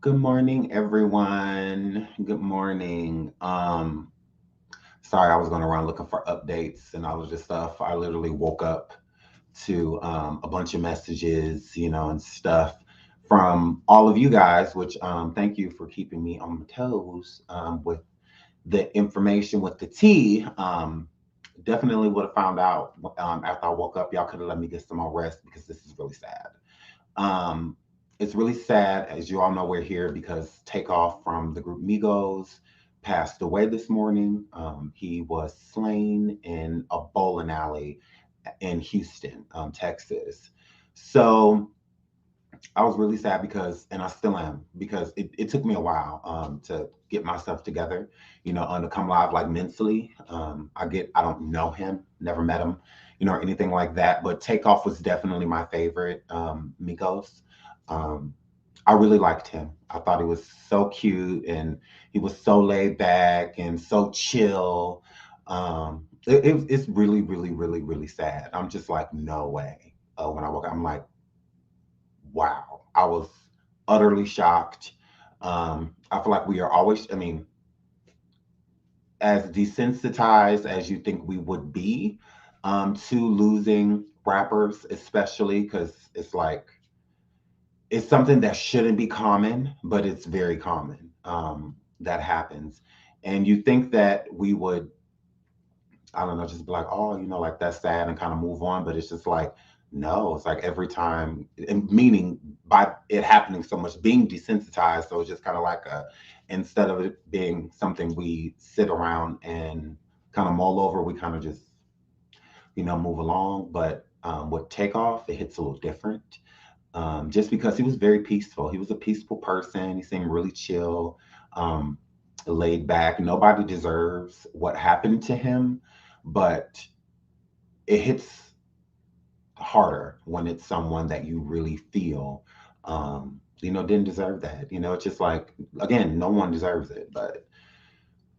Good morning, everyone. Good morning. Sorry, I was going around looking for updates and all of this stuff. I literally woke up to a bunch of messages, and stuff from all of you guys, which thank you for keeping me on my toes with the information with the tea. Definitely would have found out after I woke up. Y'all could have let me get some more rest because this is really sad. Um, it's really sad, as you all know, we're here because Takeoff from the group Migos passed away this morning. He was slain in a bowling alley in Houston, Texas. So I was really sad because, and I still am, because it took me a while to get myself together, to come live like mentally. I don't know him, never met him, or anything like that. But Takeoff was definitely my favorite, Migos. Um, I really liked him. I thought he was so cute and he was so laid back and so chill. It's really, really, really, really sad. I'm just like, no way. When I woke up, I'm like, wow. I was utterly shocked. I feel like we are always, I mean, as desensitized as you think we would be to losing rappers, especially because it's like, it's something that shouldn't be common, but it's very common that happens. And you think that we would, I don't know, just be like, oh, like that's sad and kind of move on. But it's just like, no, it's like every time, and meaning by it happening so much, being desensitized. So it's just kind of like instead of it being something we sit around and kind of mull over, we kind of just, move along. But with Takeoff, it hits a little different. Just because he was very peaceful. He was a peaceful person. He seemed really chill, um, laid back. Nobody deserves what happened to him, but it hits harder when it's someone that you really feel, didn't deserve that. It's just like, again, no one deserves it, but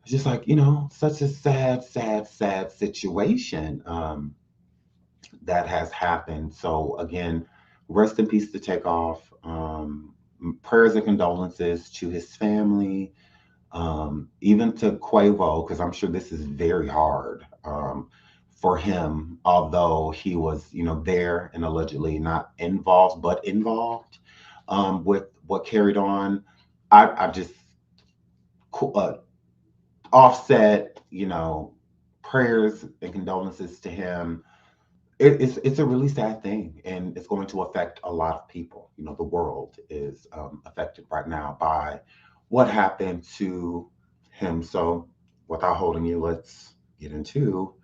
it's just like, such a sad, sad, sad situation. That has happened. So again, rest in peace to Takeoff. Prayers and condolences to his family, even to Quavo, because I'm sure this is very hard for him, although he was, there and allegedly not involved, but involved with what carried on. I just uh, offset, prayers and condolences to him. It's a really sad thing, and it's going to affect a lot of people. The world is affected right now by what happened to him. So, without holding you, let's get into.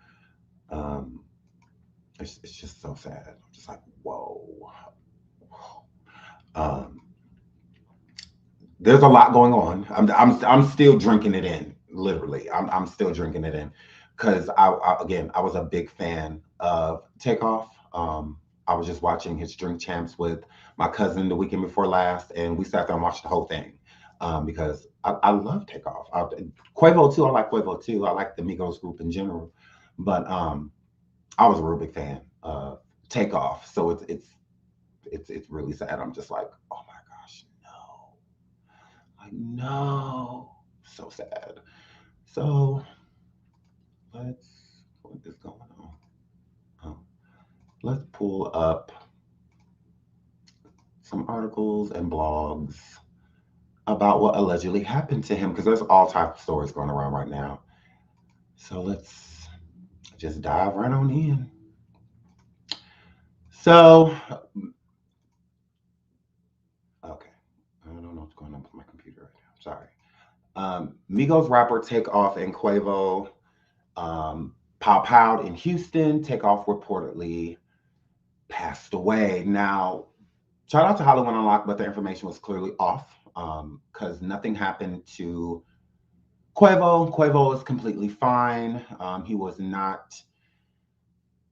Um, it's just so sad. I'm just like, whoa. Um, there's a lot going on. I'm still drinking it in. Literally, I'm still drinking it in because again, I was a big fan of Takeoff. I was just watching his Drink Champs with my cousin the weekend before last, and we sat there and watched the whole thing because I love Takeoff. Quavo too. I like Quavo too. I like the Migos group in general, but I was a real big fan of Takeoff. So it's really sad. I'm just like, oh my gosh, no. Like, no. So sad. So what is going on? Oh, let's pull up some articles and blogs about what allegedly happened to him because there's all types of stories going around right now. So let's just dive right on in. So, okay. I don't know what's going on with my computer right now. Sorry. Migos rapper Takeoff and Quavo pop out in Houston. Takeoff reportedly passed away. Now, shout out to Hollywood Unlocked, but the information was clearly off because nothing happened to Quavo. Quavo was completely fine. He was not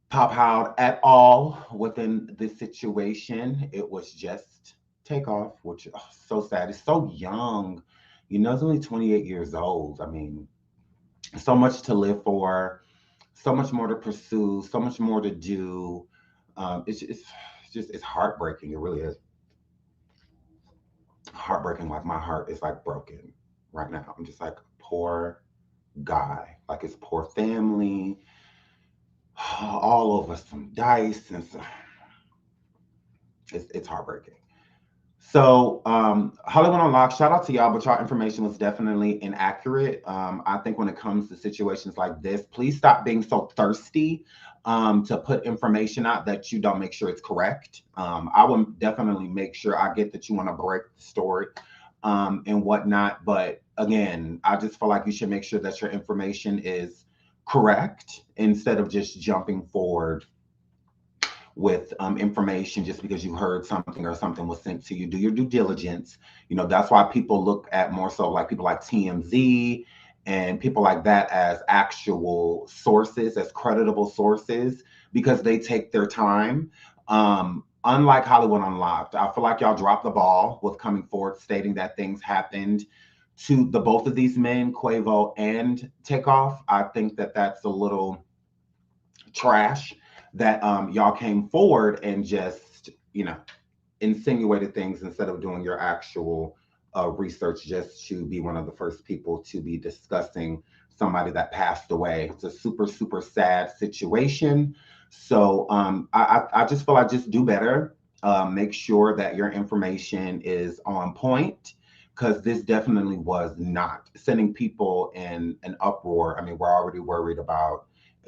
pop out at all within this situation. It was just Takeoff, which so sad. He's so young. He's only 28 years old. I mean, so much to live for, so much more to pursue, so much more to do. It's just it's heartbreaking. It really is heartbreaking. Like my heart is like broken right now. I'm just like, poor guy. Like his poor family, all over some dice and some, it's heartbreaking. So, Hollywood Unlocked, shout out to y'all, but y'all information was definitely inaccurate. I think when it comes to situations like this, please stop being so thirsty to put information out that you don't make sure it's correct. I would definitely make sure. I get that you want to break the story and whatnot, but again, I just feel like you should make sure that your information is correct instead of just jumping forward with information just because you heard something or something was sent to you. Do your due diligence. You know, that's why people look at more so like people like TMZ and people like that as actual sources, as creditable sources, because they take their time. Unlike Hollywood Unlocked, I feel like y'all dropped the ball with coming forward stating that things happened to the both of these men, Quavo and Takeoff. I think that that's a little trash that y'all came forward and just, you know, insinuated things instead of doing your actual research just to be one of the first people to be discussing somebody that passed away. It's a super, super sad situation. So I just feel like just do better. Make sure that your information is on point because this definitely was not sending people in an uproar. I mean, we're already worried about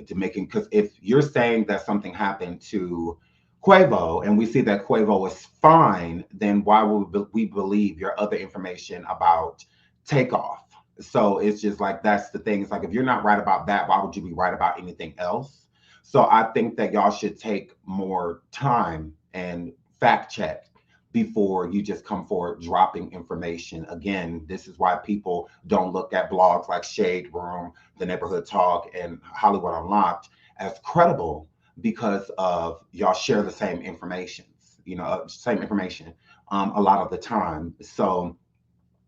to making, because if you're saying that something happened to Quavo and we see that Quavo is fine, then why would we believe your other information about Takeoff? So it's just like that's the thing. It's like if you're not right about that, why would you be right about anything else? So I think that y'all should take more time and fact check before you just come forward dropping information. Again, this is why people don't look at blogs like Shade Room, The Neighborhood Talk, and Hollywood Unlocked as credible because of y'all share the same information, same information a lot of the time. So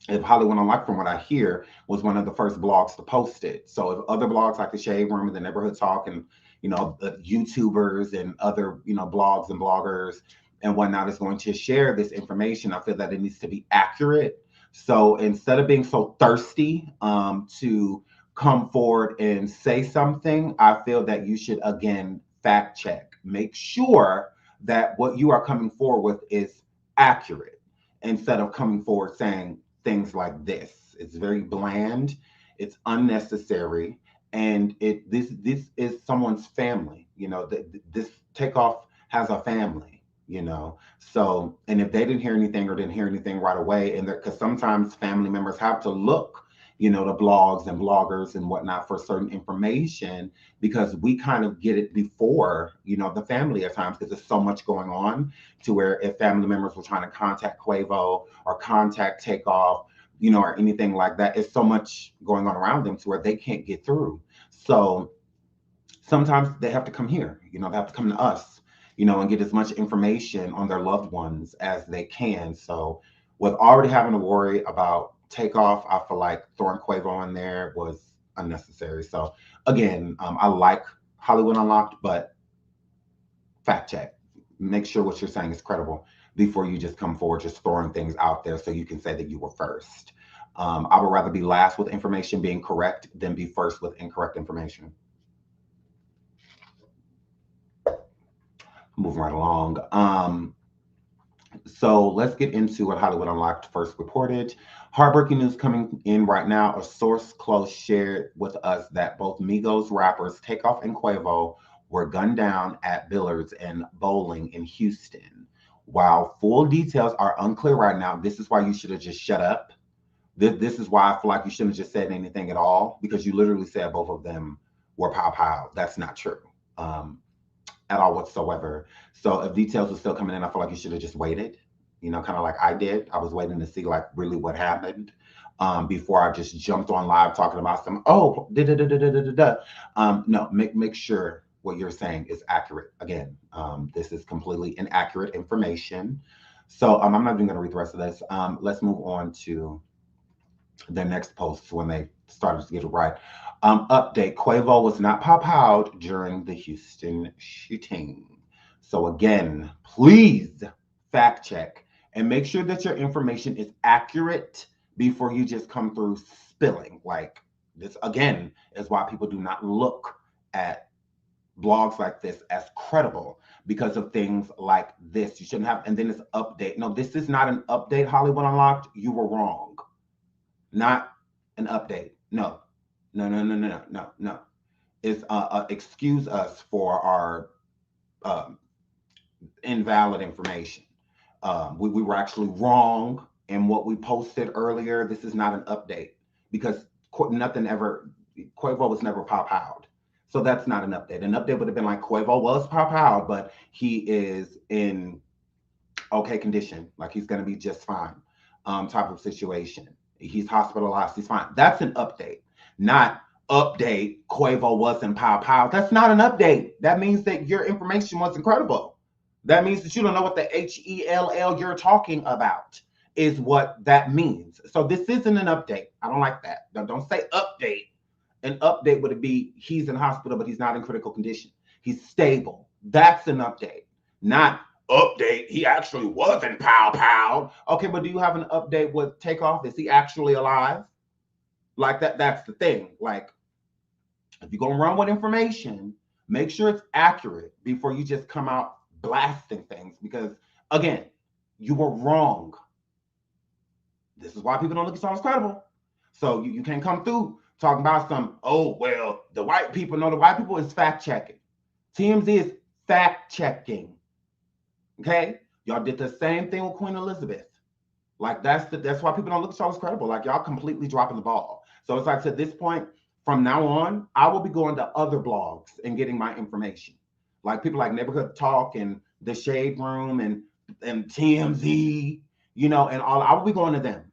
if Hollywood Unlocked, from what I hear, was one of the first blogs to post it. So if other blogs like the Shade Room and the Neighborhood Talk and the YouTubers and other blogs and bloggers and whatnot is going to share this information, I feel that it needs to be accurate. So instead of being so thirsty to come forward and say something, I feel that you should again fact check. Make sure that what you are coming forward with is accurate instead of coming forward saying things like this. It's very bland, it's unnecessary, and this is someone's family. This Takeoff has a family. So, and if they didn't hear anything or didn't hear anything right away, and because sometimes family members have to look to blogs and bloggers and whatnot for certain information because we kind of get it before the family at times because there's so much going on to where if family members were trying to contact Quavo or contact Takeoff or anything like that, it's so much going on around them to where they can't get through. So sometimes they have to come here, they have to come to us, and get as much information on their loved ones as they can. So with already having to worry about Takeoff, I feel like throwing Quavo in there was unnecessary. So again, I like Hollywood Unlocked, but fact check. Make sure what you're saying is credible before you just come forward just throwing things out there so you can say that you were first. I would rather be last with information being correct than be first with incorrect information. Moving right along. So let's get into what Hollywood Unlocked first reported. Heartbreaking news coming in right now. A source close shared with us that both Migos rappers Takeoff and Quavo were gunned down at Billards and Bowling in Houston. While full details are unclear right now, this is why you should have just shut up. This is why I feel like you shouldn't have just said anything at all, because you literally said both of them were pow pow. That's not true at all whatsoever. So if details are still coming in, I feel like you should have just waited, kind of like I did. I was waiting to see like really what happened before I just jumped on live talking about some, no, make sure what you're saying is accurate. Again, this is completely inaccurate information. So I'm not even going to read the rest of this. Let's move on to the next post when they started to get it right. Update, Quavo was not pop-out during the Houston shooting. So again, please fact check and make sure that your information is accurate before you just come through spilling. Like this again is why people do not look at blogs like this as credible because of things like this. You shouldn't have, and then it's update. No, this is not an update, Hollywood Unlocked. You were wrong. Not an update. No, no, no, no, no, no, no. It's excuse us for our um, invalid information. We were actually wrong in what we posted earlier. This is not an update because nothing ever, Quavo was never pop out. So that's not an update. An update would have been like Quavo was pop out, but he is in okay condition, like he's going to be just fine, type of situation. He's hospitalized, he's fine. That's an update, not update. Quavo wasn't pow pow. That's not an update. That means that your information was incredible. That means that you don't know what the HELL you're talking about is what that means. So this isn't an update. I don't like that. Don't say update. An update would be he's in hospital, but he's not in critical condition. He's stable. That's an update, not update. He actually wasn't pow pow. Okay, but do you have an update with Takeoff? Is he actually alive? Like that. That's the thing. Like, if you're gonna run with information, make sure it's accurate before you just come out blasting things. Because again, you were wrong. This is why people don't look at you as credible. So you can't come through talking about some, oh, well, the white people. No, the white people is fact checking. TMZ is fact checking. Okay? Y'all did the same thing with Queen Elizabeth. Like that's why people don't look at y'all as credible. Like y'all completely dropping the ball. So it's like to this point, from now on, I will be going to other blogs and getting my information. Like people like Neighborhood Talk and The Shade Room and TMZ, and all. I will be going to them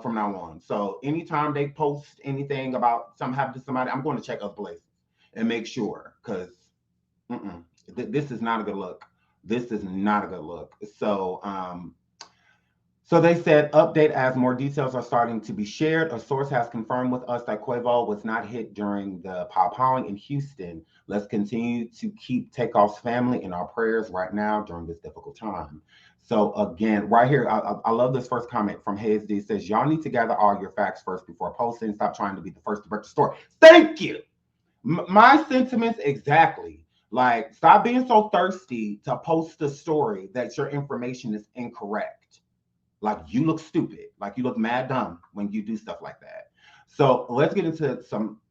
from now on. So anytime they post anything about something happened to somebody, I'm going to check other places and make sure, because this is not a good look. This is not a good look. So they said, update as more details are starting to be shared. A source has confirmed with us that Quavo was not hit during the pow-powing in Houston. Let's continue to keep Takeoff's family in our prayers right now during this difficult time. So again, right here, I love this first comment from Hayes D. It says, y'all need to gather all your facts first before posting. Stop trying to be the first to break the story. Thank you. My sentiments exactly. Like, stop being so thirsty to post a story that your information is incorrect. Like, you look stupid. Like, you look mad dumb when you do stuff like that. So let's get into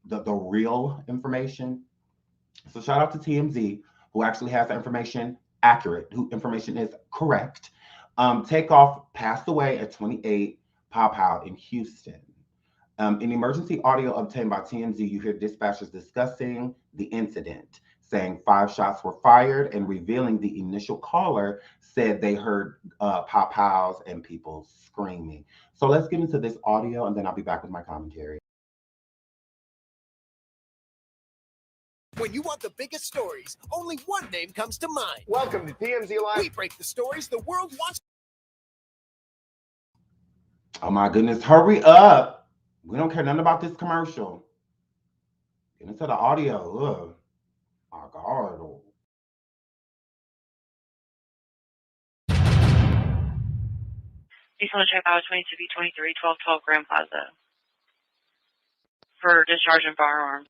the real information. So shout out to TMZ, who actually has the information accurate, who information is correct. Takeoff passed away at 28, pop out in Houston. In emergency audio obtained by TMZ, you hear dispatchers discussing the incident, saying 5 shots were fired and revealing the initial caller said they heard pop pows and people screaming. So let's get into this audio and then I'll be back with my commentary. When you want the biggest stories, only one name comes to mind. Welcome to TMZ Live. We break the stories the world wants. Oh my goodness, hurry up. We don't care nothing about this commercial. Get into the audio. Ugh. My God. Diesel check out 22B23 1212 Grand Plaza for discharging firearms.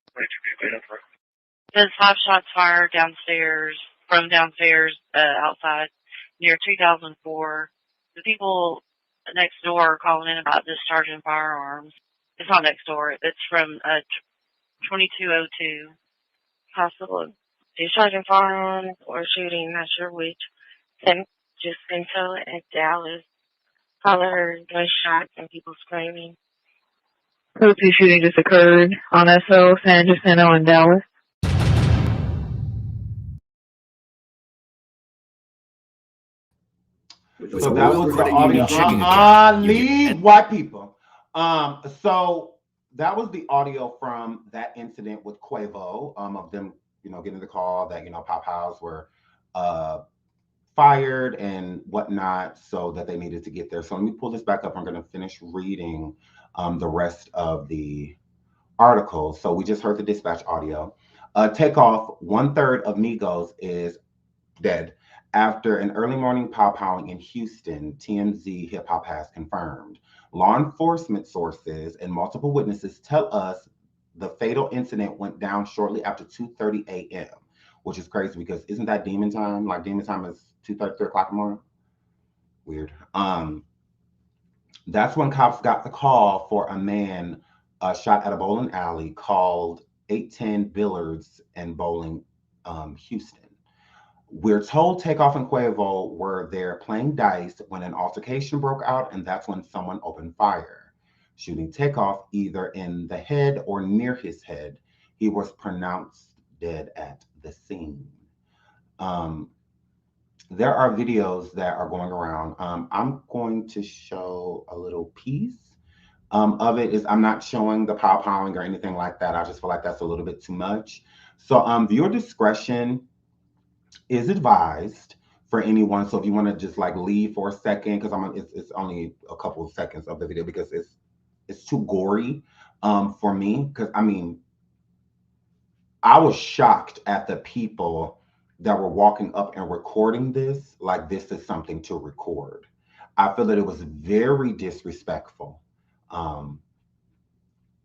There's 5 shots fired downstairs, outside near 2004. The people next door are calling in about discharging firearms. It's not next door. It's from 2202 hospital. Discharging firearms or shooting, not sure which. Just Central at Dallas. Caller heard gunshots and people screaming. Two shooting just occurred on SO, San Jacinto, and Dallas. So that was the audio. Leave white people. So that was the audio from that incident with Quavo, of them, getting the call that, pop house were fired and whatnot, so that they needed to get there. So let me pull this back up. I'm going to finish reading the rest of the article. So we just heard the dispatch audio. Takeoff, 1/3 of Migos is dead After an early morning pow-powing in Houston, TMZ Hip Hop has confirmed. Law enforcement sources and multiple witnesses tell us the fatal incident went down shortly after 2:30 a.m., which is crazy because isn't that demon time? Like demon time is 2:30, 3 o'clock in the morning. Weird. That's when cops got the call for a man shot at a bowling alley called 810 Billards and Bowling, Houston. We're told Takeoff and Quavo were there playing dice when an altercation broke out, and that's when someone opened fire, shooting Takeoff either in the head or near his head. He was pronounced dead at the scene. Um, there are videos that are going around. I'm going to show a little piece of it. Is I'm not showing the pow powing or anything like that. I just feel like that's a little bit too much. So viewer discretion is advised for anyone. So if you want to just like leave for a second, because it's only a couple of seconds of the video because it's too gory for me. Because I mean, I was shocked at the people that were walking up and recording this like this is something to record. I feel that it was very disrespectful um,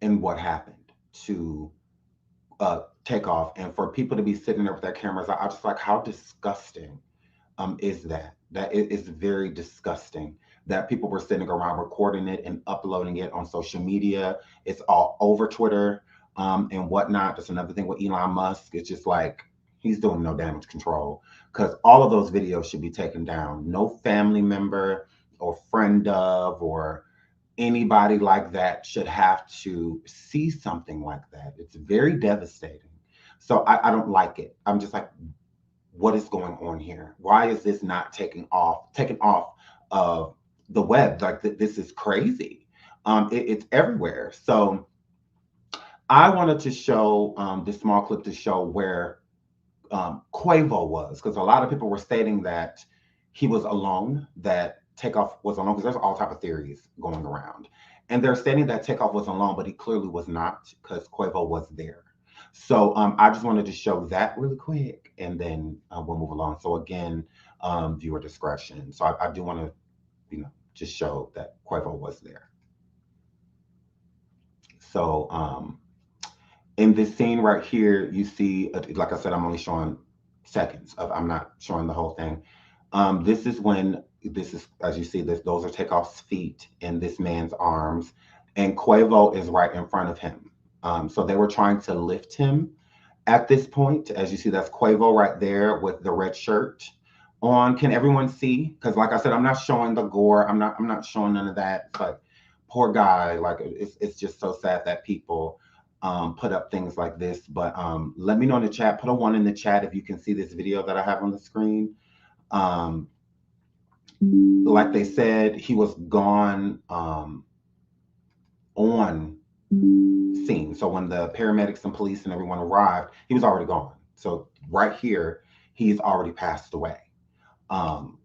in what happened to Takeoff, and for people to be sitting there with their cameras. I just like how disgusting is that? That it is very disgusting that people were sitting around recording it and uploading it on social media. It's all over Twitter and whatnot. That's another thing with Elon Musk. It's just like he's doing no damage control because all of those videos should be taken down. No family member or friend of or anybody like that should have to see something like that. It's very devastating. So I don't like it. I'm just like, what is going on here? Why is this not taken off of the web? Like this is crazy. It's everywhere. So I wanted to show this small clip to show where Quavo was, because a lot of people were stating that he was alone, that Takeoff was alone, because there's all type of theories going around. And they're stating that Takeoff was alone, but he clearly was not because Quavo was there. So I just wanted to show that really quick, and then we'll move along. So again, viewer discretion. So I do want to, just show that Quavo was there. So in this scene right here, you see, like I said, I'm only showing seconds of, I'm not showing the whole thing. This is when, this is, as you see, those are Takeoff's feet in this man's arms, and Quavo is right in front of him. So they were trying to lift him at this point. As you see, that's Quavo right there with the red shirt on. Can everyone see? Because like I said, I'm not showing the gore. I'm not showing none of that. It's like, poor guy. Like it's just so sad that people put up things like this. But let me know in the chat. Put a 1 in the chat if you can see this video that I have on the screen. Like they said, he was gone on scene. So when the paramedics and police and everyone arrived, he was already gone. So right here, he's already passed away,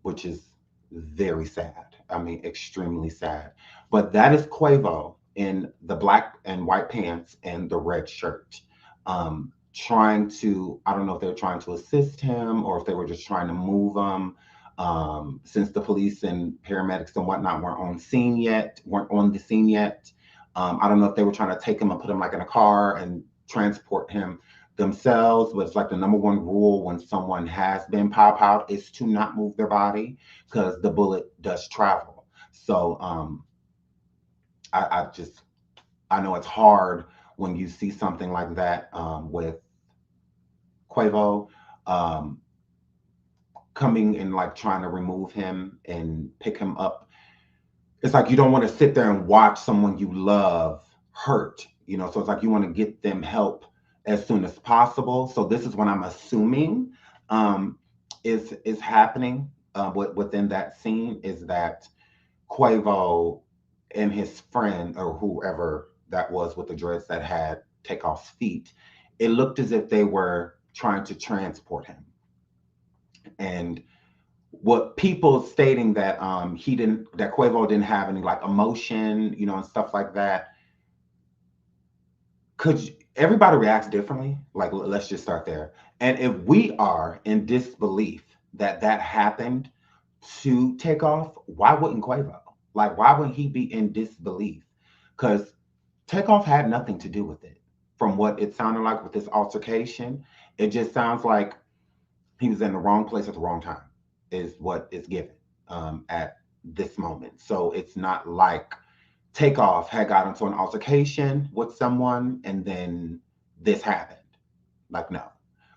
which is very sad. I mean, extremely sad. But that is Quavo in the black and white pants and the red shirt, trying to, I don't know if they were trying to assist him or if they were just trying to move him. Since the police and paramedics and whatnot weren't on the scene yet. I don't know if they were trying to take him and put him like in a car and transport him themselves, but it's like the number one rule when someone has been pow-powed is to not move their body because the bullet does travel. So I know it's hard when you see something like that with Quavo coming and like trying to remove him and pick him up. It's like you don't want to sit there and watch someone you love hurt, so it's like you want to get them help as soon as possible. So this is what I'm assuming is happening within that scene, is that Quavo and his friend or whoever that was with the dreads that had Takeoff's feet, it looked as if they were trying to transport him. And what people stating that that Quavo didn't have any like emotion, and stuff like that. Everybody reacts differently? Like, let's just start there. And if we are in disbelief that happened to Takeoff, why wouldn't Quavo? Like, why would he be in disbelief? Because Takeoff had nothing to do with it. From what it sounded like with this altercation, it just sounds like he was in the wrong place at the wrong time, is what is given at this moment. So it's not like Takeoff had got into an altercation with someone and then this happened. Like, no.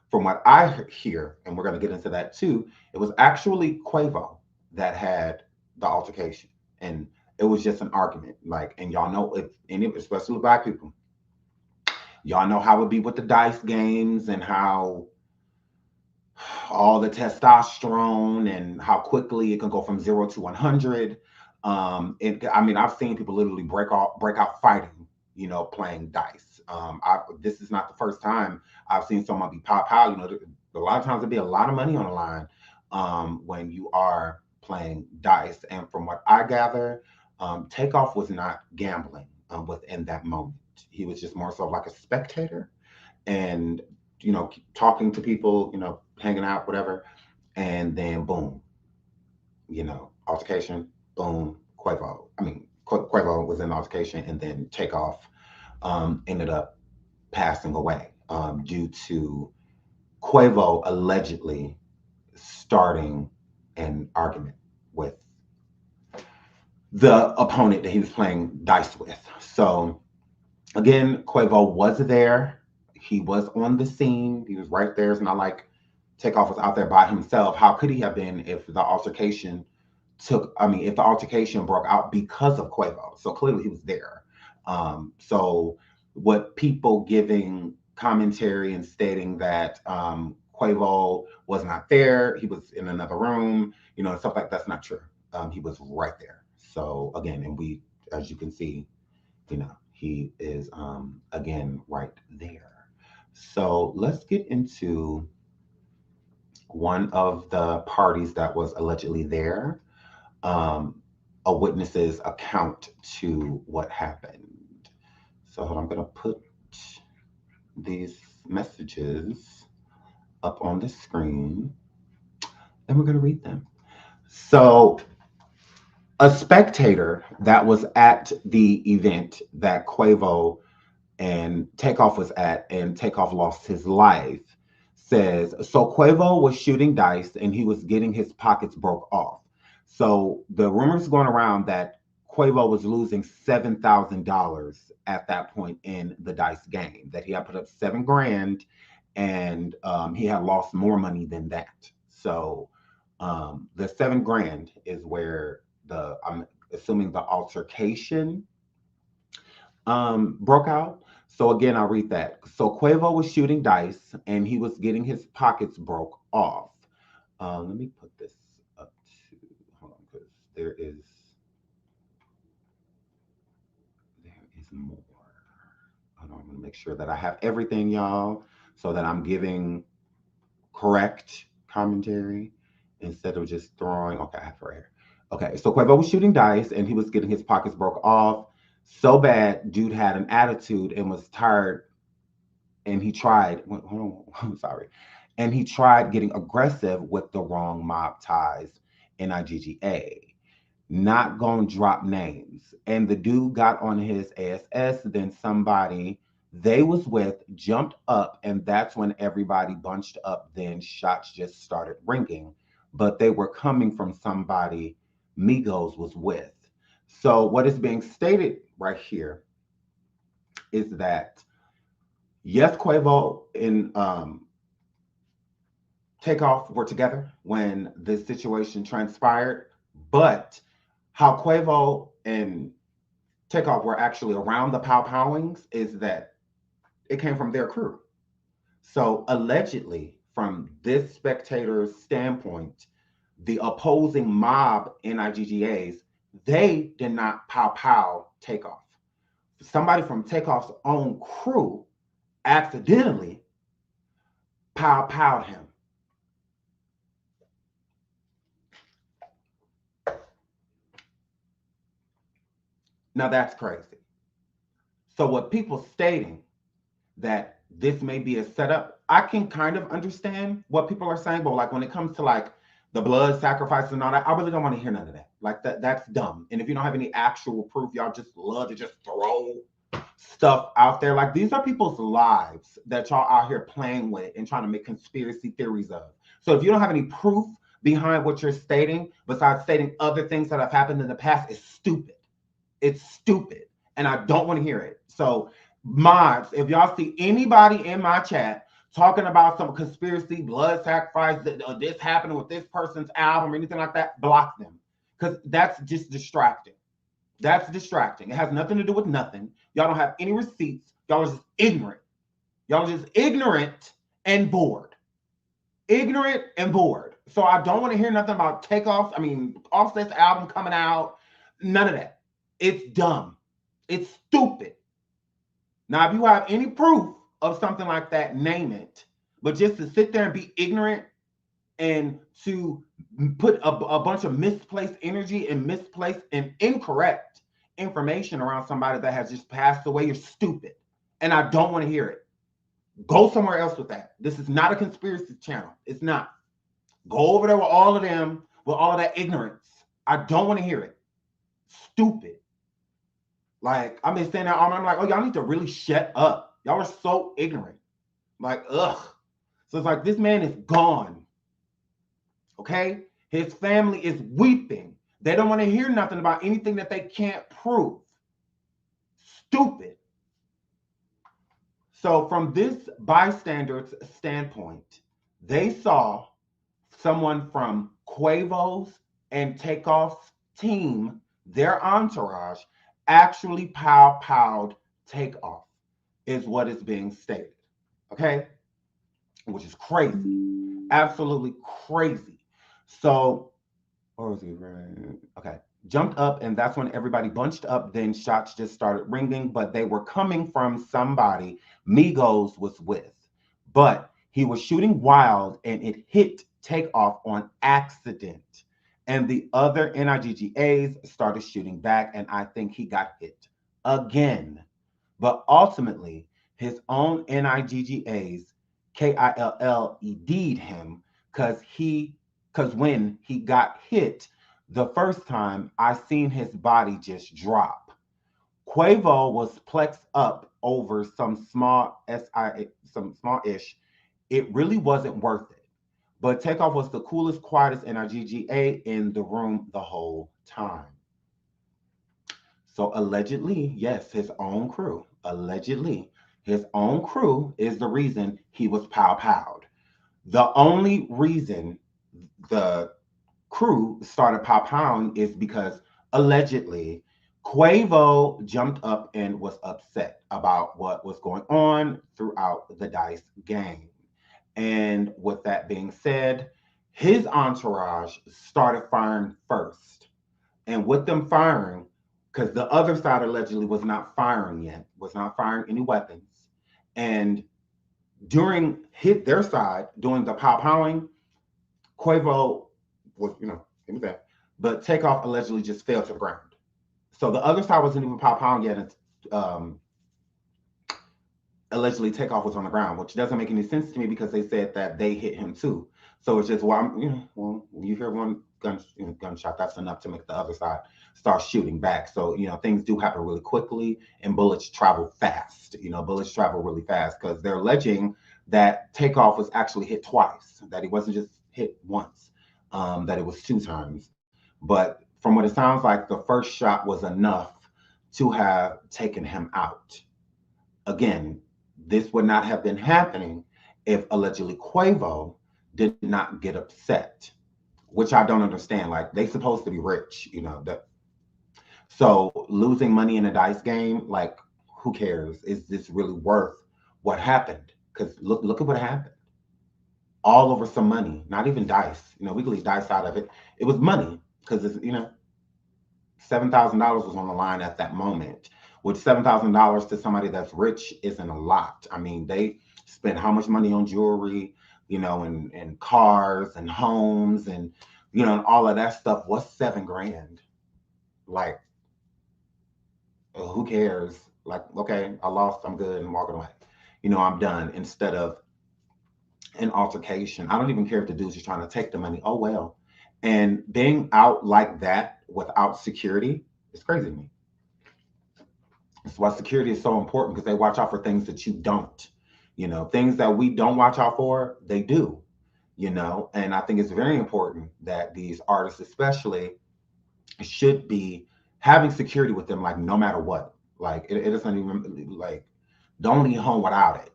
From what I hear, and we're going to get into that too, it was actually Quavo that had the altercation. And it was just an argument. Like, and y'all know, if any, especially Black people, y'all know how it be with the dice games and how all the testosterone and how quickly it can go from 0 to 100. I mean, I've seen people literally break out fighting, playing dice. This is not the first time I've seen someone be pow pow. A lot of times there'd be a lot of money on the line when you are playing dice. And from what I gather, Takeoff was not gambling within that moment. He was just more so like a spectator and talking to people, hanging out, whatever, and then boom, altercation, boom, Quavo. I mean, Quavo was in the altercation, and then Takeoff ended up passing away due to Quavo allegedly starting an argument with the opponent that he was playing dice with. So again, Quavo was there. He was on the scene. He was right there. It's not like Takeoff was out there by himself. How could he have been if the altercation if the altercation broke out because of Quavo? So clearly he was there. So what people giving commentary and stating that Quavo was not there, he was in another room, and stuff like that's not true. He was right there. So again, and we, as you can see, he is again right there. So let's get into one of the parties that was allegedly there, a witness's account to what happened. So hold on, I'm gonna put these messages up on the screen and we're gonna read them. So a spectator that was at the event that Quavo and Takeoff was at, and Takeoff lost his life, says, so Quavo was shooting dice and he was getting his pockets broke off. So the rumors going around that Quavo was losing $7,000 at that point in the dice game, that he had put up 7 grand and he had lost more money than that. So the 7 grand is where I'm assuming the altercation broke out. So again, I'll read that. So Quavo was shooting dice and he was getting his pockets broke off. Let me put this up to, hold on, because there is more. Hold on, I'm gonna make sure that I have everything, y'all, so that I'm giving correct commentary instead of just throwing, okay, I have it right here. Okay, so Quavo was shooting dice and he was getting his pockets broke off so bad, dude had an attitude and was tired, and he tried, hold on, I'm sorry, and he tried getting aggressive with the wrong mob ties, NIGGA. Not gonna drop names. And the dude got on his ASS, then somebody they was with jumped up, and that's when everybody bunched up. Then shots just started ringing, but they were coming from somebody Migos was with. So what is being stated right here is that yes, Quavo and Takeoff were together when this situation transpired, but how Quavo and Takeoff were actually around the pow powings is that it came from their crew. So allegedly, from this spectator's standpoint, the opposing mob NIGGAs, they did not pow pow Takeoff. Somebody from Takeoff's own crew accidentally pow powed him. Now that's crazy. So what people stating that this may be a setup, I can kind of understand what people are saying, but like when it comes to like The blood sacrifices and all that. I really don't want to hear none of that. Like that's dumb. And if you don't have any actual proof, y'all just love to just throw stuff out there. Like these are people's lives that y'all out here playing with and trying to make conspiracy theories of. So if you don't have any proof behind what you're stating, besides stating other things that have happened in the past, it's stupid. It's stupid. And I don't want to hear it. So mods, if y'all see anybody in my chat talking about some conspiracy, blood sacrifice, this happening with this person's album or anything like that, block them. Because that's just distracting. That's distracting. It has nothing to do with nothing. Y'all don't have any receipts. Y'all are just ignorant. Y'all are just ignorant and bored. Ignorant and bored. So I don't want to hear nothing about Takeoff. I mean, Offset's album coming out. None of that. It's dumb. It's stupid. Now, if you have any proof of something like that, name it. But just to sit there and be ignorant and to put a bunch of misplaced energy and misplaced and incorrect information around somebody that has just passed away, you're stupid. And I don't want to hear it. Go somewhere else with that. This is not a conspiracy channel. It's not. Go over there with all of them, with all of that ignorance. I don't want to hear it. Stupid. Like, I've been saying that all. I'm like, oh, y'all need to really shut up. Y'all are so ignorant. Like, ugh. So it's like, this man is gone. Okay? His family is weeping. They don't want to hear nothing about anything that they can't prove. Stupid. So from this bystander's standpoint, they saw someone from Quavo's and Takeoff's team, their entourage, actually powed Takeoff, is what is being stated. Okay? Which is crazy. Absolutely crazy. So, where was he? Okay. Jumped up, and that's when everybody bunched up. Then shots just started ringing, but they were coming from somebody Migos was with. But he was shooting wild, and it hit Takeoff on accident. And the other NIGGAs started shooting back, and I think he got hit again. But ultimately, his own NIGGAs KILLED'd him because when he got hit the first time, I seen his body just drop. Quavo was plexed up over some small-ish. It really wasn't worth it. But Takeoff was the coolest, quietest NIGGA in the room the whole time. So allegedly, yes, his own crew, allegedly, his own crew is the reason he was powed. The only reason the crew started powing is because allegedly Quavo jumped up and was upset about what was going on throughout the Dice game. And with that being said, his entourage started firing first. And with them firing, because the other side allegedly was not firing yet, was not firing any weapons. And during their side, doing the powing, Quavo was, he was there. But Takeoff allegedly just fell to the ground. So the other side wasn't even powing yet. And allegedly Takeoff was on the ground, which doesn't make any sense to me because they said that they hit him too. So it's just, when you hear one gunshot, that's enough to make the other side start shooting back. So, things do happen really quickly and bullets travel fast. Bullets travel really fast because they're alleging that Takeoff was actually hit twice, that he wasn't just hit once, that it was 2 times. But from what it sounds like, the first shot was enough to have taken him out. Again, this would not have been happening if allegedly Quavo did not get upset, which I don't understand. Like, they supposed to be rich, that. So losing money in a dice game, like, who cares? Is this really worth what happened? Because look at what happened. All over some money, not even dice. We could leave dice out of it. It was money because it's, $7,000 was on the line at that moment. Which $7,000 to somebody that's rich isn't a lot. I mean, they spend how much money on jewelry, and cars and homes and, and all of that stuff. What's $7,000? Like, who cares? Like, okay, I lost, I'm good, and walking away. I'm done. Instead of an altercation. I don't even care if the dude's just trying to take the money. Oh, well, And being out like that without security is crazy to me. That's why security is so important, because they watch out for things that you don't. Things that we don't watch out for, they do. And I think it's very important that these artists, especially, should be having security with them, like no matter what. Like it doesn't even like, don't leave home without it.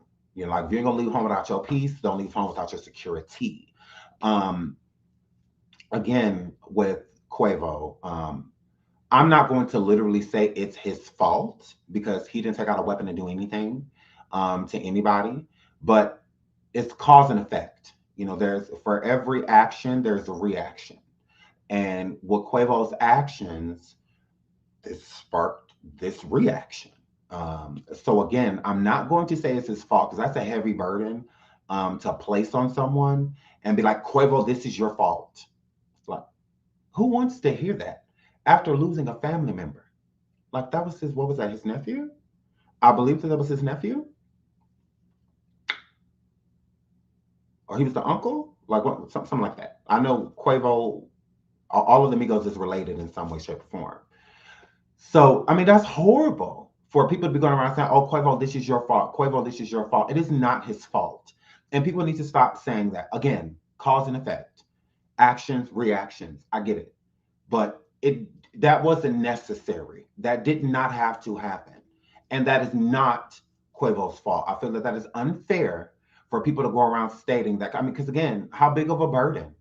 Like if you're gonna leave home without your peace, don't leave home without your security. Um, Again, with Quavo, I'm not going to literally say it's his fault, because he didn't take out a weapon to do anything to anybody, but it's cause and effect. There's, for every action, there's a reaction. And with Quavo's actions, this sparked this reaction. So again, I'm not going to say it's his fault, because that's a heavy burden to place on someone and be like, Quavo, this is your fault. Like, who wants to hear that after losing a family member? Like, that was his, what was that, his nephew? I believe that was his nephew, or he was the uncle, like what, something like that. I know Quavo, all of the Migos is related in some way, shape, or form. So, I mean, that's horrible for people to be going around saying, oh, Quavo, this is your fault. Quavo, this is your fault. It is not his fault. And people need to stop saying that. Again, cause and effect, actions, reactions. I get it. But that wasn't necessary. That did not have to happen. And that is not Quavo's fault. I feel that that is unfair for people to go around stating that. I mean, because again, how big of a burden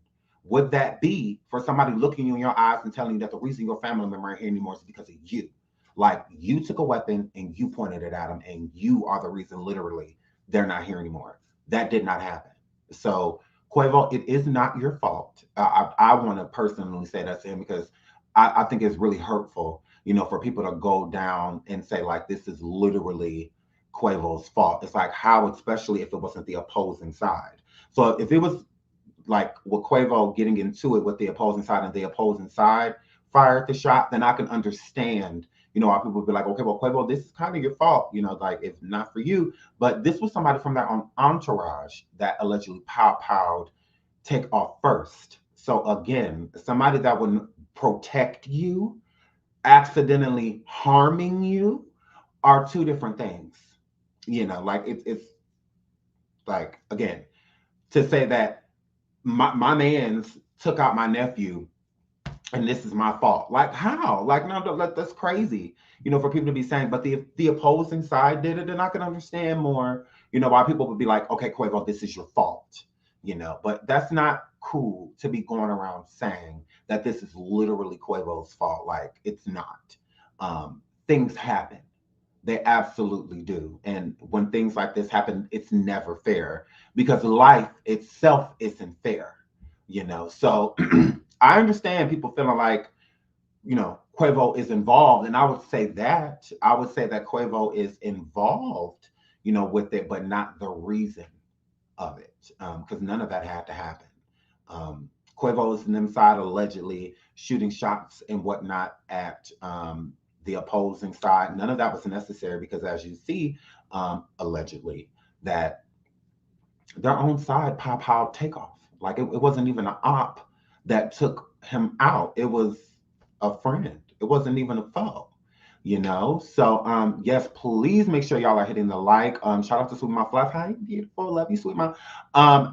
would that be for somebody looking you in your eyes and telling you that the reason your family member ain't here anymore is because of you? Like, you took a weapon and you pointed it at them, and you are the reason, literally, they're not here anymore. That did not happen. So, Quavo, it is not your fault. I want to personally say that to him, because I think it's really hurtful, for people to go down and say, like, this is literally Quavo's fault. It's like, how, especially if it wasn't the opposing side. So if it was like with Quavo getting into it with the opposing side, and the opposing side fired the shot, then I can understand, why people would be like, okay, well, Quavo, this is kind of your fault, like, if not for you. But this was somebody from their own entourage that allegedly powed Takeoff first. So again, somebody that would protect you accidentally harming you are two different things. Like it's like, again, to say that my man's took out my nephew and this is my fault. Like, how? Like, no, that's crazy, for people to be saying. But the opposing side did it, and I can understand more, why people would be like, okay, Quavo, this is your fault, But that's not cool to be going around saying that this is literally Quavo's fault. Like, it's not. Things happen. They absolutely do. And when things like this happen, it's never fair, because life itself isn't fair, So I understand people feeling like, Quavo is involved. And I would say that. I would say that Quavo is involved, with it, but not the reason of it. Because none of that had to happen. Quavo is in them side allegedly shooting shots and whatnot at the opposing side. None of that was necessary, because as you see, allegedly, that their own side pop Takeoff. Like, it wasn't even an op that took him out. It was a friend. It wasn't even a foe. So yes, please make sure y'all are hitting the like. Shout out to Sweet Mouth Flash. Hi, beautiful, love you, Sweet Mouth.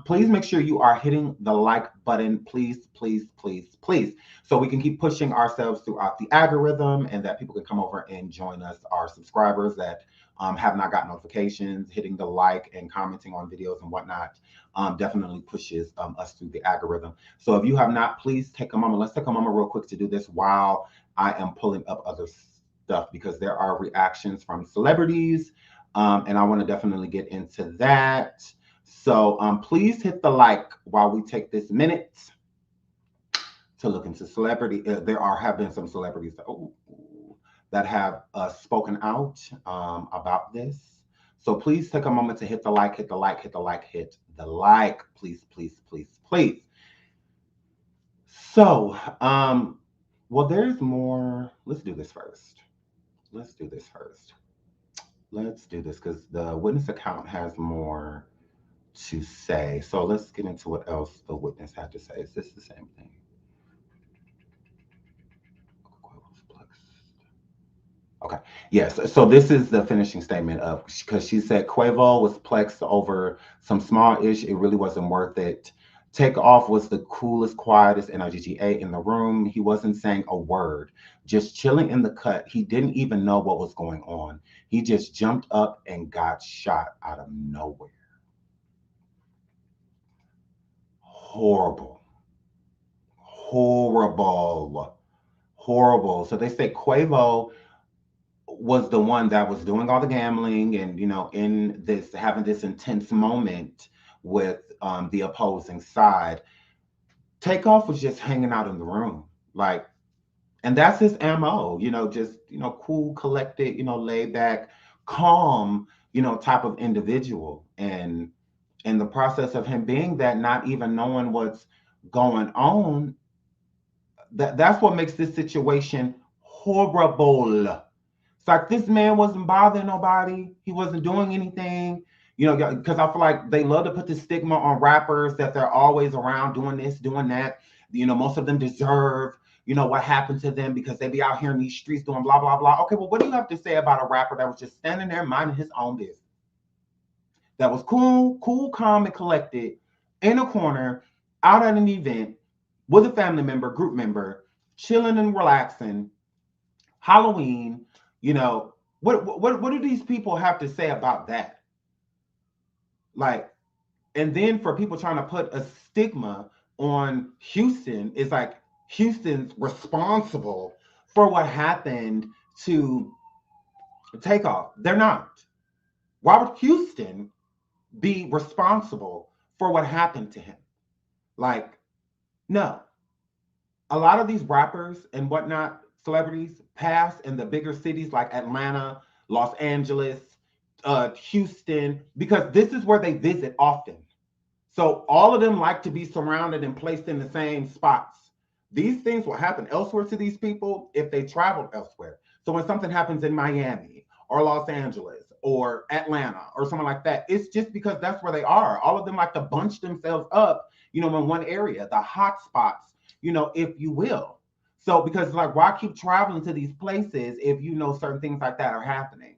Please make sure you are hitting the like button, please, please, please, please, so we can keep pushing ourselves throughout the algorithm, and that people can come over and join us, our subscribers that have not got notifications. Hitting the like and commenting on videos and whatnot definitely pushes us through the algorithm. So if you have not, please take a moment. Let's take a moment real quick to do this while I am pulling up other stuff, because there are reactions from celebrities, and I want to definitely get into that. So please hit the like while we take this minute to look into celebrity. There have been some celebrities that have spoken out about this. So please take a moment to hit the like, hit the like, hit the like, hit the like, please, please, please, please. So, well, there's more. Let's do this first. Let's do this because the witness account has more to say. So let's get into what else the witness had to say. Is this the same thing? Yes. So this is the finishing statement of because she said Quavo was plexed over some small ish. It really wasn't worth it. Takeoff was the coolest, quietest NRGGA in the room. He wasn't saying a word, just chilling in the cut. He didn't even know what was going on. He just jumped up and got shot out of nowhere. Horrible, horrible, horrible. So they say Quavo was the one that was doing all the gambling and in this having this intense moment with the opposing side. Takeoff was just hanging out in the room, like, and that's his mo. Just cool, collected, laid back, calm, type of individual. And in the process of him being that, not even knowing what's going on, that's what makes this situation horrible. It's like this man wasn't bothering nobody. He wasn't doing anything, because I feel like they love to put the stigma on rappers that they're always around doing this, doing that. Most of them deserve, what happened to them because they be out here in these streets doing blah, blah, blah. Okay, well, what do you have to say about a rapper that was just standing there minding his own business? That was cool, calm, and collected in a corner, out at an event with a family member, group member, chilling and relaxing, Halloween, what do these people have to say about that? Like, and then for people trying to put a stigma on Houston, it's like Houston's responsible for what happened to Takeoff. They're not. Why would Houston be responsible for what happened to him? Like, no. A lot of these rappers and whatnot, celebrities, pass in the bigger cities like Atlanta, Los Angeles, Houston, because this is where they visit often. So all of them like to be surrounded and placed in the same spots. These things will happen elsewhere to these people if they traveled elsewhere. So when something happens in Miami or Los Angeles or Atlanta or something like that, it's just because that's where they are. All of them like to bunch themselves up, in one area, the hot spots, if you will. So because like, why keep traveling to these places if certain things like that are happening?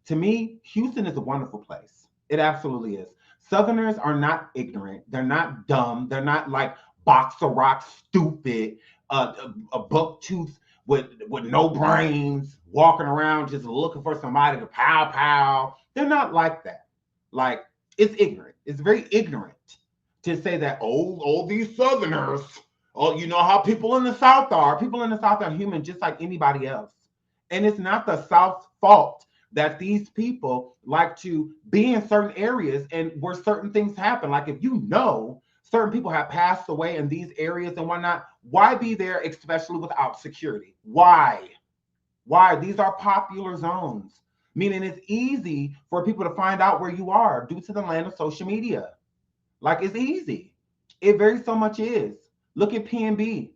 To me, Houston is a wonderful place. It absolutely is. Southerners are not ignorant. They're not dumb. They're not like box of rock stupid, a buck tooth with no brains, walking around just looking for somebody to pow pow. They're not like that. Like, it's ignorant. It's very ignorant to say that, oh, all these Southerners, oh, you know how people in the South are. People in the South are human just like anybody else. And it's not the South's fault that these people like to be in certain areas and where certain things happen. Like, if certain people have passed away in these areas and whatnot, why be there, especially without security? Why? These are popular zones, meaning it's easy for people to find out where you are due to the land of social media. Like, it's easy. It very so much is. Look at PNB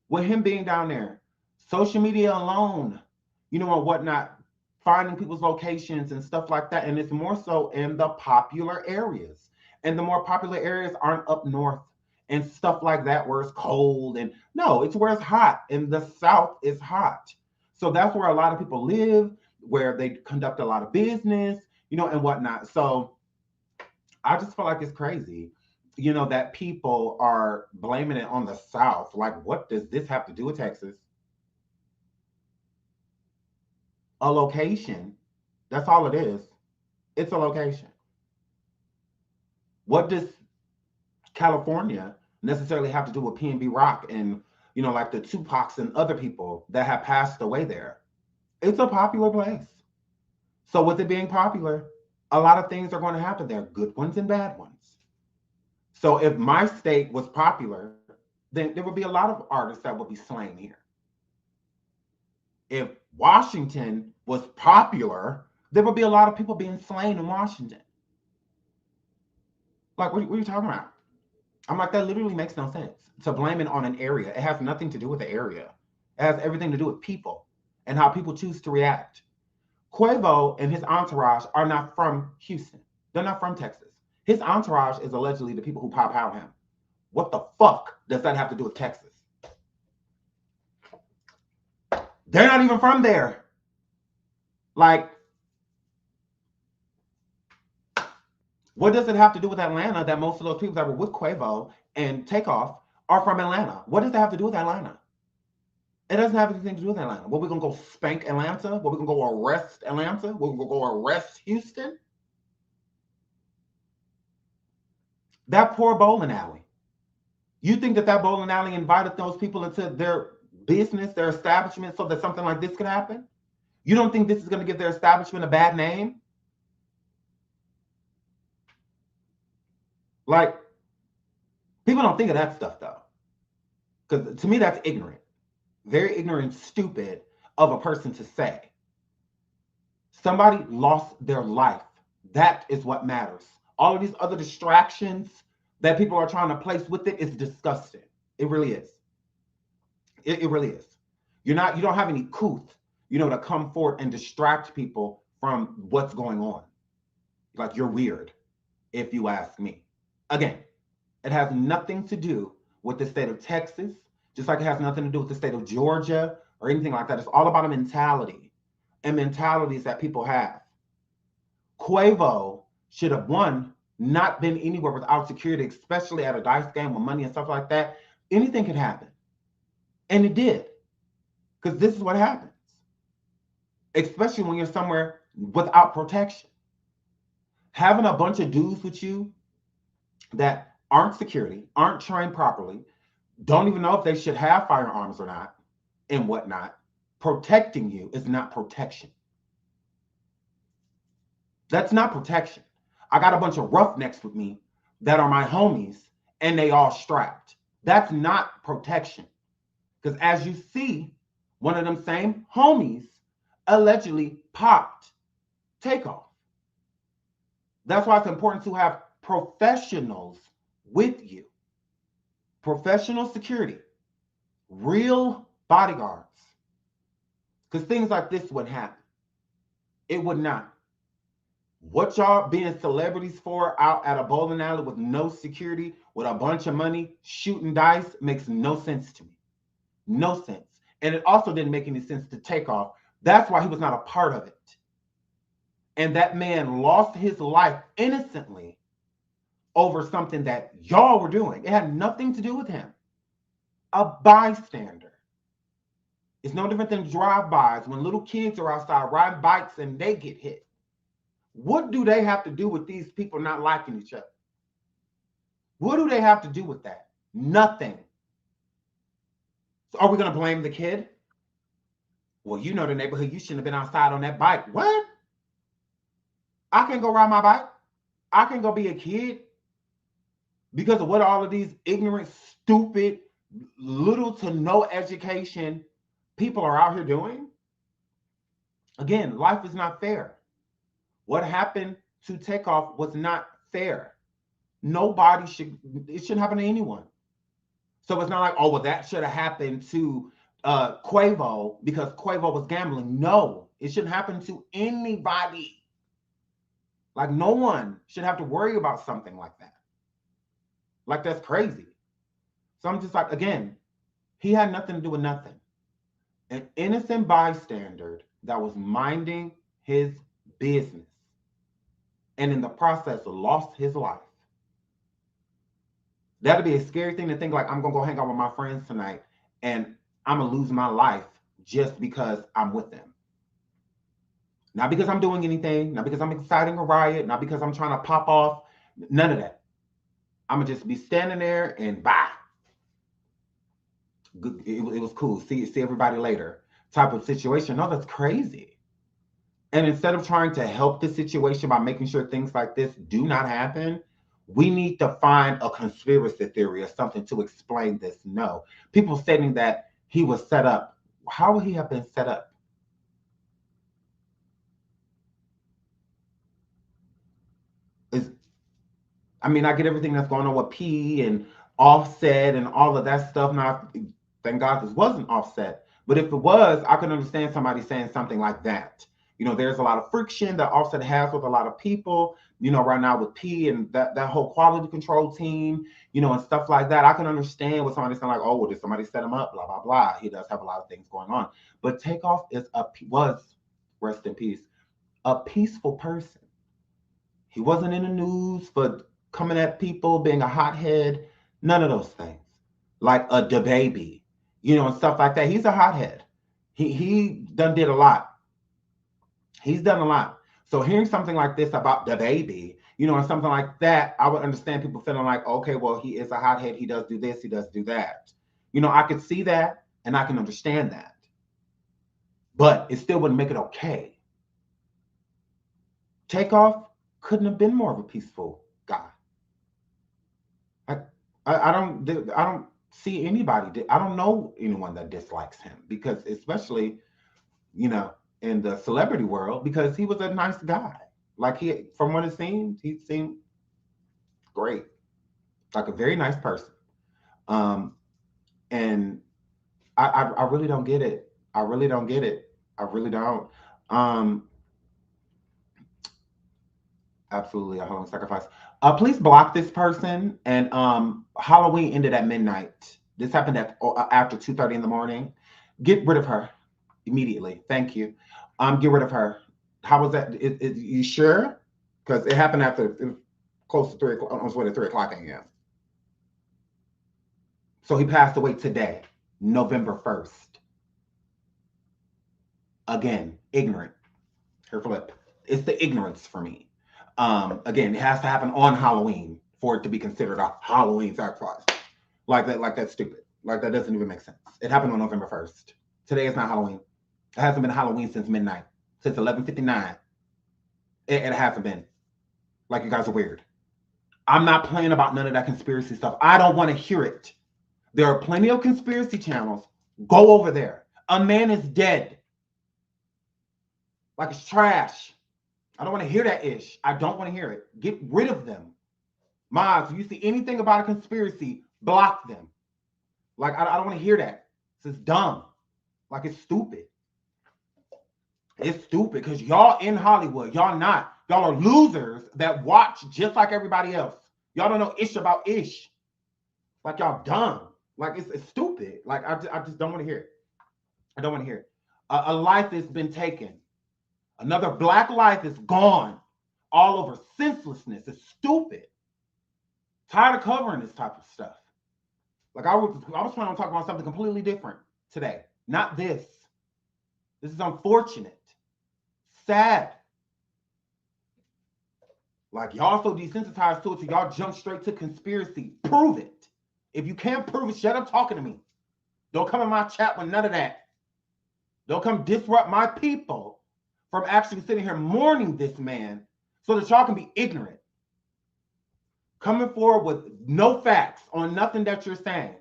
with him being down there. Social media alone, and whatnot, finding people's locations and stuff like that. And it's more so in the popular areas. And the more popular areas aren't up north and stuff like that where it's cold. And no, it's where it's hot. And the South is hot. So that's where a lot of people live, where they conduct a lot of business, and whatnot. So I just feel like it's crazy, that people are blaming it on the South. Like, what does this have to do with Texas? A location. That's all it is. It's a location. What does California necessarily have to do with PNB Rock and, like the Tupacs and other people that have passed away there? It's a popular place. So with it being popular, a lot of things are going to happen there, good ones and bad ones. So if my state was popular, then there would be a lot of artists that would be slain here. If Washington was popular, there would be a lot of people being slain in Washington. Like, what are you talking about? I'm like, that literally makes no sense. To blame it on an area. It has nothing to do with the area. It has everything to do with people and how people choose to react. Quavo and his entourage are not from Houston. They're not from Texas. His entourage is allegedly the people who pop out him. What the fuck does that have to do with Texas? They're not even from there. Like, what does it have to do with Atlanta that most of those people that were with Quavo and Takeoff are from Atlanta? What does that have to do with Atlanta? It doesn't have anything to do with Atlanta. What, we gonna go spank Atlanta? What, we gonna go arrest Atlanta? What, we gonna go arrest Houston? That poor bowling alley. You think that that bowling alley invited those people into their business, their establishment, so that something like this could happen? You don't think this is going to give their establishment a bad name? Like, people don't think of that stuff, though. Because to me, that's ignorant. Very ignorant, stupid of a person to say. Somebody lost their life. That is what matters. All of these other distractions that people are trying to place with it is disgusting. It really is. It really is. You don't have any couth, to come forward and distract people from what's going on. Like, you're weird, if you ask me. Again, it has nothing to do with the state of Texas, just like it has nothing to do with the state of Georgia or anything like that. It's all about a mentality and mentalities that people have. Quavo should have, not been anywhere without security, especially at a dice game with money and stuff like that. Anything could happen. And it did. Because this is what happens. Especially when you're somewhere without protection. Having a bunch of dudes with you that aren't security, aren't trained properly, don't even know if they should have firearms or not, and whatnot, protecting you is not protection. That's not protection. I got a bunch of roughnecks with me that are my homies, and they all strapped. That's not protection. Because as you see, one of them same homies allegedly popped Takeoff. That's why it's important to have professionals with you. Professional security. Real bodyguards. Because things like this would happen. It would not. What y'all being celebrities for out at a bowling alley with no security, with a bunch of money, shooting dice, makes no sense to me. No sense. And it also didn't make any sense to Takeoff. That's why he was not a part of it. And that man lost his life innocently over something that y'all were doing. It had nothing to do with him. A bystander. It's no different than drive-bys when little kids are outside riding bikes and they get hit. What do they have to do with these people not liking each other? What do they have to do with that? Nothing. So are we going to blame the kid? Well, you know the neighborhood. You shouldn't have been outside on that bike. What? I can go ride my bike. I can go be a kid because of what all of these ignorant, stupid, little to no education people are out here doing. Again, life is not fair. What happened to Takeoff was not fair. It shouldn't happen to anyone. So it's not like, oh, well, that should have happened to Quavo because Quavo was gambling. No, it shouldn't happen to anybody. Like, no one should have to worry about something like that. Like, that's crazy. So I'm just like, again, he had nothing to do with nothing. An innocent bystander that was minding his business and in the process lost his life. That'd be a scary thing to think, like, I'm going to go hang out with my friends tonight and I'm going to lose my life just because I'm with them. Not because I'm doing anything, not because I'm exciting a riot, not because I'm trying to pop off, none of that. I'm going to just be standing there and bye. It was cool. See everybody later type of situation. No, that's crazy. And instead of trying to help the situation by making sure things like this do not happen, we need to find a conspiracy theory or something to explain this. No. People stating that he was set up. How would he have been set up? I get everything that's going on with P and Offset and all of that stuff. Now, thank God this wasn't Offset. But if it was, I can understand somebody saying something like that. There's a lot of friction that Offset has with a lot of people, right now with P and that whole quality control team, and stuff like that. I can understand what somebody's saying, like, oh, well, did somebody set him up, blah, blah, blah. He does have a lot of things going on. But Takeoff was, rest in peace, a peaceful person. He wasn't in the news for coming at people, being a hothead, none of those things. Like a DaBaby, and stuff like that. He's a hothead. He done did a lot. He's done a lot. So hearing something like this about DaBaby, and something like that, I would understand people feeling like, okay, well, he is a hothead. He does do this. He does do that. I could see that and I can understand that. But it still wouldn't make it okay. Takeoff couldn't have been more of a peaceful guy. I don't see anybody. I don't know anyone that dislikes him, because especially, in the celebrity world, because he was a nice guy. Like, from what it seemed, he seemed great, like a very nice person. And I really don't get it. I really don't get it. I really don't. Absolutely a Halloween sacrifice. Please block this person. And Halloween ended at midnight. This happened after 2:30 in the morning. Get rid of her immediately. Thank you. Get rid of her. How was that? You sure? Because it happened after close to 3 o'clock, almost 3 o'clock a.m. So he passed away today, November 1st. Again, ignorant. Her flip. It's the ignorance for me. Again, it has to happen on Halloween for it to be considered a Halloween sacrifice. Like that's stupid. Like, that doesn't even make sense. It happened on November 1st. Today is not Halloween. It hasn't been Halloween since midnight, since 11:59. It hasn't been. Like, you guys are weird. I'm not playing about none of that conspiracy stuff. I don't want to hear it. There are plenty of conspiracy channels. Go over there. A man is dead. Like, it's trash. I don't want to hear that ish. I don't want to hear it. Get rid of them. Mods, if you see anything about a conspiracy, block them. Like, I don't want to hear that. This is dumb. Like, it's stupid. It's stupid because y'all in Hollywood. Y'all not. Y'all are losers that watch just like everybody else. Y'all don't know ish about ish. Like, y'all dumb. Like, it's stupid. Like, I just don't want to hear it. I don't want to hear it. A life has been taken. Another Black life is gone. All over senselessness. It's stupid. Tired of covering this type of stuff. Like, I was planning on talking about something completely different today. Not this. This is unfortunate. Sad. Like, y'all so desensitized to it, so y'all jump straight to conspiracy. Prove it. If you can't prove it, shut up talking to me. Don't come in my chat with none of that. Don't come disrupt my people from actually sitting here mourning this man so that y'all can be ignorant. Coming forward with no facts on nothing that you're saying.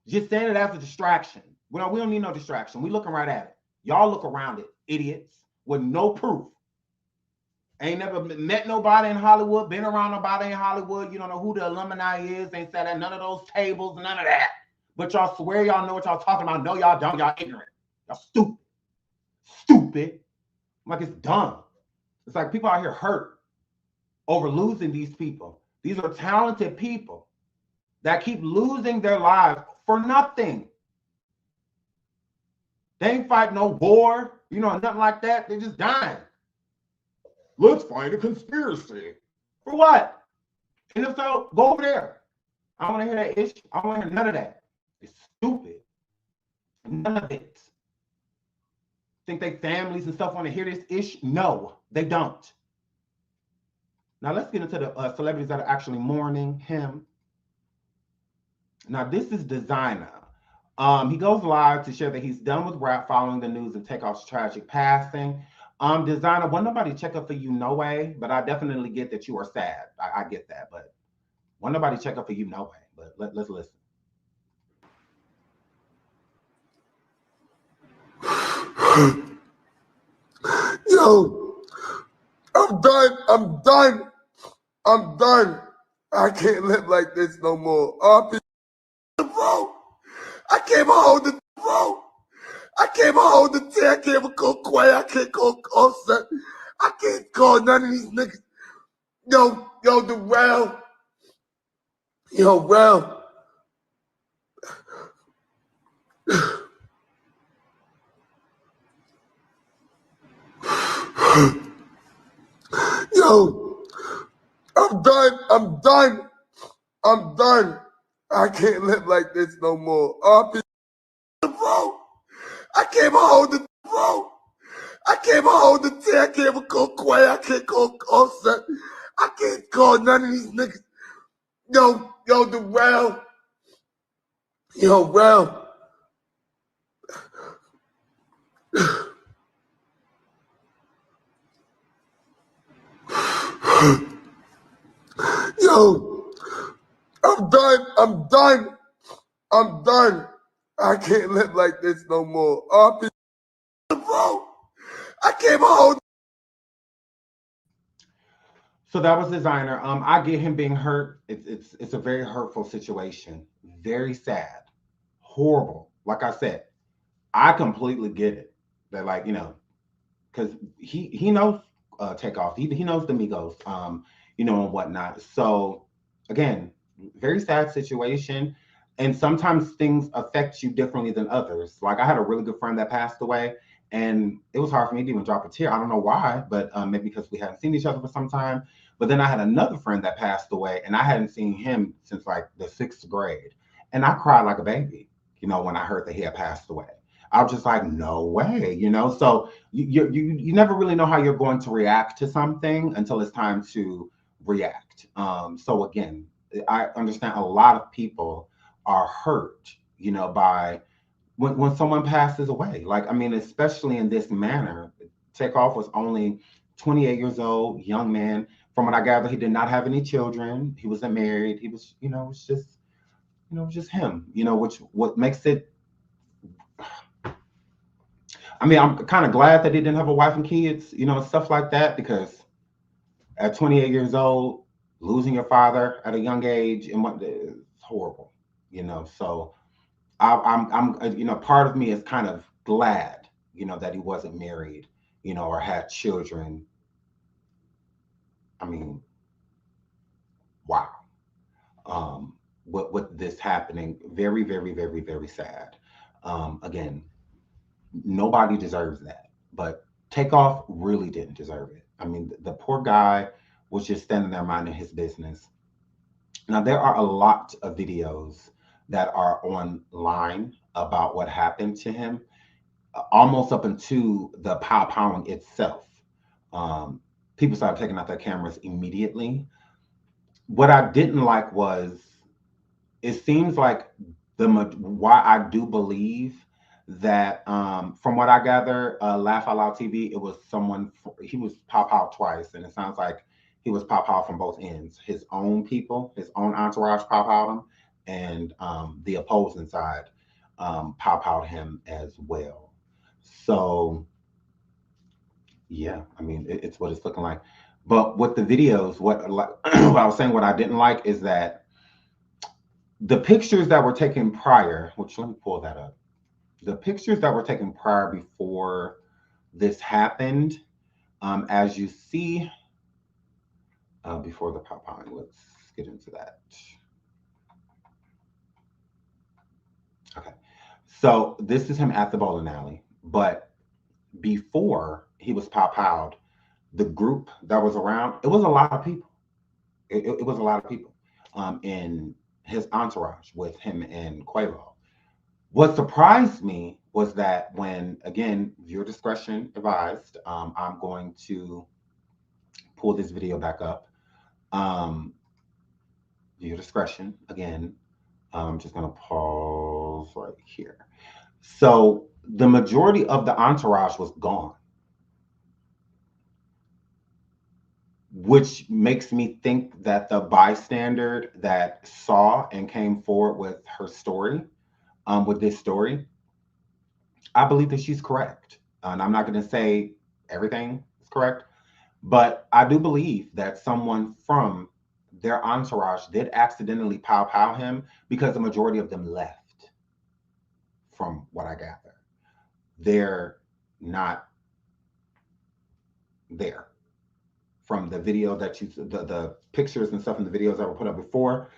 Just saying it as a distraction. We don't need no distraction. We looking right at it. Y'all look around it, idiots, with no proof. Ain't never met nobody in Hollywood, been around nobody in Hollywood. You don't know who the alumni is. Ain't sat at none of those tables, none of that. But y'all swear y'all know what y'all talking about. No, y'all don't. Y'all ignorant. Y'all stupid. Stupid. Like, it's dumb. It's like people out here hurt over losing these people. These are talented people that keep losing their lives for nothing. They ain't fight no war, nothing like that. They're just dying. Let's find a conspiracy. For what? And if so, go over there. I don't want to hear that ish. I don't want to hear none of that. It's stupid. None of it. Think they families and stuff want to hear this ish? No, they don't. Now let's get into the celebrities that are actually mourning him. Now this is Designer. He goes live to share that he's done with rap following the news of Takeoff's tragic passing. Designer, won't nobody check up for you, no way, but I definitely get that you are sad. I get that, but won't nobody check up for you, no way. But let's listen. Yo, I'm done. I can't live like this no more. Bro, I can't hold the bro. I can't hold the T. I can't even call Quay. I can't call Offset. I can't call none of these niggas. Yo, the Rel. Yo, Rel. Yo, I'm done. I'm done. I'm done. I can't live like this no more. Bro, I can't even hold the bro. I can't even hold the T. I can't even call Quay. I can't call Offset. I can't call none of these niggas. Yo, the Rail. Yo, Rail. Yo, I'm done. I'm done. I'm done. I can't live like this no more. Bro, I can't even hold. So that was Designer. I get him being hurt. It's a very hurtful situation. Very sad. Horrible. Like I said, I completely get it. That, like, because he knows Takeoff. He knows the Migos, and whatnot. So again, very sad situation. And sometimes things affect you differently than others. Like, I had a really good friend that passed away, and it was hard for me to even drop a tear. I don't know why, but maybe because we hadn't seen each other for some time. But then I had another friend that passed away, and I hadn't seen him since like the 6th grade. And I cried like a baby, when I heard that he had passed away. I was just like, no way. So you never really know how you're going to react to something until it's time to react. So again, I understand a lot of people are hurt, by when someone passes away. Like, I mean, especially in this manner. Takeoff was only 28 years old, young man. From what I gather, he did not have any children. He wasn't married. He was, it was just, him. Which what makes it. I mean, I'm kind of glad that he didn't have a wife and kids, stuff like that, because at 28 years old, losing your father at a young age and what is horrible. So I'm part of me is kind of glad, that he wasn't married, or had children. I mean, wow. With this happening, very, very, very, very sad. Again, nobody deserves that, but Takeoff really didn't deserve it. I mean, the poor guy was just standing there minding his business. Now, there are a lot of videos that are online about what happened to him, almost up into the pow-powing itself. Um, People started taking out their cameras immediately. What I didn't like was, it seems like why I do believe that, from what I gather, Laugh Out Loud TV, it was someone, he was pop out twice, and it sounds like he was pop out from both ends. His own people, his own entourage pop out him, and the opposing side pop out him as well. So yeah, I mean, it's what it's looking like. But with the videos, what like what I was saying, what I didn't like is that the pictures that were taken prior, which, let me pull that up. The pictures that were taken prior before this happened, as you see, before the pop on, let's get into that. Okay. So this is him at the bowling alley, but before he was pop out, the group that was around, it was a lot of people. It was a lot of people in his entourage with him and Quavo. What surprised me was that when, again, viewer discretion advised, I'm going to pull this video back up. Viewer discretion, again, I'm just going to pause right here. So the majority of the entourage was gone, which makes me think that the bystander that saw and came forward with her story, with this story, I believe that she's correct. And I'm not going to say everything is correct, but I do believe that someone from their entourage did accidentally pow pow him, because the majority of them left, from what I gather. They're not there. From the video that the pictures and stuff in the videos that were put up before,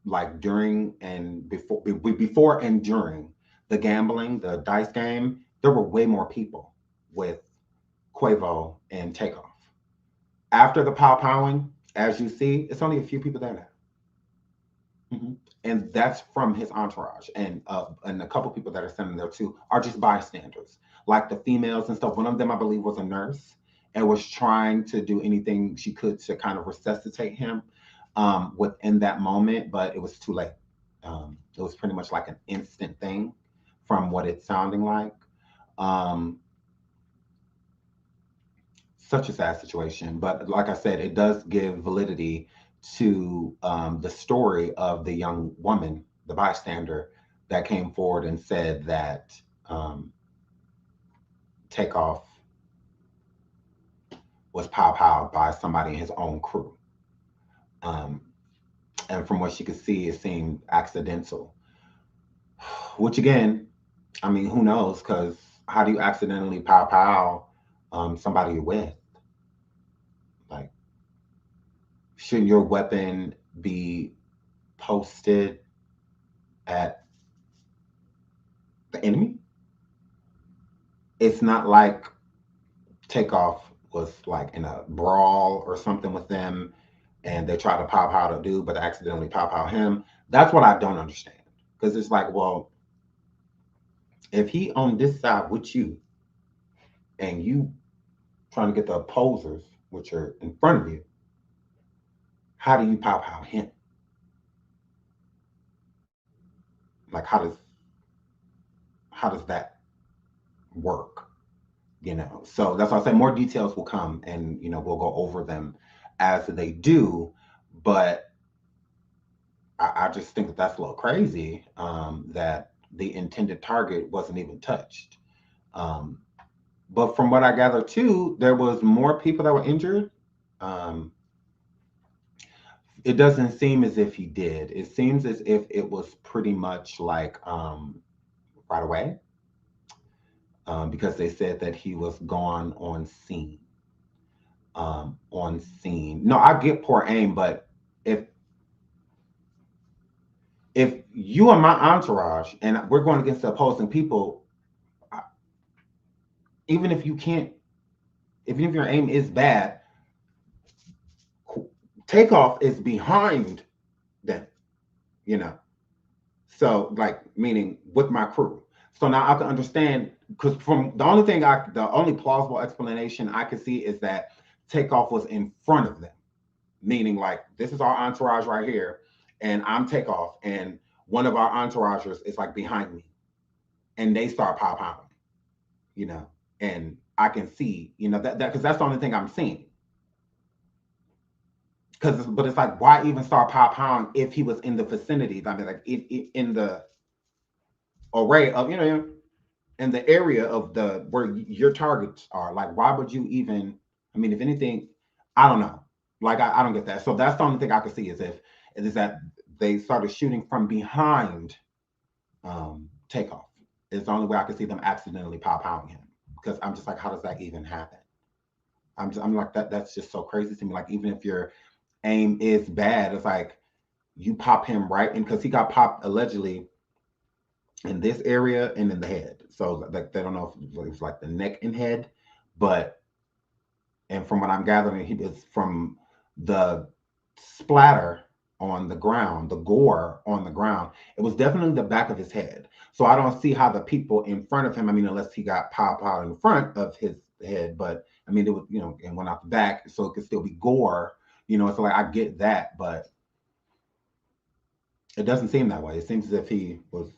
like during and before and during the gambling, the dice game, there were way more people with Quavo and Takeoff. After the pow-powing, as you see, it's only a few people there now. And that's from his entourage, and a couple people that are standing there too are just bystanders, like the females and stuff. One of them, I believe, was a nurse and was trying to do anything she could to kind of resuscitate him within that moment, but it was too late. It was pretty much like an instant thing, from what it's sounding like. Um, Such a sad situation, but like I said, it does give validity to the story of the young woman, the bystander, that came forward and said that um, Takeoff was pow-powed by somebody in his own crew. Um, and from what she could see, it seemed accidental. Which again, I mean, who knows? Because how do you accidentally pow-pow somebody you're with? Like, shouldn't your weapon be posted at the enemy? It's not like Takeoff was like in a brawl or something with them and they tried to pop out a dude but accidentally pop out him. That's what I don't understand. Because it's like, well, if he on this side with you and you trying to get the opposers, which are in front of you, how do you pop out him? Like how does that work? So that's why I say more details will come, and we'll go over them as they do. But I just think that that's a little crazy, that the intended target wasn't even touched. um, but from what I gather too, there was more people that were injured. um, it doesn't seem as if he did. It seems as if it was pretty much like right away, because they said that he was gone on scene. On scene. No, I get poor aim, but if you are my entourage and we're going against the opposing people, even if you can't, even if your aim is bad, Takeoff is behind them, you know. So, like, meaning with my crew. So now I can understand, because from the only plausible explanation I could see is that Takeoff was in front of them, meaning like this is our entourage right here, and I'm Takeoff, and one of our entourages is like behind me, and they start pop popping, you know, and I can see, that because that's the only thing I'm seeing. But it's like, why even start pop pound if he was in the vicinity? I mean, like in the array of, in the area of the where your targets are. Like, why would you even? I mean, if anything, I don't know. Like, I don't get that. So that's the only thing I could see is that they started shooting from behind Takeoff. It's the only way I could see them accidentally pop pounding him, because I'm just like, how does that even happen? I'm like that. That's just so crazy to me. Like, even if your aim is bad, it's like you pop him right in, because he got popped allegedly in this area and in the head. So like they don't know if it was like the neck and head, but and from what I'm gathering, he was from the splatter on the ground, the gore on the ground. It was definitely the back of his head. So I don't see how the people in front of him, I mean, unless he got popped out in front of his head, but I mean, it was, and went out the back, so it could still be gore, so like I get that, but it doesn't seem that way. It seems as if he was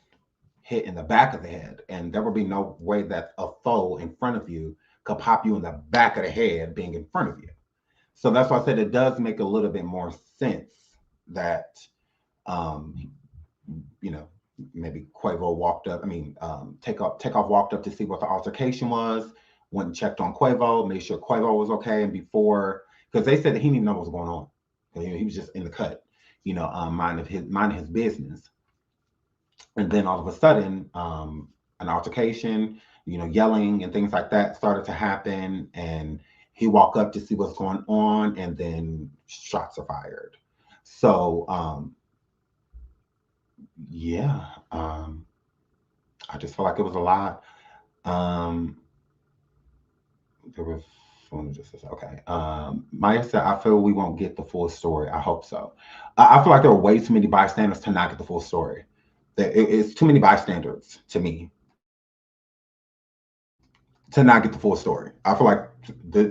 hit in the back of the head, and there would be no way that a foe in front of you could pop you in the back of the head being in front of you. So that's why I said it does make a little bit more sense that, um, maybe Quavo walked up. I mean, Takeoff walked up to see what the altercation was, went and checked on Quavo, made sure Quavo was okay, and because they said that he didn't even know what was going on. He was just in the cut, minding his business. And then all of a sudden, an altercation, yelling and things like that started to happen. And he walked up to see what's going on, and then shots are fired. So, yeah, I just feel like it was a lot. There was Okay. Maya said, I feel we won't get the full story. I hope so. I feel like there are way too many bystanders to not get the full story. It's too many bystanders to me to not get the full story. I feel like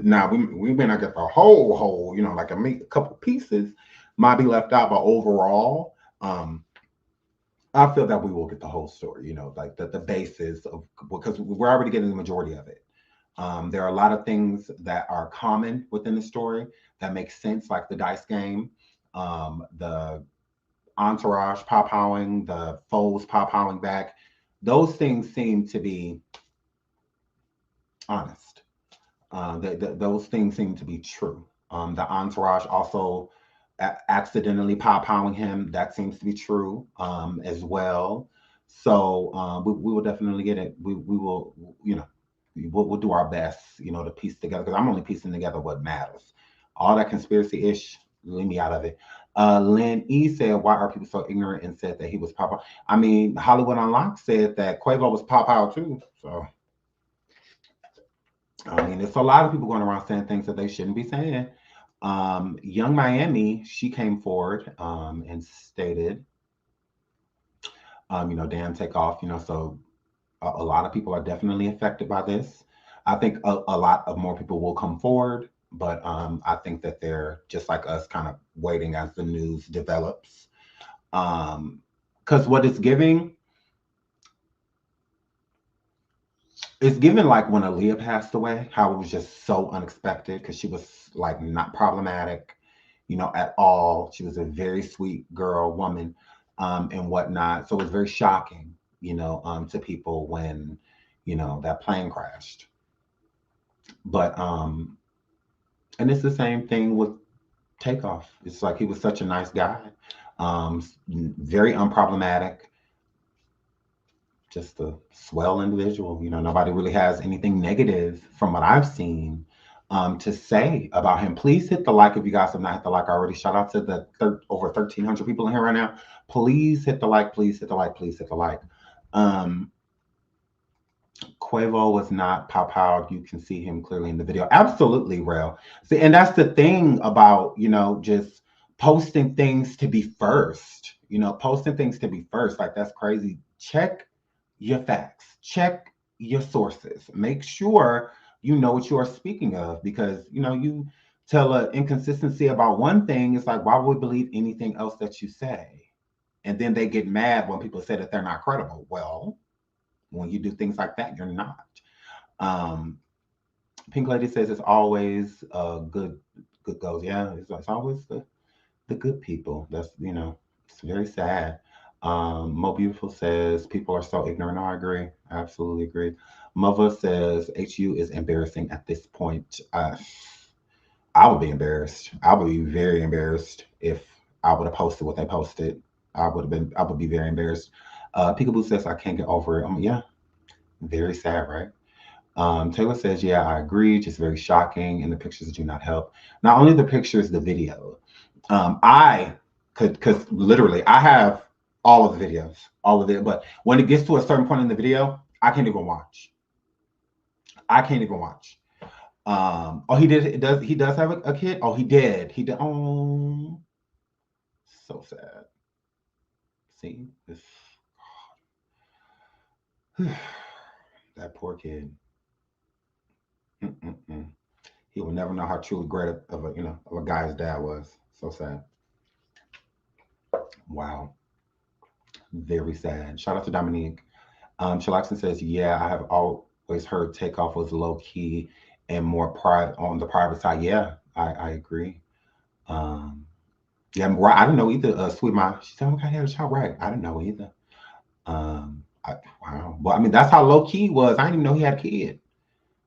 now we may not get the whole, like a couple pieces might be left out, but overall, I feel that we will get the whole story. Like the basis of, because we're already getting the majority of it. There are a lot of things that are common within the story that make sense, like the dice game, the entourage pop howling, the foes pop howling back. Those things seem to be honest. Those things seem to be true. The entourage also accidentally pop howling him. That seems to be true as well. So we will definitely get it. We will, we'll do our best, to piece together, because I'm only piecing together what matters. All that conspiracy ish, leave me out of it. Lynn E said, "Why are people so ignorant?" and said that he was pop out. I mean, Hollywood Unlocked said that Quavo was pop out too. So I mean, there's a lot of people going around saying things that they shouldn't be saying. Young Miami, she came forward and stated, damn, Takeoff, so a lot of people are definitely affected by this. I think a lot of more people will come forward, but I think that they're just like us, kind of waiting as the news develops. Because what it's giving, like when Aaliyah passed away, how it was just so unexpected, because she was like not problematic, at all. She was a very sweet girl, woman, and whatnot. So it was very shocking, to people when, that plane crashed. But and it's the same thing with Takeoff. It's like he was such a nice guy, very unproblematic, just a swell individual. Nobody really has anything negative from what I've seen to say about him. Please hit the like if you guys have not hit the like already. Shout out to the over 1,300 people in here right now. Please hit the like. Please hit the like. Please hit the like. Quavo was not pop out. You can see him clearly in the video. Absolutely, Rel. See, and that's the thing about, just posting things to be first. Posting things to be first. Like, that's crazy. Check your facts. Check your sources. Make sure you know what you are speaking of, because, you tell an inconsistency about one thing. It's like, why would we believe anything else that you say? And then they get mad when people say that they're not credible. Well, when you do things like that, you're not. Pink Lady says it's always good goes. Yeah, it's always the good people. That's, it's very sad. Mo Beautiful says people are so ignorant. No, I agree. I absolutely agree. Mother says HU is embarrassing at this point. I would be embarrassed. I would be very embarrassed if I would have posted what they posted. I would be very embarrassed. Peekaboo says I can't get over it. Yeah, very sad, right? Taylor says, yeah, I agree. Just very shocking. And the pictures do not help. Not only the pictures, the video. I could, because literally I have all of the videos, all of it. But when it gets to a certain point in the video, I can't even watch. I can't even watch. Oh, he does have a kid? Oh, he did. He did. Oh, so sad. See, this, that poor kid. Mm-mm-mm. He will never know how truly great of a guy his dad was. So sad. Wow. Very sad. Shout out to Dominique. Chilaxon says, yeah, I have always heard Takeoff was low key and more private on the private side. Yeah, I agree. Yeah, right. I didn't know either. Sweet Mom, she said, okay, yeah, child, right. I didn't know either. Wow. Well, I mean, that's how low key he was. I didn't even know he had a kid.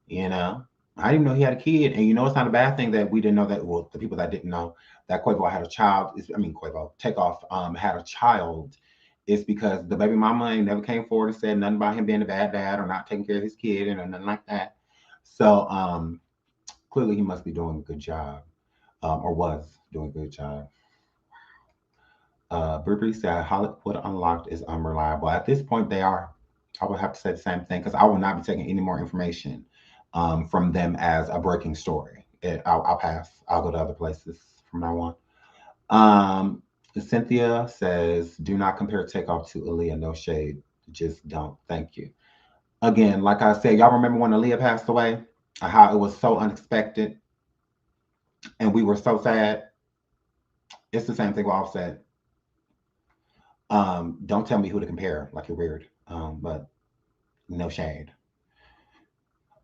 You know, I didn't know he had a kid, and it's not a bad thing that we didn't know that. Well, the people that didn't know that Quavo had a child Quavo Takeoff had a child, is because the baby mama ain't never came forward and said nothing about him being a bad dad or not taking care of his kid and nothing like that. So clearly he must be doing a good job, or was doing a good job. Burberry said Hollywood Unlocked is unreliable. At this point, they are. I would have to say the same thing, because I will not be taking any more information from them as a breaking story. I'll pass. I'll go to other places from now on. Cynthia says, do not compare Takeoff to Aaliyah. No shade. Just don't. Thank you. Again, like I said, y'all remember when Aaliyah passed away? How it was so unexpected and we were so sad? It's the same thing with Offset. Don't tell me who to compare, like you're weird. But no shade.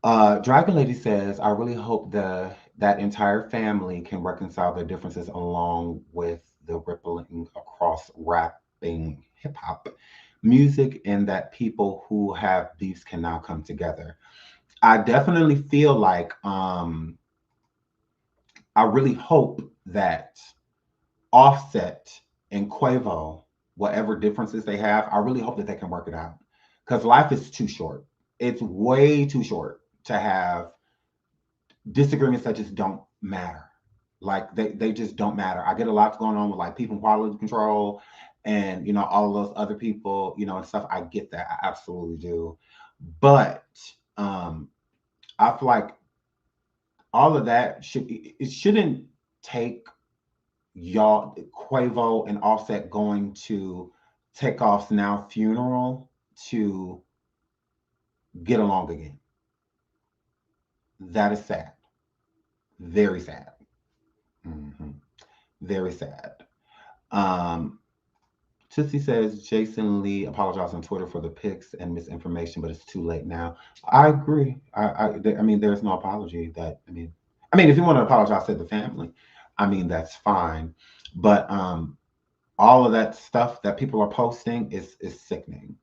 Dragon Lady says, I really hope that entire family can reconcile their differences along with the rippling across rapping hip hop music and that people who have beefs can now come together. I definitely feel like I really hope that Offset and Quavo, whatever differences they have, I really hope that they can work it out. Because life is too short. It's way too short to have disagreements that just don't matter. Like they just don't matter. I get a lot going on with like people in quality control and all of those other people, and stuff. I get that. I absolutely do. But I feel like all of that shouldn't take y'all Quavo and Offset going to Takeoff's now funeral to get along again. That is sad. Very sad. hmm Very sad. Um, Tootsie says Jason Lee apologized on Twitter for the pics and misinformation, but it's too late now. I agree. I mean, there's no apology. I mean, if you want to apologize to the family, I mean, that's fine. But all of that stuff that people are posting is sickening.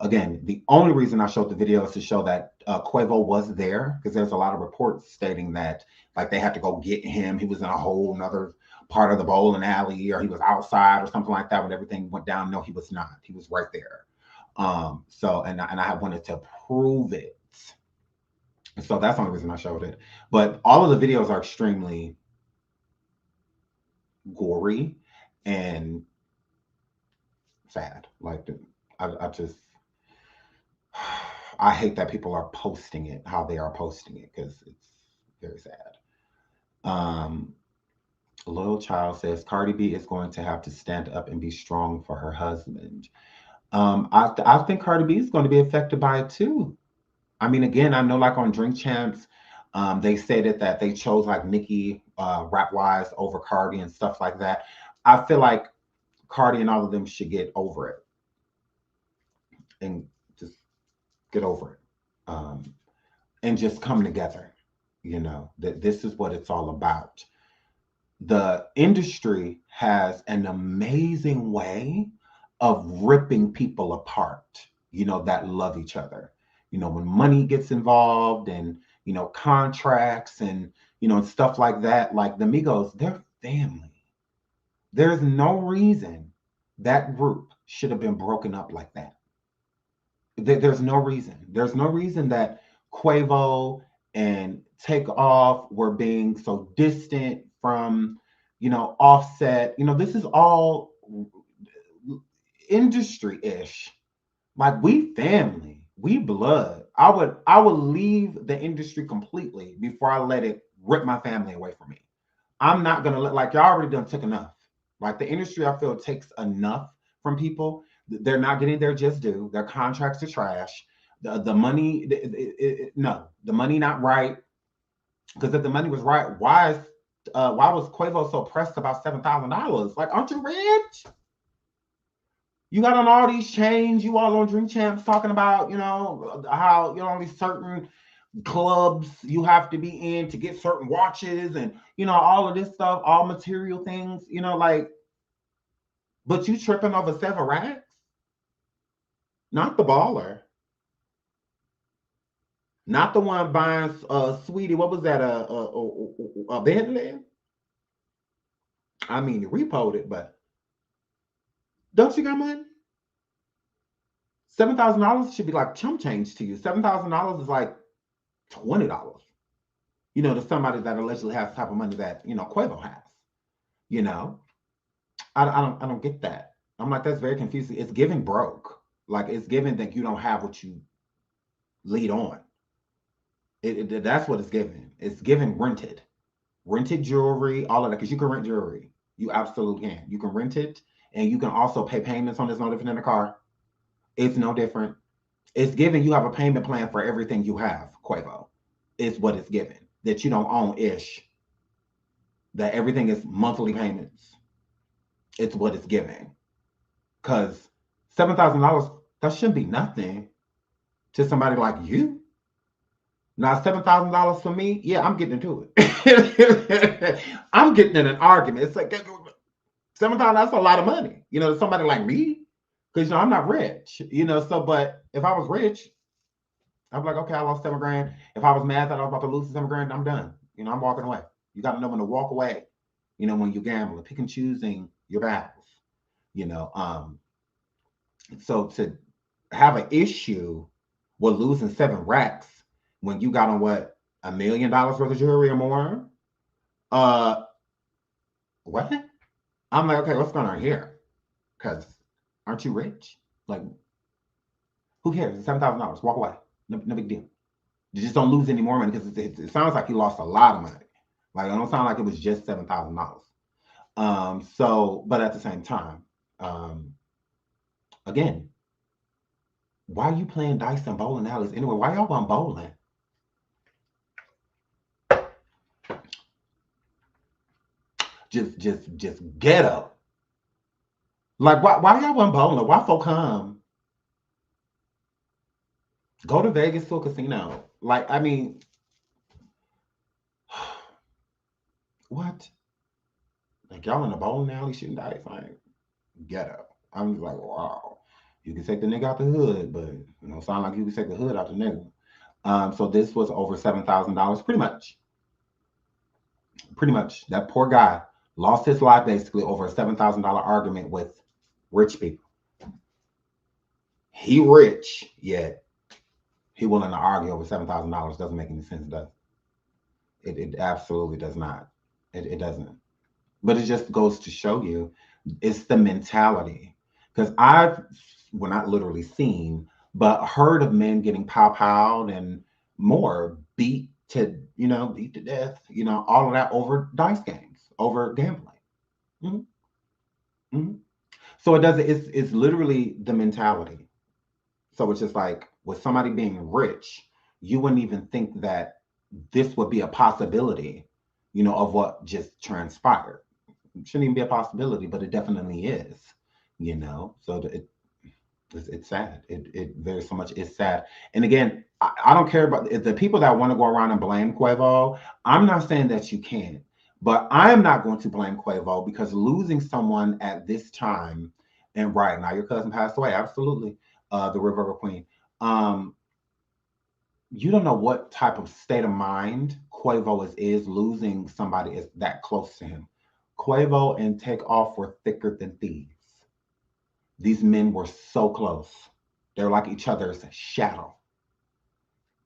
Again, the only reason I showed the video is to show that Quavo was there because there's a lot of reports stating that like they had to go get him. He was in a whole another part of the bowling alley or he was outside or something like that when everything went down. No, he was not. He was right there. And I wanted to prove it. So that's the only reason I showed it. But all of the videos are extremely gory and sad. Like I just I hate that people are posting it how they are posting it because it's very sad. Um, Loyal Child says Cardi B is going to have to stand up and be strong for her husband. I think Cardi B is going to be affected by it too. I mean, again, I know like on Drink Champs, they said that they chose like Nicki rap wise over Cardi and stuff like that. I feel like Cardi and all of them should get over it and just get over it and just come together. That this is what it's all about. The industry has an amazing way of ripping people apart, that love each other. When money gets involved and, contracts and stuff like that, like the Migos, they're family. There's no reason that group should have been broken up like that. There's no reason. There's no reason that Quavo and Takeoff were being so distant from, Offset. This is all industry-ish. Like we family, we blood. I would leave the industry completely before I let it rip my family away from me. I'm not gonna let like y'all already done took enough. Like the industry, I feel takes enough from people. They're not getting their just due. Their contracts are trash. The money, no, the money not right. Because if the money was right, why was Quavo so pressed about $7,000? Like, aren't you rich? You got on all these chains. You all on Drink Champs talking about, how only certain clubs you have to be in to get certain watches and all of this stuff, all material things. Like, but you tripping over 7 racks? Not the baller. Not the one buying Sweetie. What was that? A Bentley? I mean, you repoed it, but don't you got money? $7,000 should be like chump change to you. $7,000 is like $20. To somebody that allegedly has the type of money that Quavo has. You know, I don't get that. I'm like, that's very confusing. It's giving broke. Like it's giving that you don't have what you lead on. That's what it's given. It's given rented jewelry, all of that, because you can rent jewelry. You absolutely can. You can rent it, and you can also pay payments on this. No different than a car. It's no different. It's given you have a payment plan for everything you have. Quavo, is what it's given that you don't own ish. That everything is monthly payments. It's what it's giving. Because $7,000, that shouldn't be nothing to somebody like you. Now, $7,000 for me, yeah, I'm getting into it. I'm getting in an argument. It's like $7,000, that's a lot of money, to somebody like me. Because, I'm not rich, so, but if I was rich, I'm like, okay, I lost 7 grand. If I was mad that I was about to lose 7 grand, I'm done. I'm walking away. You got to know when to walk away, when you're gambling, pick and choosing your battles, you know. So to have an issue with losing 7 racks when you got on what, $1 million worth of jewelry or more, what? I'm like, okay, what's going on here? Because aren't you rich? Like, who cares? It's $7,000. Walk away. No big deal. You just don't lose any more money, because it sounds like you lost a lot of money. Like, it don't sound like it was just $7,000. So, but at the same time, again, why are you playing dice and bowling alleys anyway? Why y'all going bowling? Just ghetto. Like, why y'all want bowling? Why folk come? Go to Vegas to a casino. Like, I mean, what? Like, y'all in a bowling alley shooting dice? Like, ghetto. I'm just like, wow. You can take the nigga out the hood, but sound like you can take the hood out the nigga. So this was over $7,000, pretty much. Pretty much. That poor guy lost his life basically over a $7,000 argument with rich people. He rich, yet he willing to argue over $7,000. Doesn't make any sense, does it? It absolutely does not. It doesn't. But it just goes to show you, it's the mentality. Because I've, well, not literally seen, but heard of men getting pow-powed and more beat to death, all of that over dice games, over gambling. Mm-hmm. Mm-hmm. So it doesn't, it's literally the mentality. So it's just like, with somebody being rich, you wouldn't even think that this would be a possibility, of what just transpired. It shouldn't even be a possibility, but it definitely is, So it's sad. It very so much is sad. And again, I don't care about the people that want to go around and blame Quavo. I'm not saying that you can't, but I am not going to blame Quavo, because losing someone at this time, and right now your cousin passed away, absolutely, the River Queen. You don't know what type of state of mind Quavo is losing somebody is that close to him. Quavo and Takeoff were thicker than thieves. These men were so close. They're like each other's shadow.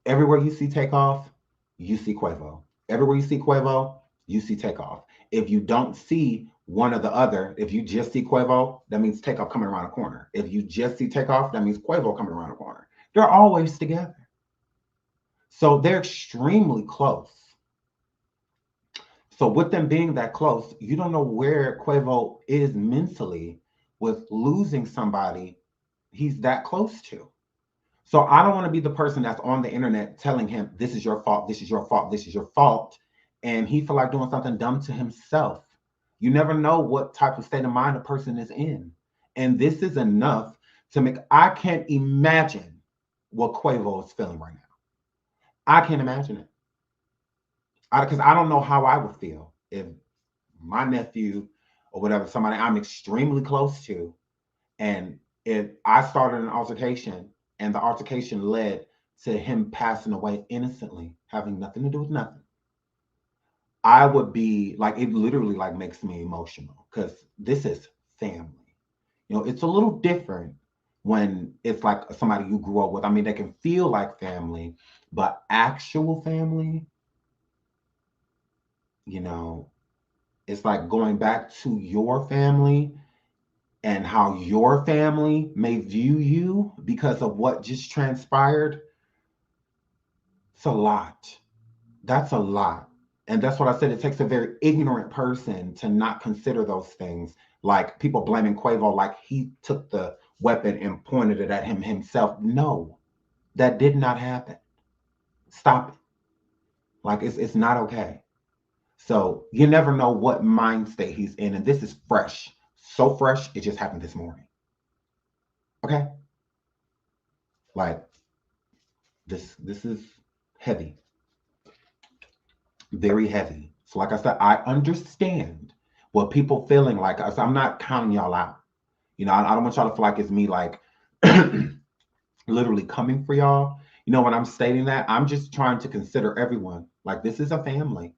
Everywhere you see Takeoff, you see Quavo. Everywhere you see Quavo, you see Takeoff. If you don't see one or the other, if you just see Quavo, that means Takeoff coming around the corner. If you just see Takeoff, that means Quavo coming around the corner. They're always together. So they're extremely close. So with them being that close, you don't know where Quavo is mentally with losing somebody he's that close to. So I don't want to be the person that's on the internet telling him, this is your fault, this is your fault, this is your fault. And he feel like doing something dumb to himself. You never know what type of state of mind a person is in. And this is enough to make, I can't imagine what Quavo is feeling right now. I can't imagine it. Because I don't know how I would feel if my nephew or whatever, somebody I'm extremely close to, and if I started an altercation and the altercation led to him passing away innocently, having nothing to do with nothing, I would be like, it literally like makes me emotional, because this is family. It's a little different when it's like somebody you grew up with. I mean, they can feel like family, but actual family, it's like going back to your family and how your family may view you because of what just transpired. It's a lot. That's a lot. And that's what I said. It takes a very ignorant person to not consider those things. Like people blaming Quavo like he took the weapon and pointed it at him himself. No, that did not happen. Stop it. Like it's not okay. So you never know what mind state he's in. And this is fresh. So fresh, it just happened this morning. Okay? Like this is heavy. Very heavy. So like I said, I understand what people feeling like. I'm not counting y'all out. I don't want y'all to feel like it's me like literally coming for y'all. When I'm stating that, I'm just trying to consider everyone. Like this is a family.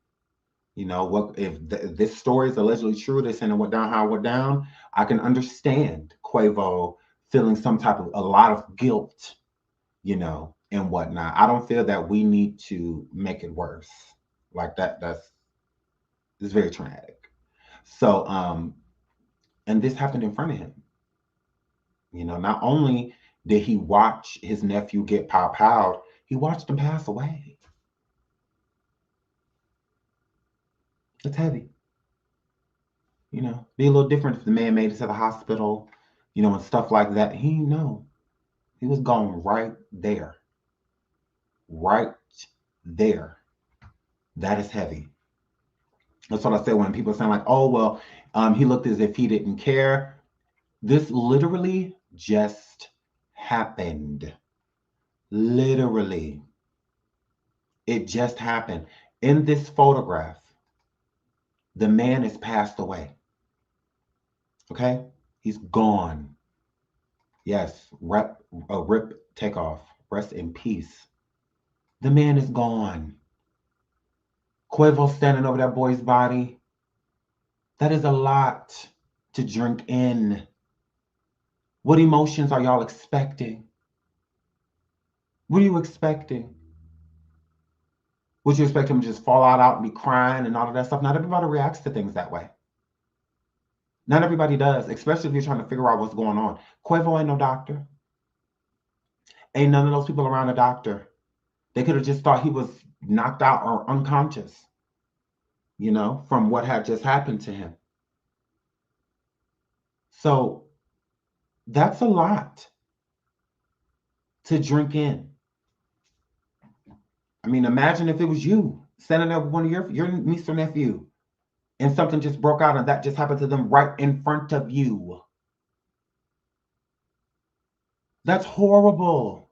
What if this story is allegedly true? This and it went down how it went down. I can understand Quavo feeling some type of a lot of guilt, and whatnot. I don't feel that we need to make it worse like that. It's very traumatic. So, and this happened in front of him. Not only did he watch his nephew get pow, he watched him pass away. It's heavy. Be a little different if the man made it to the hospital, and stuff like that. He was gone right there. Right there. That is heavy. That's what I say when people sound like, oh, well, he looked as if he didn't care. This literally just happened. Literally. It just happened. In this photograph, the man has passed away. Okay? He's gone. Yes, rip Takeoff. Rest in peace. The man is gone. Quavo standing over that boy's body. That is a lot to drink in. What emotions are y'all expecting? What are you expecting? Would you expect him to just fall out and be crying and all of that stuff? Not everybody reacts to things that way. Not everybody does, especially if you're trying to figure out what's going on. Quavo ain't no doctor. Ain't none of those people around a doctor. They could have just thought he was knocked out or unconscious, from what had just happened to him. So that's a lot to drink in. I mean, imagine if it was you standing there with one of your niece or nephew and something just broke out and that just happened to them right in front of you. That's horrible.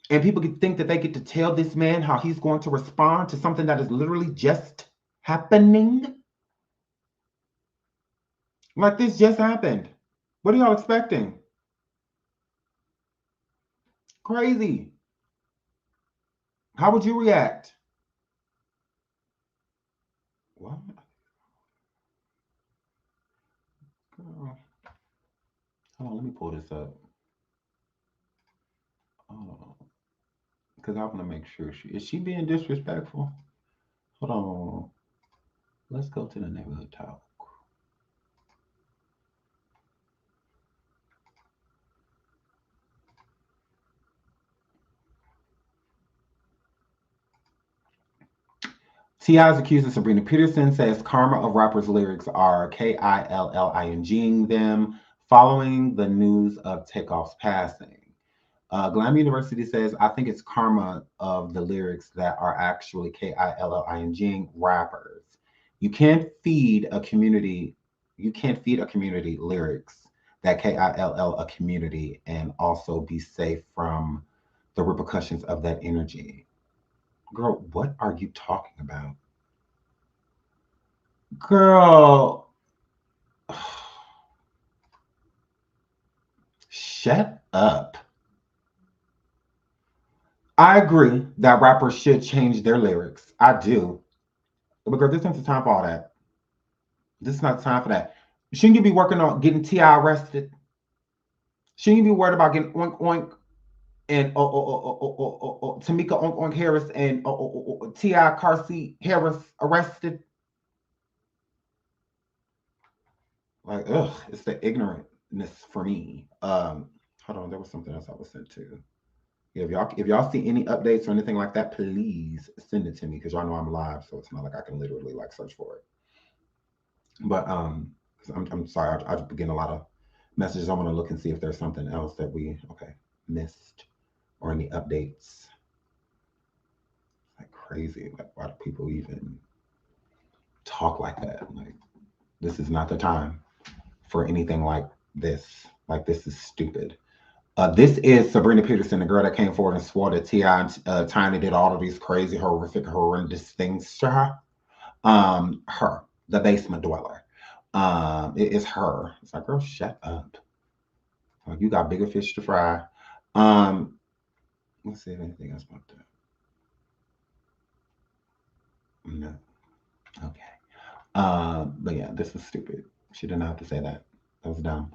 And people could think that they get to tell this man how he's going to respond to something that is literally just happening. Like this just happened. What are y'all expecting? Crazy. How would you react? What? Girl. Hold on, let me pull this up. Because I want to make sure is she being disrespectful? Hold on. Let's go to the neighborhood talk. T.I.'s accusing Sabrina Peterson says karma of rappers' lyrics are killing them following the news of Takeoff's passing. Glam University says, I think it's karma of the lyrics that are actually killing rappers. You can't feed a community lyrics that kill a community and also be safe from the repercussions of that energy. Girl, what are you talking about? Girl, shut up. I agree that rappers should change their lyrics. I do. But girl, this isn't the time for all that. This is not the time for that. Shouldn't you be working on getting T.I. arrested? Shouldn't you be worried about getting Oink Oink and Tamika Oink Oink Harris and T.I. Carsey Harris arrested? Like, ugh, it's the ignorantness for me. Hold on, there was something else I was sent to. If y'all see any updates or anything like that, please send it to me because y'all know I'm live, so it's not like I can literally like search for it. But 'cause I'm sorry, I've been getting a lot of messages. I want to look and see if there's something else that we missed or any updates. Like crazy. Like why do people even talk like that? Like this is not the time for anything like this. Like this is stupid. This is Sabrina Peterson, the girl that came forward and swore that T.I. and Tiny did all of these crazy, horrific, horrendous things to her. Her, the basement dweller. It is her. It's like, girl, shut up. Like, you got bigger fish to fry. Let's see if anything else about that. No. Okay. But yeah, this is stupid. She didn't have to say that. That was dumb.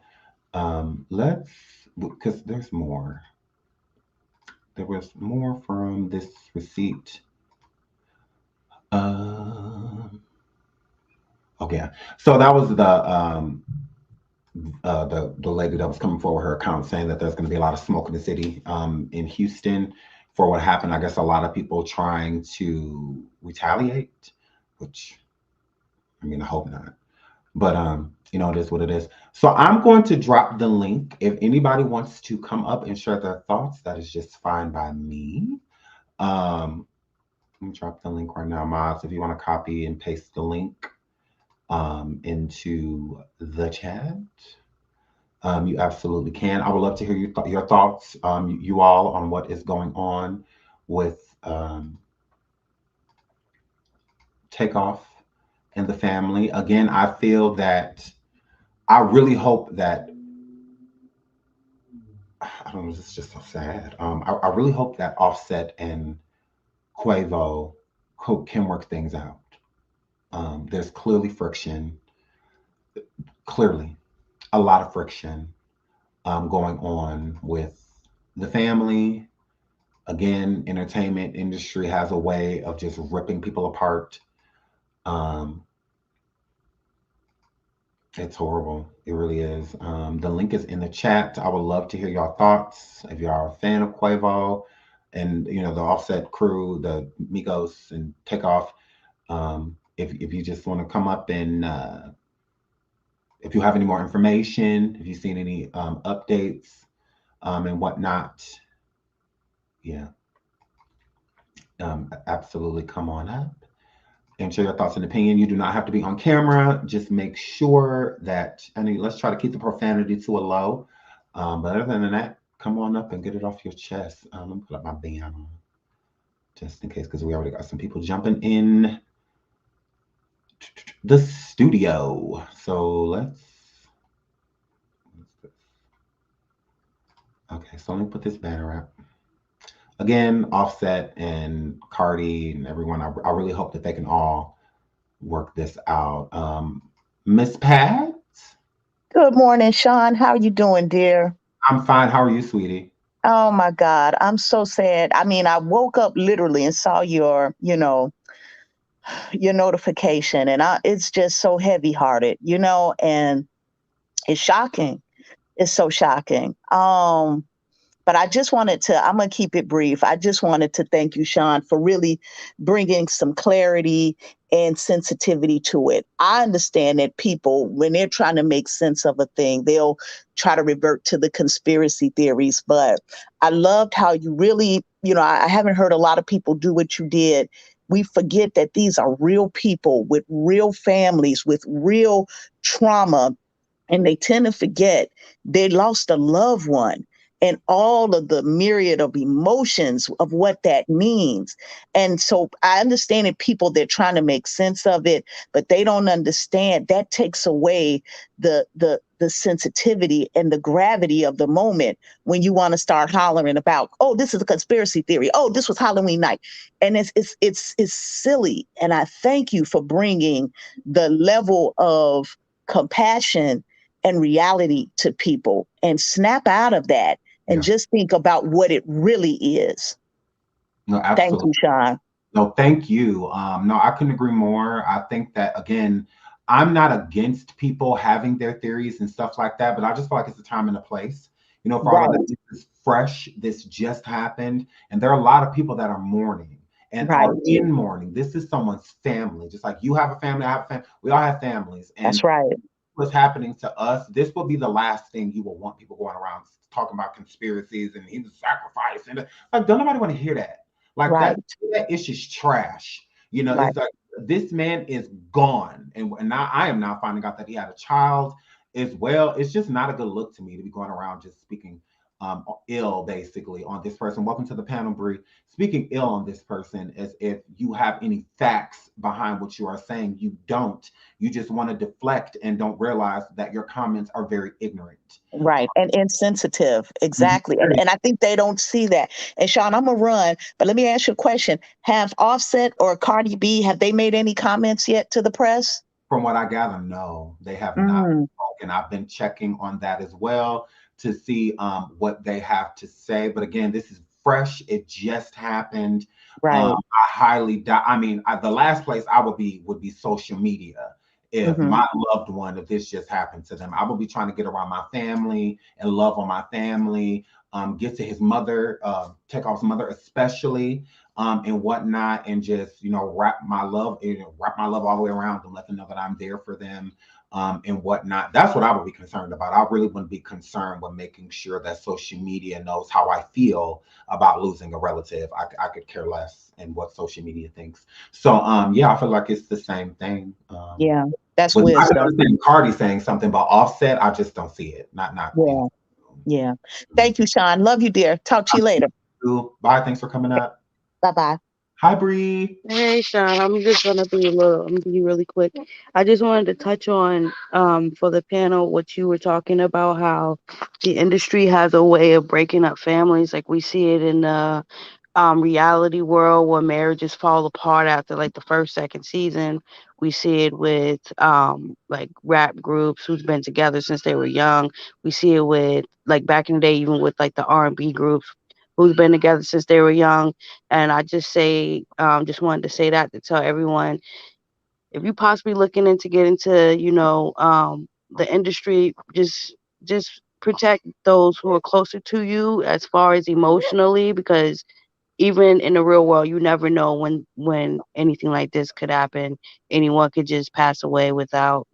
Because there's more. There was more from this receipt. Okay. So that was the lady that was coming forward her account saying that there's going to be a lot of smoke in the city in Houston for what happened. I guess a lot of people trying to retaliate, which I mean I hope not. But it is what it is. So I'm going to drop the link. If anybody wants to come up and share their thoughts, that is just fine by me. Let me drop the link right now, Miles. If you want to copy and paste the link into the chat, you absolutely can. I would love to hear your thoughts, you all, on what is going on with Takeoff and the family. Again, I feel that I really hope that I don't know. It's just so sad. I really hope that Offset and Quavo can work things out. There's clearly friction, clearly a lot of friction going on with the family. Again, entertainment industry has a way of just ripping people apart. Um, it's horrible. It really is. The link is in the chat. I would love to hear your thoughts. If you are a fan of Quavo and the Offset crew, the Migos and Takeoff, if you just want to come up and if you have any more information, if you've seen any updates and whatnot, yeah, absolutely come on up and share your thoughts and opinion. You do not have to be on camera. Just make sure that, let's try to keep the profanity to a low. But other than that, come on up and get it off your chest. Let me put up my band on just in case, because we already got some people jumping in the studio. So okay, so let me put this banner up. Again, Offset and Cardi and everyone, I really hope that they can all work this out. Miss Pat? Good morning, Sean. How you doing, dear? I'm fine. How are you, sweetie? Oh my God, I'm so sad. I mean, I woke up literally and saw your notification, and it's just so heavy-hearted, and it's shocking. It's so shocking. But I'm going to keep it brief. I just wanted to thank you, Sean, for really bringing some clarity and sensitivity to it. I understand that people, when they're trying to make sense of a thing, they'll try to revert to the conspiracy theories. But I loved how you really, I haven't heard a lot of people do what you did. We forget that these are real people with real families, with real trauma, and they tend to forget they lost a loved one and all of the myriad of emotions of what that means. And so I understand that people, they're trying to make sense of it, but they don't understand that takes away the sensitivity and the gravity of the moment when you want to start hollering about, oh, this is a conspiracy theory. Oh, this was Halloween night. And it's silly. And I thank you for bringing the level of compassion and reality to people and snap out of that and just think about what it really is. No, Thank absolutely. you, Sean. No, thank you. No, I couldn't agree more. I think that, again, I'm not against people having their theories and stuff like that, but I just feel like it's a time and a place. For all of Right, that, this is fresh. This just happened. And there are a lot of people that are mourning and are right. in mourning. This is someone's family. Just like you have a family, I have a family. We all have families. And That's right. what's happening to us, this will be the last thing you will want people going around talking about conspiracies and he was sacrificed. And like, don't nobody want to hear that. Like Right, that is just trash. right. It's like this man is gone. And now I am now finding out that he had a child as well. It's just not a good look to me to be going around just speaking ill basically on this person. Welcome to the panel, Bree. Speaking ill on this person as if you have any facts behind what you are saying. You don't. You just want to deflect and don't realize that your comments are very ignorant. Right. And insensitive. Exactly. Mhm. And I think they don't see that. And Sean, I'm gonna run, but let me ask you a question. Have Offset or Cardi B, have they made any comments yet to the press? From what I gather, no, they have not Mm, spoken. I've been checking on that as well to see what they have to say. But again, this is fresh. It just happened. right. I highly doubt. I mean, the last place I would be social media. If Hmm. my loved one, if this just happened to them, I would be trying to get around my family and love on my family. Get to his mother, Takeoff's mother especially, and whatnot, and just wrap my love all the way around them, let them know that I'm there for them, and whatnot. That's what I would be concerned about. I really wouldn't be concerned with making sure that social media knows how I feel about losing a relative. I could care less in what social media thinks. So yeah, I feel like it's the same thing. Yeah. That's But I can wisdom. understand Cardi saying something about Offset. I just don't see it. Not Yeah. Yeah. Thank you, Sean. Love you, dear. Talk to you later. Bye. Thanks for coming up. Bye bye. Hi, Bree. Hey Sean, I'm gonna be really quick. I just wanted to touch on for the panel what you were talking about, how the industry has a way of breaking up families. Like we see it in the reality world where marriages fall apart after like the first, second season. We see it with like rap groups who's been together since they were young. We see it with like back in the day, even with like the R&B groups who's been together since they were young. And I just wanted to say that to tell everyone, if you possibly looking into get into, the industry, just protect those who are closer to you as far as emotionally, because even in the real world, you never know when anything like this could happen. Anyone could just pass away without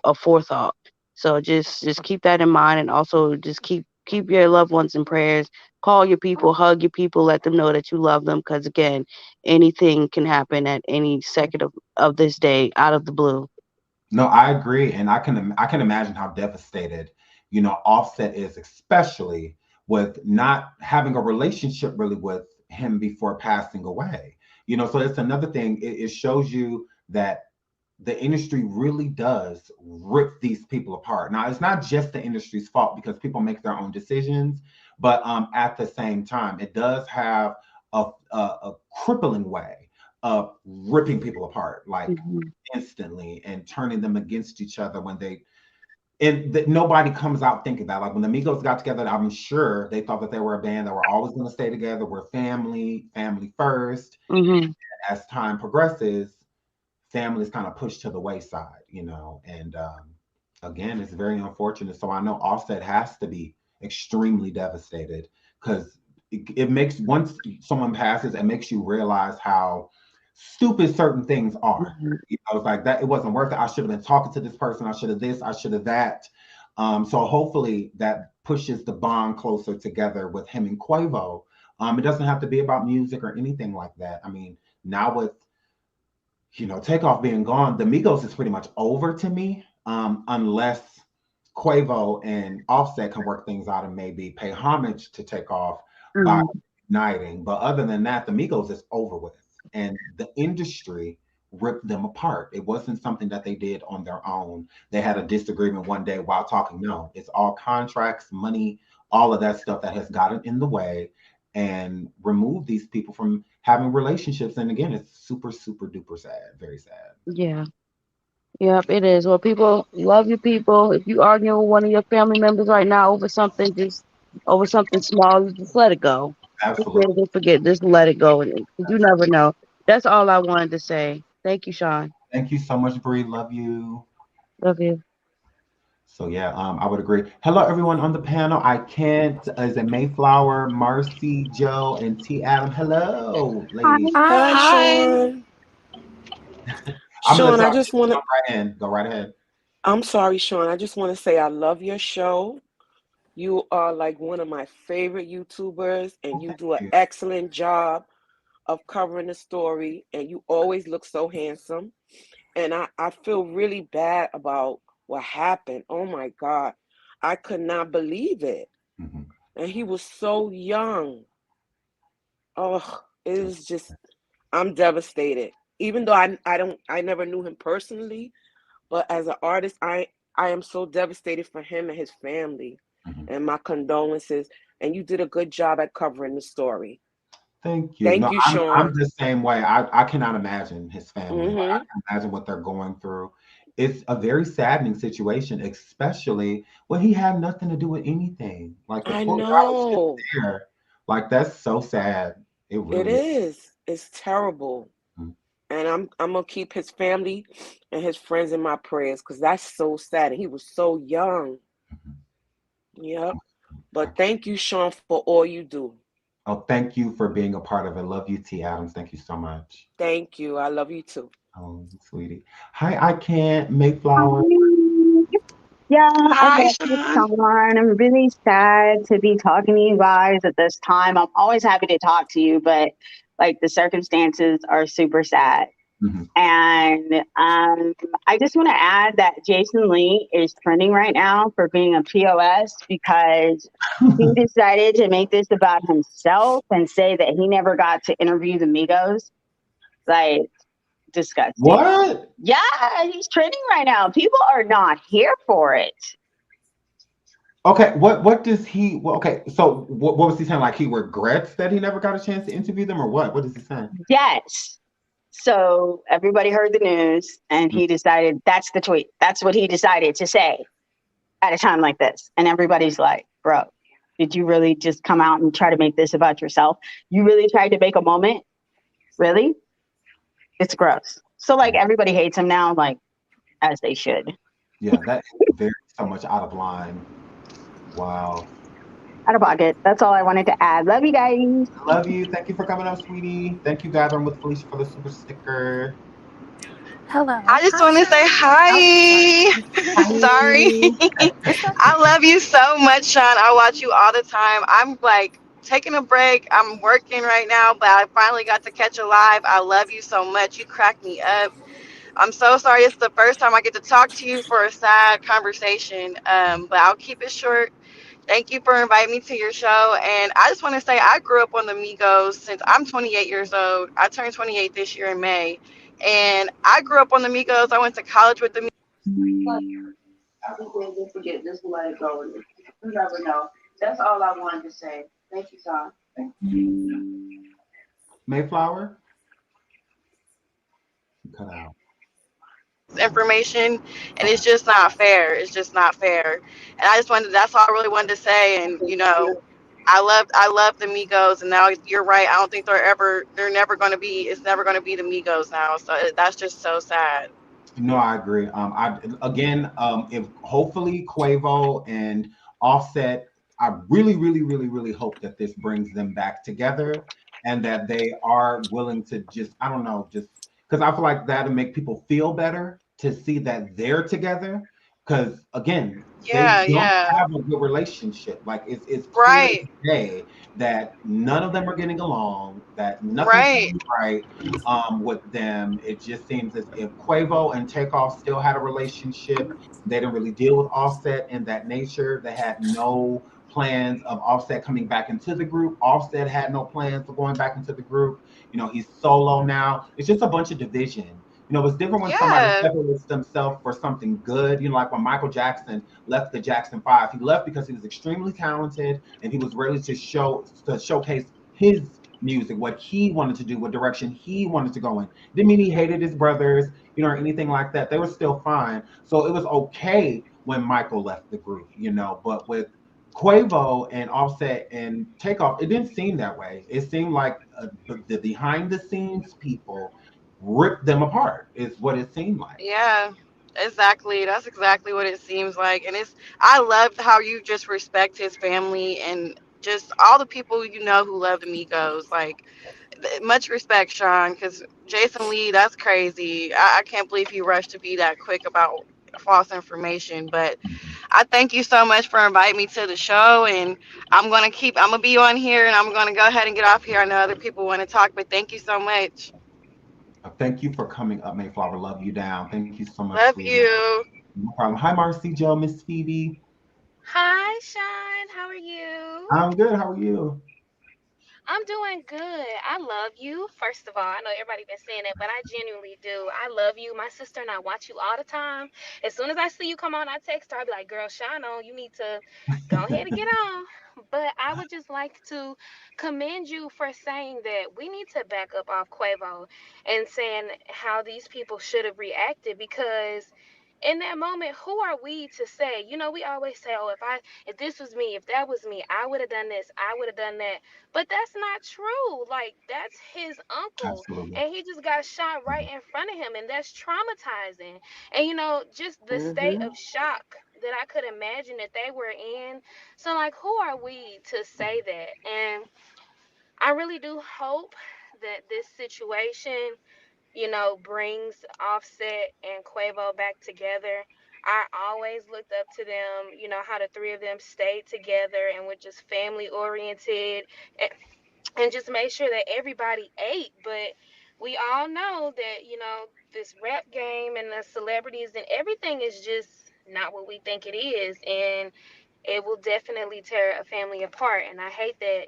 a forethought. So just keep that in mind, and also just keep your loved ones in prayers. Call your people, hug your people, let them know that you love them. Because again, anything can happen at any second of this day out of the blue. No, I agree, and I can imagine how devastated, Offset is, especially with not having a relationship really with him before passing away. So it's another thing. It shows you that the industry really does rip these people apart. Now, it's not just the industry's fault because people make their own decisions, but at the same time, it does have a crippling way of ripping people apart, like Hmm. instantly, and turning them against each other when they and that nobody comes out thinking that. Like when the Migos got together, I'm sure they thought that they were a band that were always going to stay together. We're family, family first. Hmm. As time progresses, families kind of pushed to the wayside, and again, it's very unfortunate. So I know Offset has to be extremely devastated because it makes, once someone passes, it makes you realize how stupid certain things are. It's like that, it wasn't worth it. I should have been talking to this person. I should have this, I should have that. So hopefully that pushes the bond closer together with him and Quavo. It doesn't have to be about music or anything like that. I mean, now with Takeoff being gone, the Migos is pretty much over to me, unless Quavo and Offset can work things out and maybe pay homage to Takeoff by Hmm. uniting. But other than that, the Migos is over with, and the industry ripped them apart. It wasn't something that they did on their own. They had a disagreement one day while talking. No, it's all contracts, money, all of that stuff that has gotten in the way and remove these people from having relationships. And again, it's super, super duper sad, very sad. Yeah. Yep, it is. Well, people, love your people. If you arguing with one of your family members right now over something small, just let it go. Absolutely. Just forget. Just let it go. You never know. That's all I wanted to say. Thank you, Sean. Thank you so much, Bree. Love you. Love you. So yeah, I would agree. Hello, everyone on the panel. I can't. Is it Mayflower, Marcy, Joe, and T. Adam? Hello, ladies. Hi, Hi. Sean. I'm gonna Sean, I talk. just want to, Jump right in. Go right ahead. I'm sorry, Sean. I just want to say I love your show. You are like one of my favorite YouTubers, and Oh, you thank do an you. excellent job of covering the story, and you always look so handsome. And I feel really bad about what happened. Oh my God. I could not believe it. Mhm. And he was so young. Oh, it is just, I'm devastated. Even though I never knew him personally, but as an artist, I am so devastated for him and his family, Mhm. and my condolences. And you did a good job at covering the story. Thank you. Thank No, you, I'm Sean. the same way. I cannot imagine his family. Like, I Mm-hmm. can imagine what they're going through. It's a very saddening situation, especially when he had nothing to do with anything. Like the I poor guy was just know. there. Like that's so sad. It It really is. is. It's terrible. Mhm. And I'm gonna keep his family and his friends in my prayers because that's so sad. And he was so young. Yep. But thank you, Sean, for all you do. Oh, thank you for being a part of it. Love you, T. Adams. Thank you so much. Thank you. I love you too. Oh, sweetie. Hi, I can't. Mayflower. Hi. Yeah, I Hi, love you, Sean. Sean. I'm really sad to be talking to you guys at this time. I'm always happy to talk to you, but like the circumstances are super sad. Mhm. And I just want to add that Jason Lee is trending right now for being a POS because he decided to make this about himself and say that he never got to interview the Migos. Like, disgusting. What? Yeah, he's trending right now. People are not here for it. Okay, what does he well, okay, so what was he saying? Like he regrets that he never got a chance to interview them or what? What is he saying? Yes. So everybody heard the news and Mm. he decided that's the tweet. That's what he decided to say at a time like this. And everybody's like, bro, did you really just come out and try to make this about yourself? You really tried to make a moment? Really? It's gross. So like everybody hates him now, like as they should. Yeah, that is very so much out of line. Wow. Out of pocket. That's all I wanted to add. Love you guys. Love you. Thank you for coming up, sweetie. Thank you, Gathering with Felicia, for the super sticker. Hello. I just Hi, want to say Sean. Oh, sorry. hi. Sorry. Bye. It's I okay. love you so much, Sean. I watch you all the time. I'm like taking a break. I'm working right now, but I finally got to catch a live. I love you so much. You crack me up. I'm so sorry. It's the first time I get to talk to you for a sad conversation, but I'll keep it short. Thank you for inviting me to your show. And I just want to say I grew up on the Migos since I'm 28 years old. I turned 28 this year in May. And I grew up on the Migos. I went to college with the I think we'll just forget. Just let it go. You never know. That's all I wanted to say. Thank you, Sean. Mayflower? You cut out. Information, and Okay. it's just not fair. It's just not fair. And I just wanted. That's all I really wanted to say. And I love the Migos. And now you're right. I don't think they're never going to be. It's never going to be the Migos now. So that's just so sad. No, I agree. I again, if hopefully Quavo and Offset, I really, really, really, really hope that this brings them back together and that they are willing to just, I don't know, just because I feel like that'll make people feel better to see that they're together. Because again, they Yeah, don't yeah. have a good relationship. Like it's clear as Right, day that none of them are getting along, that nothing's right. going right with them. It just seems as if Quavo and Takeoff still had a relationship. They didn't really deal with Offset in that nature. They had no plans of Offset coming back into the group. Offset had no plans for going back into the group. You know, he's solo now. It's just a bunch of division. You know, it's different when somebody Yeah, separates themselves for something good. You know, like when Michael Jackson left the Jackson Five, he left because he was extremely talented and he was ready to showcase his music, what he wanted to do, what direction he wanted to go in. Didn't mean he hated his brothers, you know, or anything like that. They were still fine. So it was okay when Michael left the group, you know, but with Quavo and Offset and Takeoff, it didn't seem that way. It seemed like the behind the scenes people ripped them apart, is what it seemed like. yeah. Exactly. That's exactly what it seems like. And I love how you just respect his family and just all the people you know who love the Migos. Like, much respect, Sean, because Jason Lee, that's crazy. I can't believe he rushed to be that quick about false information. But I thank you so much for inviting me to the show. And I'm going to be on here and I'm going to go ahead and get off here. I know other people want to talk, but thank you so much. Thank you for coming up, Mayflower. Love you down. Thank you so much, Love sweetie. you. No problem. Hi, Marcy, Joe, Miss Phoebe. Hi, Sean. How are you? I'm good. How are you? I'm doing good. I love you. First of all, I know everybody been saying it, but I genuinely do. I love you. My sister and I watch you all the time. As soon as I see you come on, I text her. I be like, "Girl, shine on. You need to go ahead and get on." But I would just like to commend you for saying that we need to back up off Quavo and saying how these people should have reacted because in that moment, who are we to say? You know, we always say, "Oh, if this was me, if that was me, I would have done this, I would have done that." But that's not true. Like, that's his uncle. Absolutely. And he just got shot right in front of him. And that's traumatizing. And, just the state Mhm. of shock that I could imagine that they were in. So, like, who are we to say that? And I really do hope that this situation, brings Offset and Quavo back together. I always looked up to them, how the three of them stayed together and were just family oriented and just made sure that everybody ate. But we all know that, this rap game and the celebrities and everything is just not what we think it is. And it will definitely tear a family apart. And I hate that,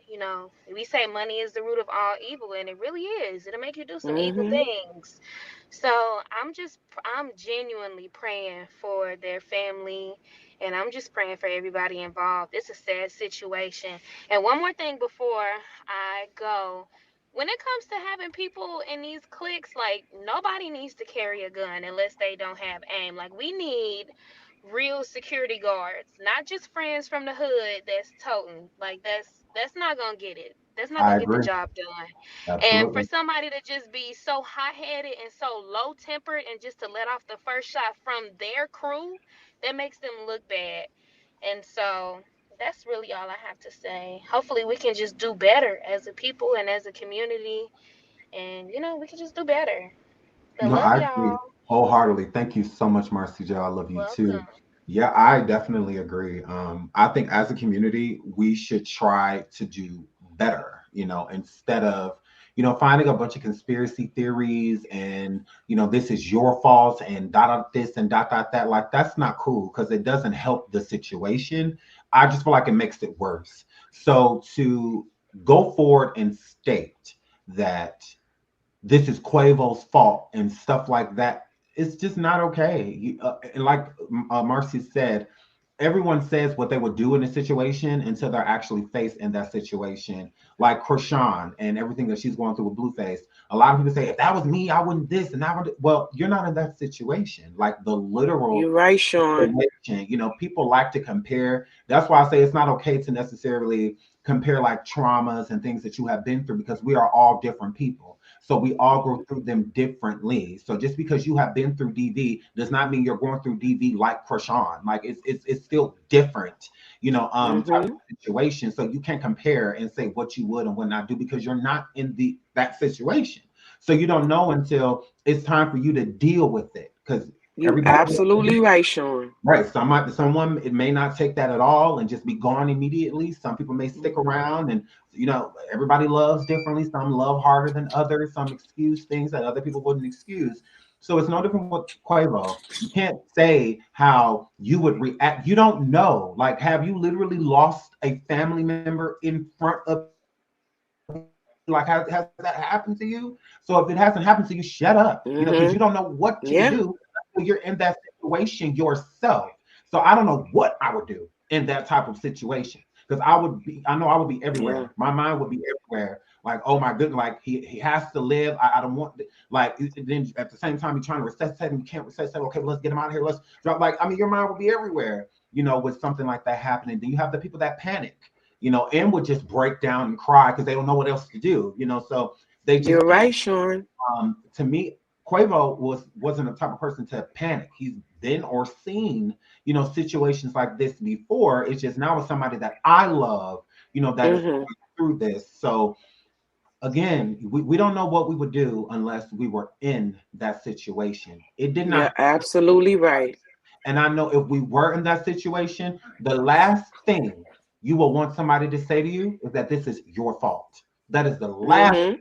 we say money is the root of all evil, and it really is. It'll make you do some evil Mhm. things. So I'm genuinely praying for their family, and I'm just praying for everybody involved. It's a sad situation. And one more thing before I go. When it comes to having people in these cliques, like, nobody needs to carry a gun unless they don't have aim. Like, we need real security guards, not just friends from the hood that's toting. Like, that's not gonna get it. That's not I gonna get the agree. job done. And for Absolutely. somebody to just be so hot-headed and so low-tempered and just to let off the first shot from their crew, that makes them look bad. And so that's really all I have to say. Hopefully we can just do better as a people and as a community, and we can just do better. But No, love I agree y'all. wholeheartedly. Thank you so much, Marcy Joe. I love you too. Welcome. Yeah, I definitely agree. I think as a community, we should try to do better, instead of, finding a bunch of conspiracy theories and, this is your fault and dot dot this and dot dot that. Like, that's not cool because it doesn't help the situation. I just feel like it makes it worse. So to go forward and state that this is Quavo's fault and stuff like that. It's just not okay. And like Marcy said, everyone says what they would do in a situation until they're actually faced in that situation. Like Krishan and everything that she's going through with Blueface. A lot of people say, if that was me, I wouldn't this and I would. Well, you're not in that situation. Like the literal You're right, Sean. situation. People like to compare. That's why I say it's not okay to necessarily compare like traumas and things that you have been through because we are all different people. So we all go through them differently. So just because you have been through DV does not mean you're going through DV like Krishan. Like it's still different, type of Mhm. situation. So you can't compare and say what you would and would not do because you're not in that situation. So you don't know until it's time for you to deal with it. Because You everybody absolutely right, Sean. right. Someone it may not take that at all and just be gone immediately. Some people may stick Mhm. around and everybody loves differently. Some love harder than others. Some excuse things that other people wouldn't excuse. So it's no different with Quavo. You can't say how you would react. You don't know. Like, have you literally lost a family member in front of you? Like, has that happened to you? So if it hasn't happened to you, shut up. Because you don't know Mhm. what to do Yeah. until you're in that situation yourself. So I don't know what I would do in that type of situation. Because I know I would be Yeah. everywhere. My mind would be everywhere. Like, oh my goodness, like he has to live. I don't want, like, then at the same time, you're trying to resuscitate him. You can't resuscitate. Okay, well, let's get him out of here. Let's drop. Like, I mean, your mind would be everywhere, with something like that happening. Then you have the people that panic, and would just break down and cry because they don't know what else to do, so they just You're panic. right, Sean. To me, Quavo wasn't the type of person to panic. He's been or seen, situations like this before. It's just now with somebody that I love, that is going through this. So again, we don't know what we would do unless we were in that situation. It did You're not. absolutely right. And I know if we were in that situation, the last thing you will want somebody to say to you is that this is your fault. That is the last Mm-hmm.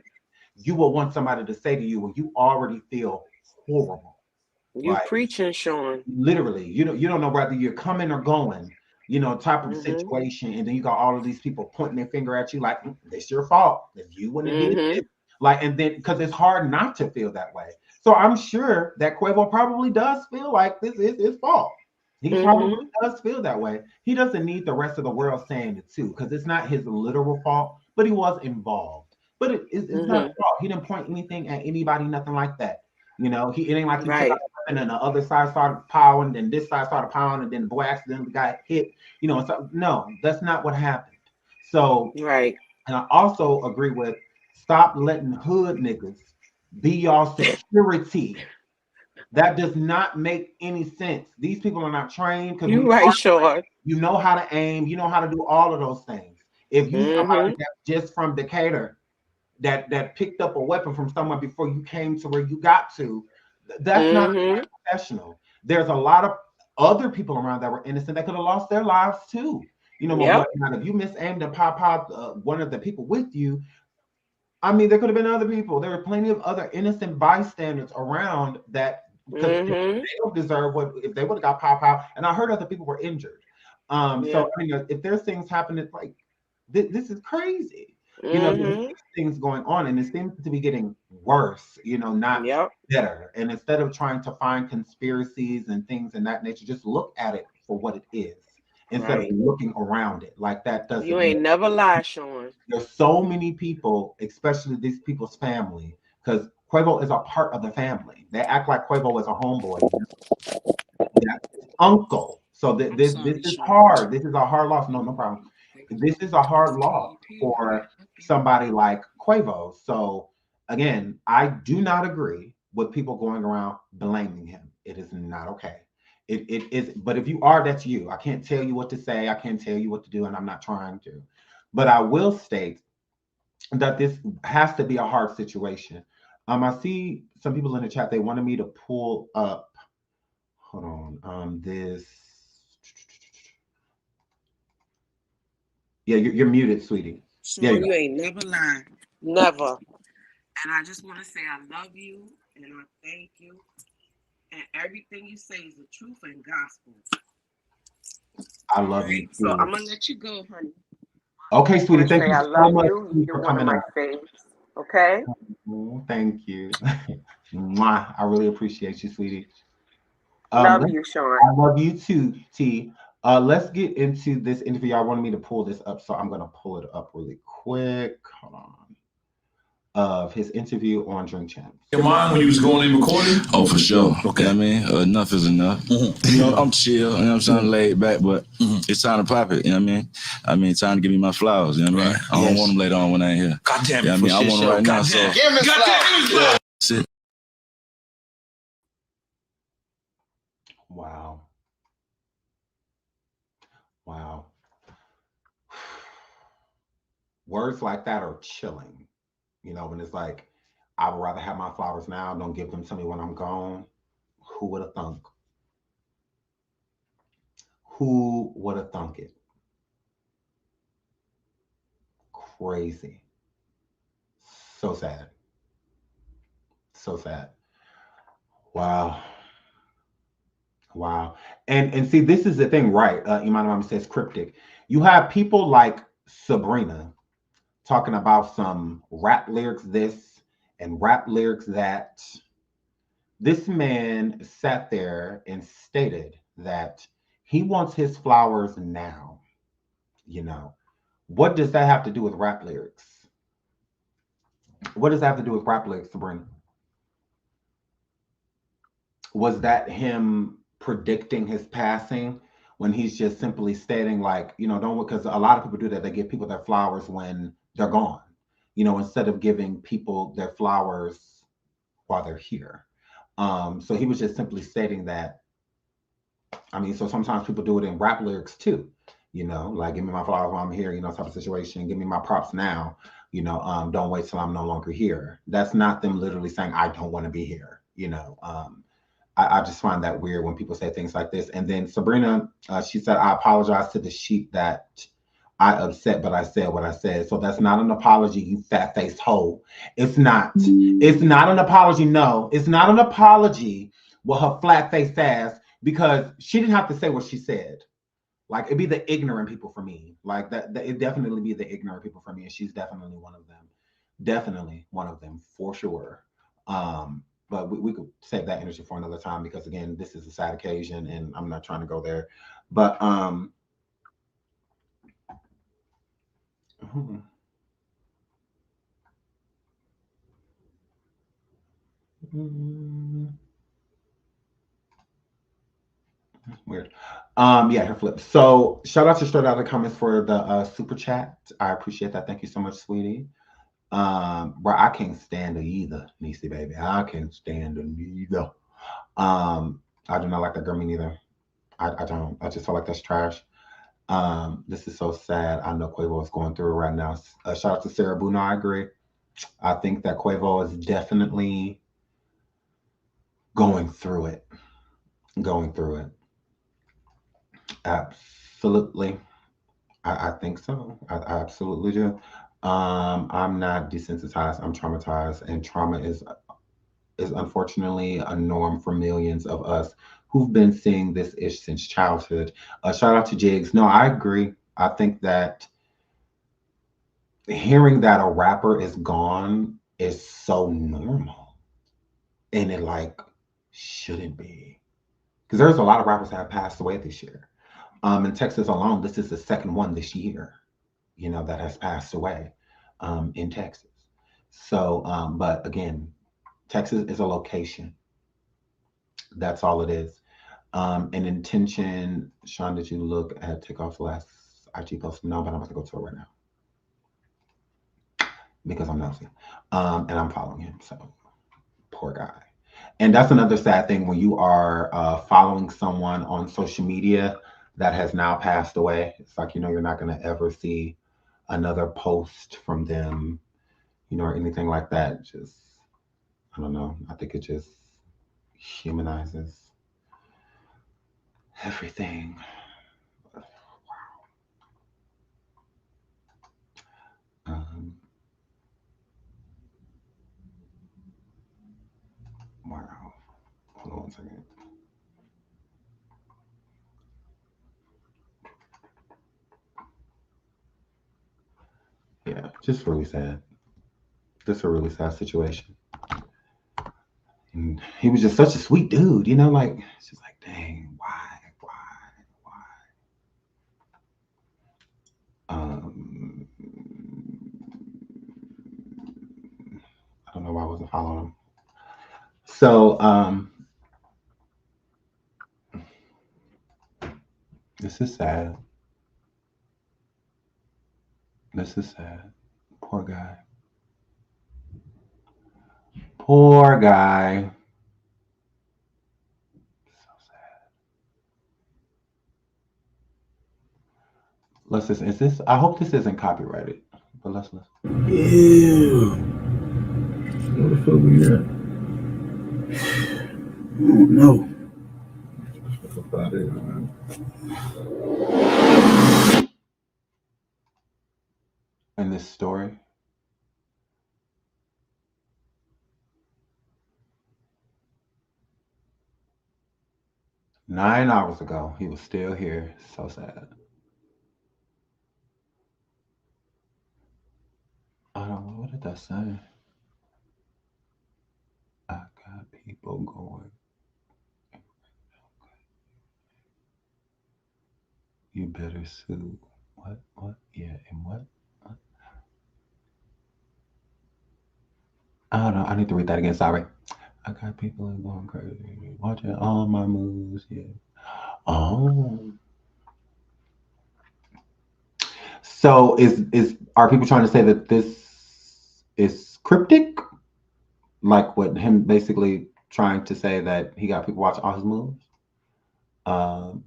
you will want somebody to say to you when you already feel horrible. You Like preaching, Sean. literally, you don't know whether you're coming or going, type of Mm-hmm. situation, and then you got all of these people pointing their finger at you like it's your fault. If you wouldn't have did Mm-hmm. this. Like, and then because it's hard not to feel that way. So I'm sure that Quavo probably does feel like this is his fault. He probably Mm-hmm. does feel that way. He doesn't need the rest of the world saying it too, because it's not his literal fault, but he was involved. But it's not his Mm-hmm. fault. He didn't point anything at anybody, nothing like that. It ain't like he took out Right. a weapon and the other side started pounding, then this side started pounding, and then the boy accidentally got hit. So no, that's not what happened. So, Right. and I also agree with stop letting hood niggas be y'all security. That does not make any sense. These people are not trained because when You you right, are Sean. trained, you know how to aim, you know how to do all of those things. If you somebody Mm-hmm. that's just from Decatur that picked up a weapon from somewhere before you came to where you got to, that's not Mm-hmm. professional. There's a lot of other people around that were innocent that could have lost their lives too. But Yep. whatnot, if you misaimed and pop out one of the people with you, I mean, there could have been other people. There were plenty of other innocent bystanders around that because they Mm-hmm. don't deserve what if they would have got pop out. And I heard other people were injured. So Yeah. I mean, if there's things happening, like this is crazy. There's Mm-hmm. these things going on, and it seems to be getting worse. Not Yep. better. And instead of trying to find conspiracies and things in that nature, just look at it for what it is instead of Right. looking around it. Like that You doesn't make ain't never lie, Sean. there's so many people, especially these people's family, because Quavo is a part of the family. They act like Quavo is a homeboy. That's his uncle. So I'm this sorry, is Sean. hard. This is a hard loss. No, no problem. This is a hard loss for somebody like Quavo. So again, I do not agree with people going around blaming him. It is not okay. It is, but if you are, that's you. I can't tell you what to say. I can't tell you what to do, and I'm not trying to. But I will state that this has to be a hard situation. I see some people in the chat. They wanted me to pull up. Hold on. This. Yeah, you're muted, sweetie. Yeah, you Sean, go. you ain't never lied. Never. And I just want to say I love you and I thank you. And everything you say is the truth and gospel. I All love right. you So I'm too. gonna let you go, honey. Okay, I sweetie. want to Thank say you I so love much you. You're for one of coming my on. faves. Okay. Thank you. Mwah. I really appreciate you, sweetie. Love Let's you, Sean. I love you too, T. Let's get into this interview. I wanted me to pull this up, so I'm gonna pull it up really quick. Hold on. Of his interview on Drink Champs. Your mind when you was going in recording? Oh, for sure. Okay. You know what I mean? Enough is enough. You know, I'm chill, you know what I'm saying? Laid back, but it's time to pop it, you know what I mean? Time to give me my flowers, you know what I mean? I don't want them later on when I ain't here. God damn it, you know what I mean? I want them right now, so. Give me flowers. Sit. Wow. Wow. Words like that are chilling. When it's like, I would rather have my flowers now. Don't give them to me when I'm gone. Who would have thunk? Who would have thunk it? Crazy. So sad. So sad. Wow. Wow. And see, this is the thing, right? Imam Imam says cryptic. You have people like Sabrina talking about some rap lyrics this and rap lyrics that. This man sat there and stated that he wants his flowers now. You know, what does that have to do with rap lyrics? What does that have to do with rap lyrics, Sabrina? Was that him predicting his passing when he's just simply stating, like, don't, because a lot of people do that. They give people their flowers when they're gone, instead of giving people their flowers while they're here. So he was just simply stating that. I mean, so sometimes people do it in rap lyrics too, like give me my flowers while I'm here, type of situation. Give me my props now, don't wait till I'm no longer here. That's not them literally saying I don't want to be here. I just find that weird when people say things like this. And then Sabrina, she said, I apologize to the sheep that I upset, but I said what I said. So that's not an apology, you fat faced hoe. It's not. It's not an apology. No, it's not an apology with her flat faced ass because she didn't have to say what she said. Like it'd be the ignorant people for me. Like that it definitely be the ignorant people for me, and she's definitely one of them. Definitely one of them for sure. But we could save that energy for another time because again, this is a sad occasion, and I'm not trying to go there. But weird. Yeah, her flip. So shout out to Straight Out of the Comments for the super chat. I appreciate that. Thank you so much, sweetie. Bro, I can't stand her either, Niecy baby. I can't stand her neither. I do not like that girl, me neither. I don't. I just feel like that's trash. This is so sad. I know Quavo is going through it right now. Shout out to Sarah Boone. I agree. I think that Quavo is definitely going through it. Going through it. Absolutely. I think so. I absolutely do. I'm not desensitized. I'm traumatized, and trauma is unfortunately a norm for millions of us who've been seeing this ish since childhood. Shout out to Jigs. No, I agree. I think that hearing that a rapper is gone is so normal, and it like shouldn't be, because there's a lot of rappers that have passed away this year. In Texas alone, this is the second one this year, that has passed away in Texas. So, but again, Texas is a location. That's all it is. An intention. Sean, did you look at Takeoff's last IG post? No, but I'm about to go to it right now because I'm nosy. And I'm following him. So, poor guy. And that's another sad thing when you are following someone on social media that has now passed away. It's like, you're not going to ever see another post from them, or anything like that. Just, I don't know. I think it just humanizes everything. Wow. Hold on one second. Yeah, just really sad. Just a really sad situation. And he was just such a sweet dude, like it's just like, dang, why? I don't know why I wasn't following him. So, this is sad. This is sad. Poor guy. Poor guy. So sad. Let's listen. Is this? I hope this isn't copyrighted. But let's listen. Ew. Where the fuck we at? I don't know. That's about it, man. In this story, nine hours ago, he was still here. So sad. I don't know. What did that say? I got people going. You better sue. What? Yeah, and what? I don't know. I need to read that again. Sorry. I got people going crazy. Watching all my moves. Yeah. Oh. So are people trying to say that this is cryptic? Like what him basically trying to say that he got people watching all his moves. Wow.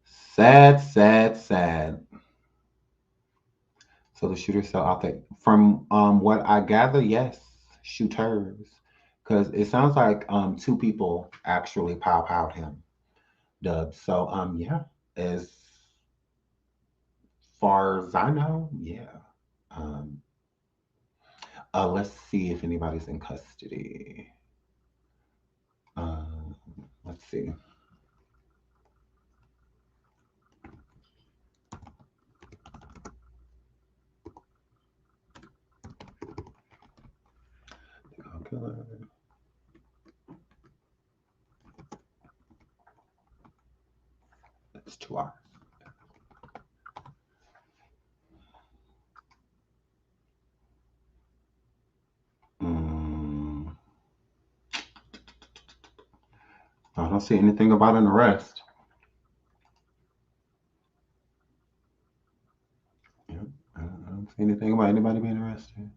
Sad, sad, sad. So the shooter's still out there. From what I gather, yes, shooters. Because it sounds like two people actually powed him. Dub. So yeah, as far as I know, yeah. Um, let's see if anybody's in custody. Um, let's see. Killer. It's 2 hours. I don't see anything about an arrest. Yep. I don't see anything about anybody being arrested.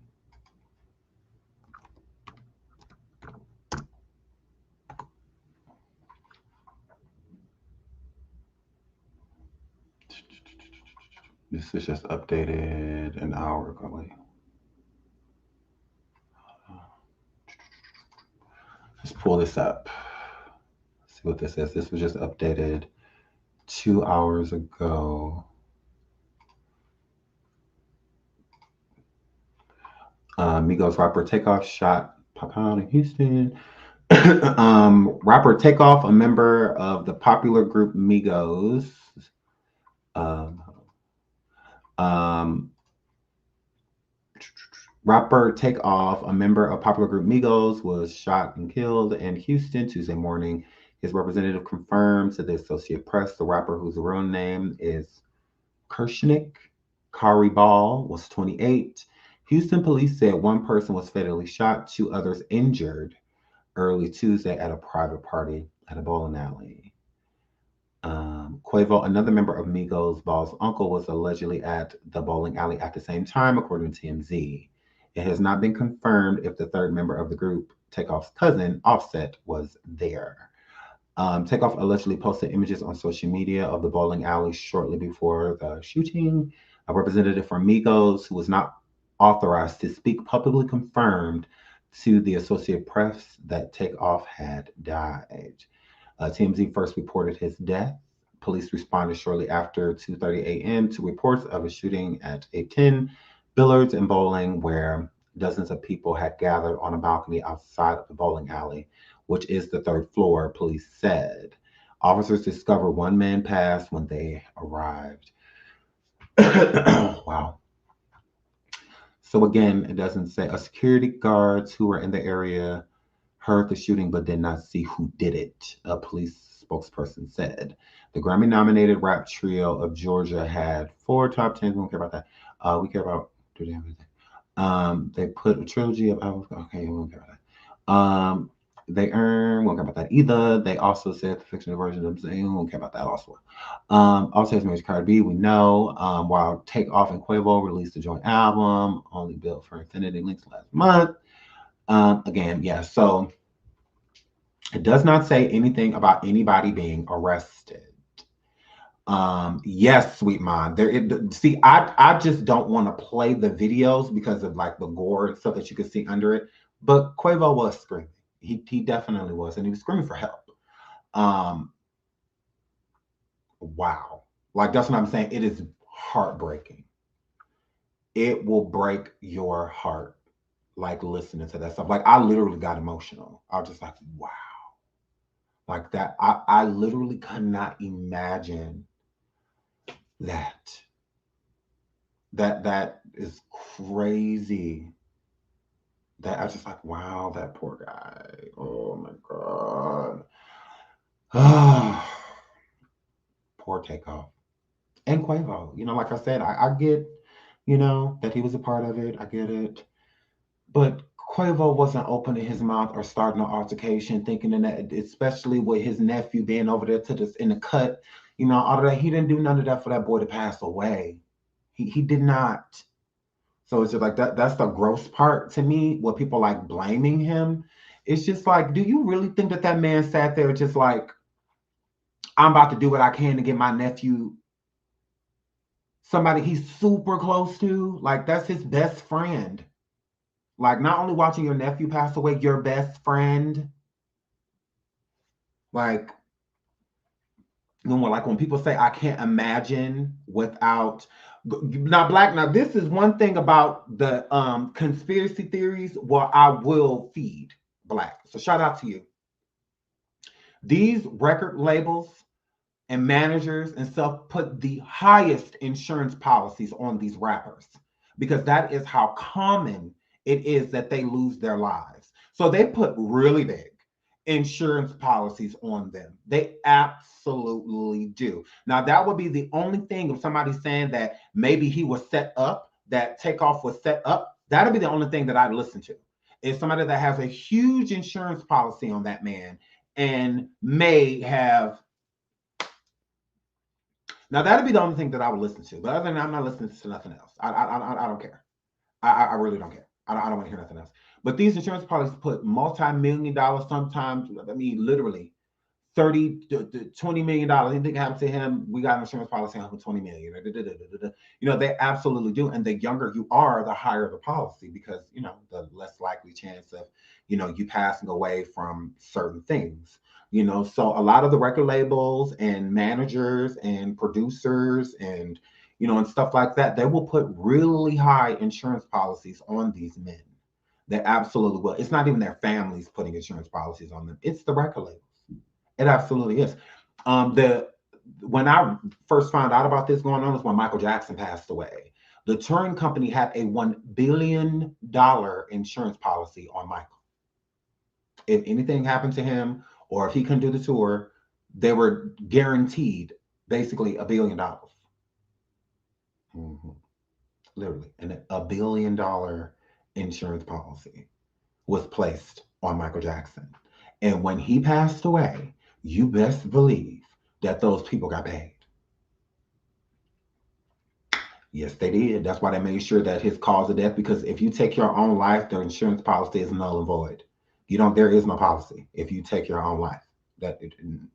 This is just updated an hour ago. Wait. Let's pull this up. See what this is. This was just updated 2 hours ago. Migos rapper Takeoff shot pop out in Houston. Rapper Takeoff, a member of the popular group Migos. Rapper Takeoff, a member of popular group Migos, was shot and killed in Houston Tuesday morning. His representative confirmed to the Associated Press the rapper, whose real name is Kershnik Kari Ball, was 28. Houston police said one person was fatally shot, 2 others injured early Tuesday at a private party at a bowling alley. Quavo, another member of Migos, Ball's uncle, was allegedly at the bowling alley at the same time, according to TMZ. It has not been confirmed if the third member of the group, Takeoff's cousin, Offset, was there. Takeoff allegedly posted images on social media of the bowling alley shortly before the shooting. A representative from Migos, who was not authorized to speak, publicly confirmed to the Associated Press that Takeoff had died. TMZ first reported his death. Police responded shortly after 2:30 a.m. to reports of a shooting at 810 Billards and Bowling, where dozens of people had gathered on a balcony outside of the bowling alley, which is the third floor, police said. Officers discovered one man passed when they arrived. Wow. So again, it doesn't say a security guards who were in the area heard the shooting but did not see who did it, a police spokesperson said. The Grammy-nominated rap trio of Georgia had 4 top 10s. We don't care about that. We care about do they have anything? They put a trilogy of albums. Okay, we don't care about that. They earned. We don't care about that either. They also said the fictional version of saying we don't care about that also. Also has married Cardi B. We know. While Takeoff and Quavo released a joint album, only built for Infinity Links last month. Again, yeah. So it does not say anything about anybody being arrested. Yes, sweet mom. See, I just don't want to play the videos because of like the gore and stuff that you can see under it. But Quavo was screaming. He definitely was, and he was screaming for help. Wow. Like that's what I'm saying. It is heartbreaking. It will break your heart, like listening to that stuff. Like I literally got emotional. I was just like, wow. Like that. I literally could not imagine that. That is crazy. That I was just like, wow, that poor guy. Oh my God. Poor Takeoff. And Quavo. You know, like I said, I get, that he was a part of it. I get it. But Quavo wasn't opening his mouth or starting an altercation, thinking in that, especially with his nephew being over there to this in the cut, all of that. He didn't do none of that for that boy to pass away. He did not. So it's just like that's the gross part to me, what people like blaming him. It's just like, do you really think that that man sat there just like, I'm about to do what I can to get my nephew somebody he's super close to? Like, that's his best friend. Like, not only watching your nephew pass away, your best friend. Like, like when people say, I can't imagine without. Now, Black, now this is one thing about the conspiracy theories where I will feed Black. So shout out to you. These record labels and managers and stuff put the highest insurance policies on these rappers because that is how common it is that they lose their lives. So they put really big insurance policies on them. They absolutely do. Now, that would be the only thing of somebody saying that maybe he was set up, that Takeoff was set up. That'll be the only thing that I'd listen to. Is somebody that has a huge insurance policy on that man and may have. Now, that'd be the only thing that I would listen to. But other than that, I'm not listening to nothing else. I don't care. I really don't care. I don't want to hear nothing else. But these insurance policies put multi-million dollars, sometimes, I mean, literally, $30 to $20 million. Anything happens to him, we got an insurance policy on for $20 million. You know, they absolutely do. And the younger you are, the higher the policy, because, you know, the less likely chance of, you know, you passing away from certain things. You know, so a lot of the record labels and managers and producers and, you know, and stuff like that, they will put really high insurance policies on these men. They absolutely will. It's not even their families putting insurance policies on them. It's the record labels. It absolutely is. When I first found out about this going on was when Michael Jackson passed away. The touring company had a $1 billion insurance policy on Michael. If anything happened to him or if he couldn't do the tour, they were guaranteed basically $1 billion. Mm-hmm. Literally, and $1 billion insurance policy was placed on Michael Jackson. And when he passed away, you best believe that those people got paid. Yes, they did. That's why they made sure that his cause of death, because if you take your own life, the insurance policy is null and void. There is no policy if you take your own life. You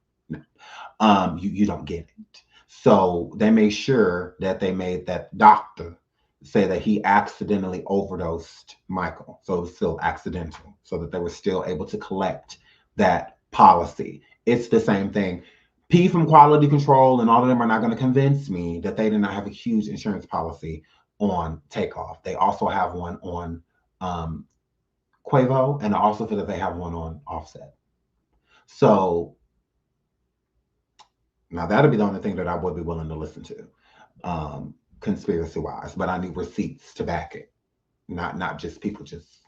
don't get it. So they made sure that they made that doctor say that he accidentally overdosed Michael. So it was still accidental, so that they were still able to collect that policy. It's the same thing. P from Quality Control and all of them are not going to convince me that they did not have a huge insurance policy on Takeoff. They also have one on Quavo, and I also feel that they have one on Offset. So now that'll be the only thing that I would be willing to listen to, conspiracy wise, but I need receipts to back it. Not just people just,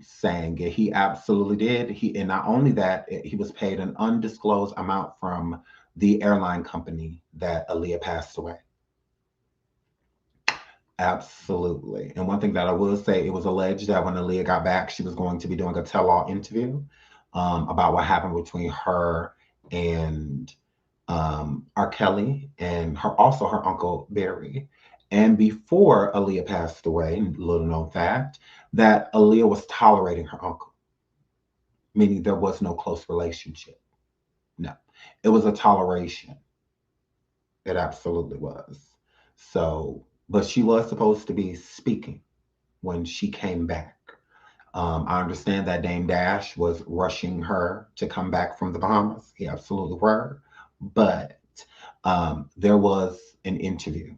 saying it. He absolutely did. And not only that, he was paid an undisclosed amount from the airline company that Aaliyah passed away. Absolutely. And one thing that I will say, it was alleged that when Aaliyah got back, she was going to be doing a tell-all interview about what happened between her and R. Kelly and also her uncle Barry. And before Aaliyah passed away, little known fact, that Aaliyah was tolerating her uncle, meaning there was no close relationship. No, it was a toleration. It absolutely was. So, but she was supposed to be speaking when she came back. I understand that Dame Dash was rushing her to come back from the Bahamas. He absolutely were. But there was an interview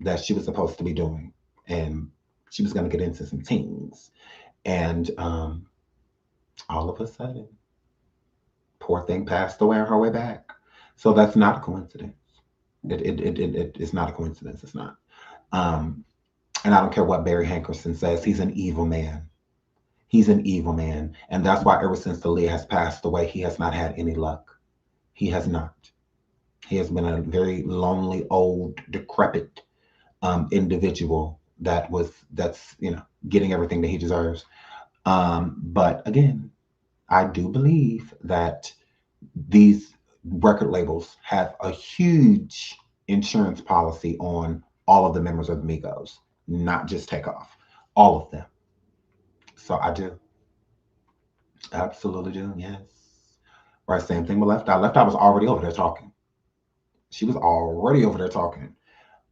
that she was supposed to be doing, and she was going to get into some things. And all of a sudden, poor thing passed away on her way back. So that's not a coincidence. It's not a coincidence. It's not. And I don't care what Barry Hankerson says. He's an evil man. He's an evil man. And that's why ever since Aaliyah has passed away, he has not had any luck. He has not. He has been a very lonely, old, decrepit individual that's getting everything that he deserves. But again, I do believe that these record labels have a huge insurance policy on all of the members of Migos. not just Takeoff, all of them. So I do. Absolutely do, yes. Right, same thing with Left Eye. Left Eye was already over there talking. She was already over there talking.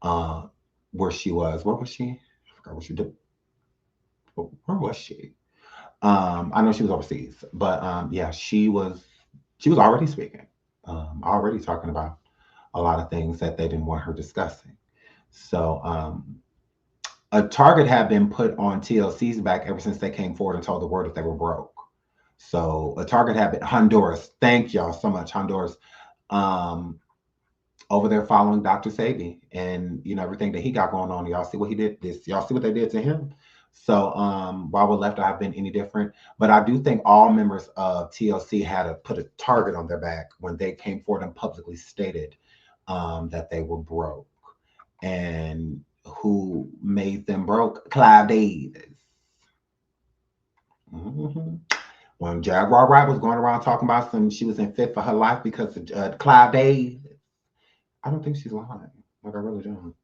Uh, where she was. Where was she? I forgot what she did. Where was she? I know she was overseas, but yeah, she was already speaking, already talking about a lot of things that they didn't want her discussing. So a target had been put on TLC's back ever since they came forward and told the world that they were broke. So a target had been Honduras. Thank y'all so much, Honduras. Um, over there following Dr. Sabi and everything that he got going on. Y'all see what he did. Y'all see what they did to him. So why would Left Eye have been any different? But I do think all members of TLC had to put a target on their back when they came forward and publicly stated that they were broke. And who made them broke? Clive Davis. Mm-hmm. When Jaguar Wright was going around talking about she was in fit for her life because of Clive Davis. I don't think she's lying. Like, I really don't.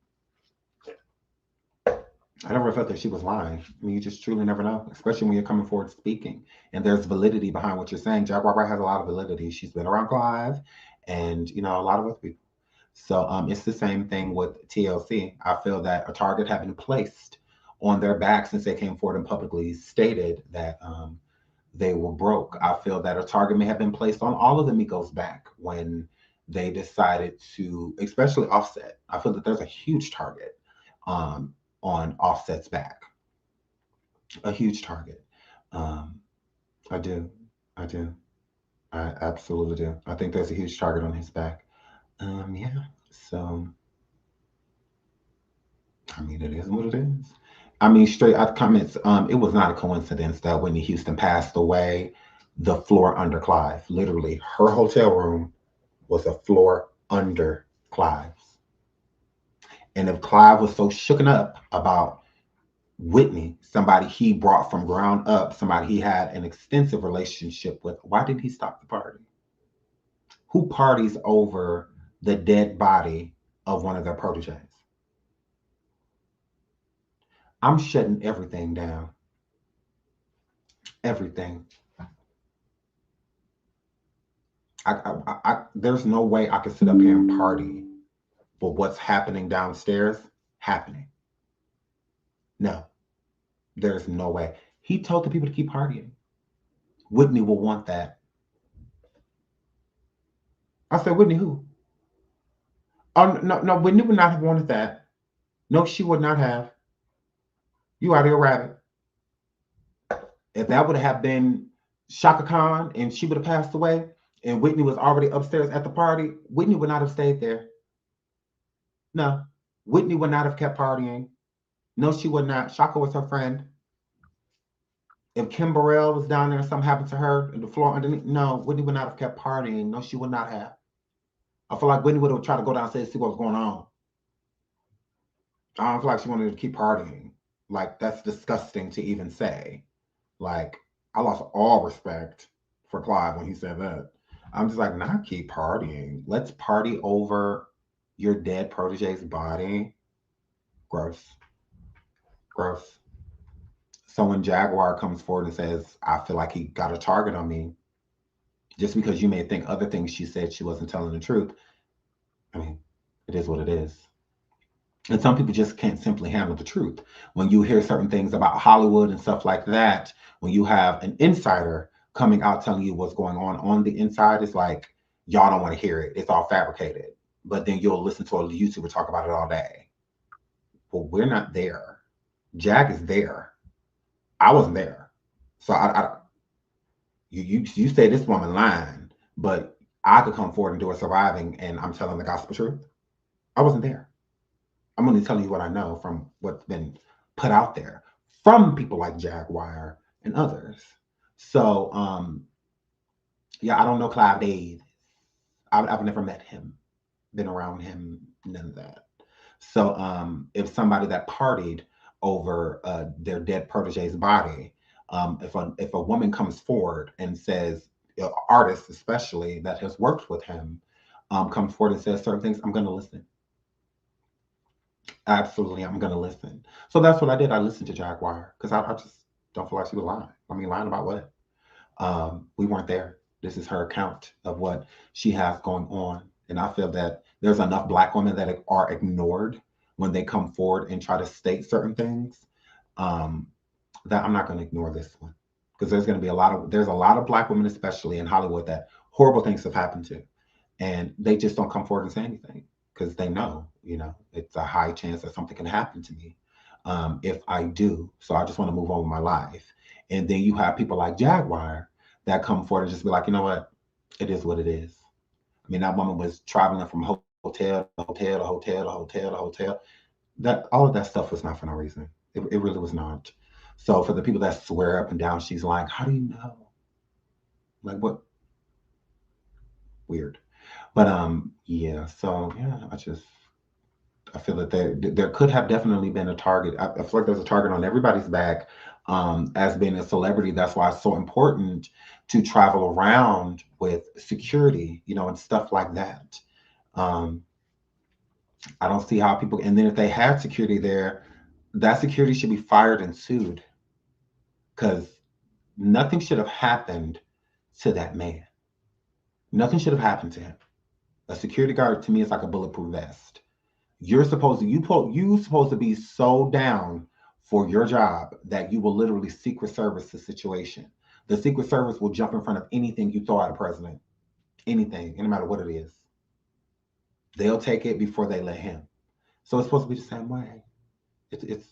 I never felt that she was lying. I mean, you just truly never know, especially when you're coming forward speaking and there's validity behind what you're saying. Jaguar Wright has a lot of validity. She's been around Clive and, a lot of other people. So it's the same thing with TLC. I feel that a target had been placed on their back since they came forward and publicly stated that they were broke. I feel that a target may have been placed on all of the Migos back when they decided to, especially Offset. I feel that there's a huge target on Offset's back. A huge target. I do. I absolutely do. I think there's a huge target on his back. Yeah. So, I mean, it is what it is. I mean, straight out comments, it was not a coincidence that Whitney Houston passed away the floor under Clive. Literally, her hotel room was a floor under Clive's. And if Clive was so shooken up about Whitney, somebody he brought from ground up, somebody he had an extensive relationship with, why didn't he stop the party? Who parties over the dead body of one of their proteges? I'm shutting everything down. Everything. There's no way I could sit up here and party for what's happening downstairs happening. No, there's no way. He told the people to keep partying. Whitney will want that. I said, Whitney who? Oh, no, Whitney would not have wanted that. No, she would not have. You out here, rabbit. If that would have been Shaka Khan and she would have passed away and Whitney was already upstairs at the party, Whitney would not have stayed there. No, Whitney would not have kept partying. No, she would not. Shaka was her friend. If Kim Burrell was down there and something happened to her in the floor underneath, no, Whitney would not have kept partying. No, she would not have. I feel like Whitney would have tried to go downstairs and see what was going on. I don't feel like she wanted to keep partying. Like, that's disgusting to even say. Like, I lost all respect for Clive when he said that. I'm just like, not keep partying. Let's party over your dead protege's body. Gross. Gross. So when Jaguar comes forward and says, I feel like he got a target on me, just because you may think other things she said she wasn't telling the truth, I mean, it is what it is. And some people just can't simply handle the truth. When you hear certain things about Hollywood and stuff like that, when you have an insider coming out telling you what's going on the inside, it's like, y'all don't want to hear it. It's all fabricated. But then you'll listen to a YouTuber talk about it all day. Well, we're not there. Jag is there. I wasn't there. So you say this woman lying, but I could come forward and do a surviving and I'm telling the gospel truth. I wasn't there. I'm only telling you what I know from what's been put out there from people like Jaguar and others. So, yeah, I don't know Clive Davis. I've never met him, been around him, none of that. So, if somebody that partied over their dead protege's body, if a woman comes forward and says, artist especially that has worked with him, comes forward and says certain things, I'm going to listen. Absolutely, I'm gonna listen. So that's what I did. I listened to Jaguar because I just don't feel like she was lying. I mean, lying about what? We weren't there. This is her account of what she has going on. And I feel that there's enough Black women that are ignored when they come forward and try to state certain things, um, that I'm not going to ignore this one. Because there's a lot of Black women, especially in Hollywood, that horrible things have happened to. And they just don't come forward and say anything because they know, it's a high chance that something can happen to me, if I do. So I just want to move on with my life. And then you have people like Jaguar that come forward and just be like, you know what? It is what it is. I mean, that woman was traveling from hotel to hotel to hotel to hotel to hotel. That all of that stuff was not for no reason. It really was not. So for the people that swear up and down, she's like, how do you know? Like what? Weird. But yeah. So yeah, I feel that there could have definitely been a target. I feel like there's a target on everybody's back, as being a celebrity. That's why it's so important to travel around with security, and stuff like that. Um, I don't see how people. And then if they had security there, that security should be fired and sued because nothing should have happened to that man. Nothing should have happened to him. A security guard to me is like a bulletproof vest. You supposed to be so down for your job that you will literally Secret Service the situation. The Secret Service will jump in front of anything you throw at a president, anything, no matter what it is. They'll take it before they let him. So it's supposed to be the same way. It's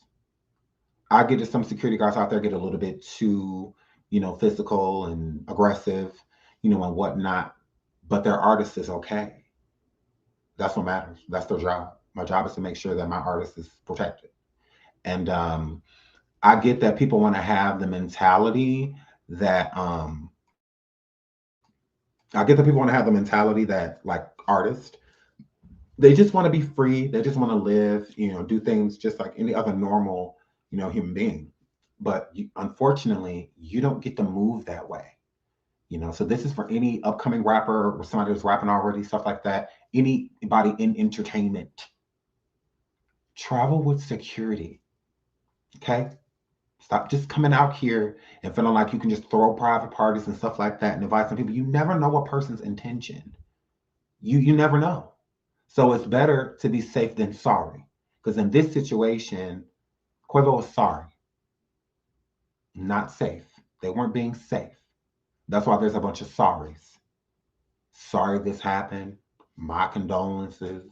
I get that some security guards out there get a little bit too, physical and aggressive, and whatnot. But their artist is okay. That's what matters. That's their job. My job is to make sure that my artist is protected. And I get that people want to have the mentality that like artists, they just want to be free. They just want to live, do things just like any other normal, human being. But unfortunately, you don't get to move that way. So this is for any upcoming rapper or somebody who's rapping already, stuff like that. Anybody in entertainment, travel with security. Okay. Stop just coming out here and feeling like you can just throw private parties and stuff like that and invite some people. You never know a person's intention. You never know. So it's better to be safe than sorry. Because in this situation, Quavo was sorry, not safe. They weren't being safe. That's why there's a bunch of sorries. Sorry this happened. My condolences.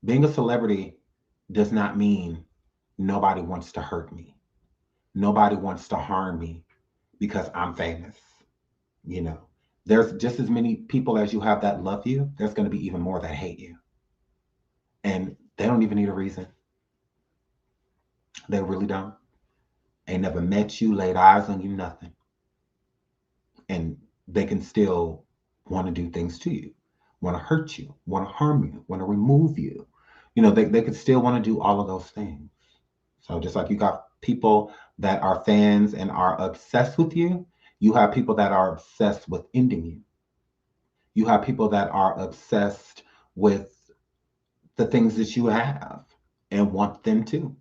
Being a celebrity does not mean nobody wants to hurt me. Nobody wants to harm me because I'm famous. You know, there's just as many people as you have that love you, there's going to be even more that hate you. And they don't even need a reason. They really don't. Ain't never met you, laid eyes on you, nothing. And they can still want to do things to you, want to hurt you, want to harm you, want to remove you. They could still want to do all of those things. So just like you got people that are fans and are obsessed with you, you have people that are obsessed with ending you. You have people that are obsessed with the things that you have and want them to.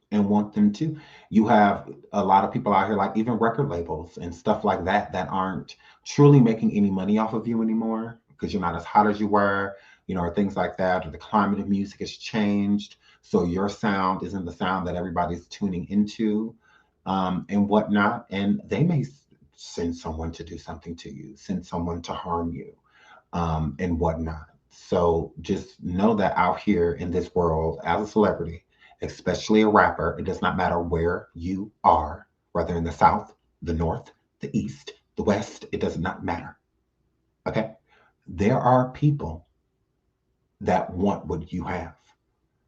And want them to. You have a lot of people out here, like even record labels and stuff like that, that aren't truly making any money off of you anymore because you're not as hot as you were, or things like that, or the climate of music has changed. So your sound isn't the sound that everybody's tuning into, and whatnot. And they may send someone to do something to you, send someone to harm you, and whatnot. So just know that out here in this world, as a celebrity, especially a rapper, it does not matter where you are, whether in the South, the North, the East, the West, it does not matter. Okay? There are people that want what you have,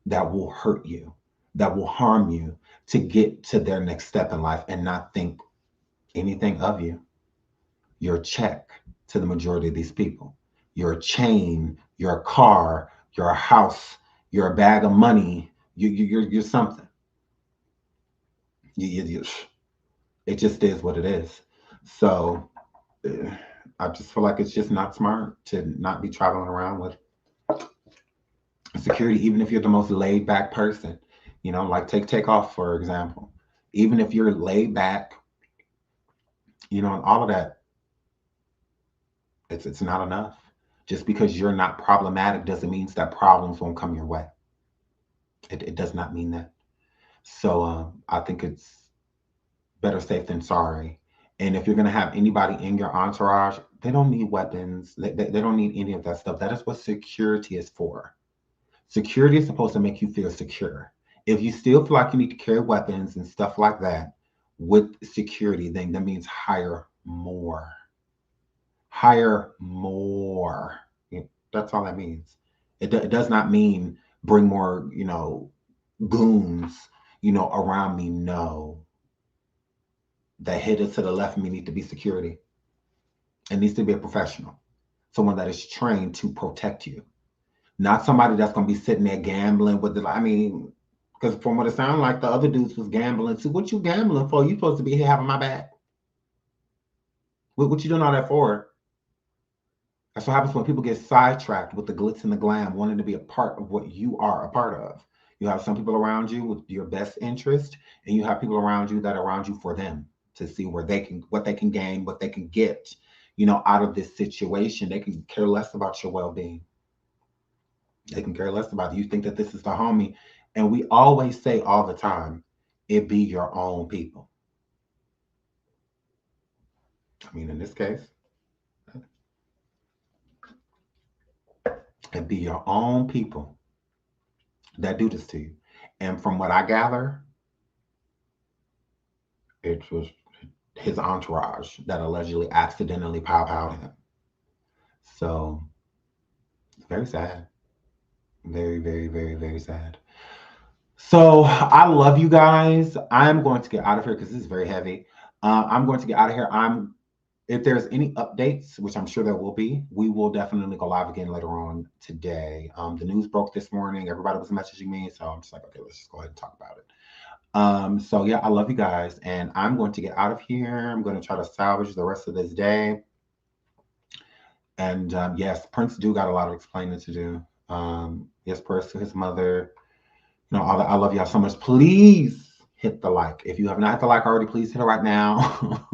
that will hurt you, that will harm you to get to their next step in life and not think anything of you. You're a check to the majority of these people. You're a chain, you're a car, you're a house, you're a bag of money, you're something. It just is what it is. So I just feel like it's just not smart to not be traveling around with Security, even if you're the most laid back person, you know, like Takeoff, for example. Even if you're laid back, you know, and all of that, it's not enough. Just because you're not problematic doesn't mean that problems won't come your way. It does not mean that. So I think it's better safe than sorry. And if you're going to have anybody in your entourage, they don't need weapons. They don't need any of that stuff. That is what security is for. Security is supposed to make you feel secure. If you still feel like you need to carry weapons and stuff like that with security, then that means hire more. Hire more. That's all that means. It does not mean bring more, you know, goons, you know, around me. No. The headed to the left of me need to be security. It needs to be a professional, someone that is trained to protect you, not somebody that's going to be sitting there gambling with the. I mean, because from what it sounded like, the other dudes was gambling too. What you gambling for? You supposed to be here having my back. What you doing all that for? That's what happens when people get sidetracked with the glitz and the glam, wanting to be a part of what you are a part of. You have some people around you with your best interest, and you have people around you that are around you for them, to see where they can, what they can gain, what they can get, you know, out of this situation. They can care less about your well-being. They can care less about it. You think that this is the homie. And we always say all the time, it be your own people. I mean, in this case, it be your own people that do this to you. And from what I gather, it was his entourage that allegedly accidentally pow-powed him. So it's very sad. Very, very, very, very sad. So I love you guys. I'm going to get out of here because this is very heavy. I'm going to get out of here. If there's any updates, which I'm sure there will be, we will definitely go live again later on today. The news broke this morning. Everybody was messaging me, so I'm just like, okay, let's just go ahead and talk about it. So yeah, I love you guys, and I'm going to get out of here. I'm going to try to salvage the rest of this day. And yes, Prince do got a lot of explaining to do. Yes, prayers to his mother. You know, I love y'all so much. Please hit the like. If you have not hit the like already, please hit it right now.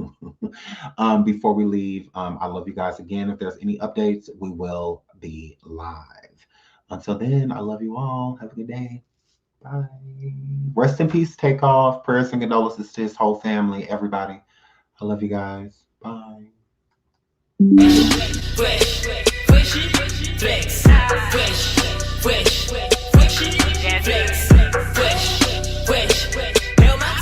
Before we leave, I love you guys again. If there's any updates, we will be live. Until then, I love you all. Have a good day. Bye. Rest in peace, Takeoff. Prayers and condolences to his whole family, everybody. I love you guys. Bye. Fresh, fresh, fresh, fresh, fresh.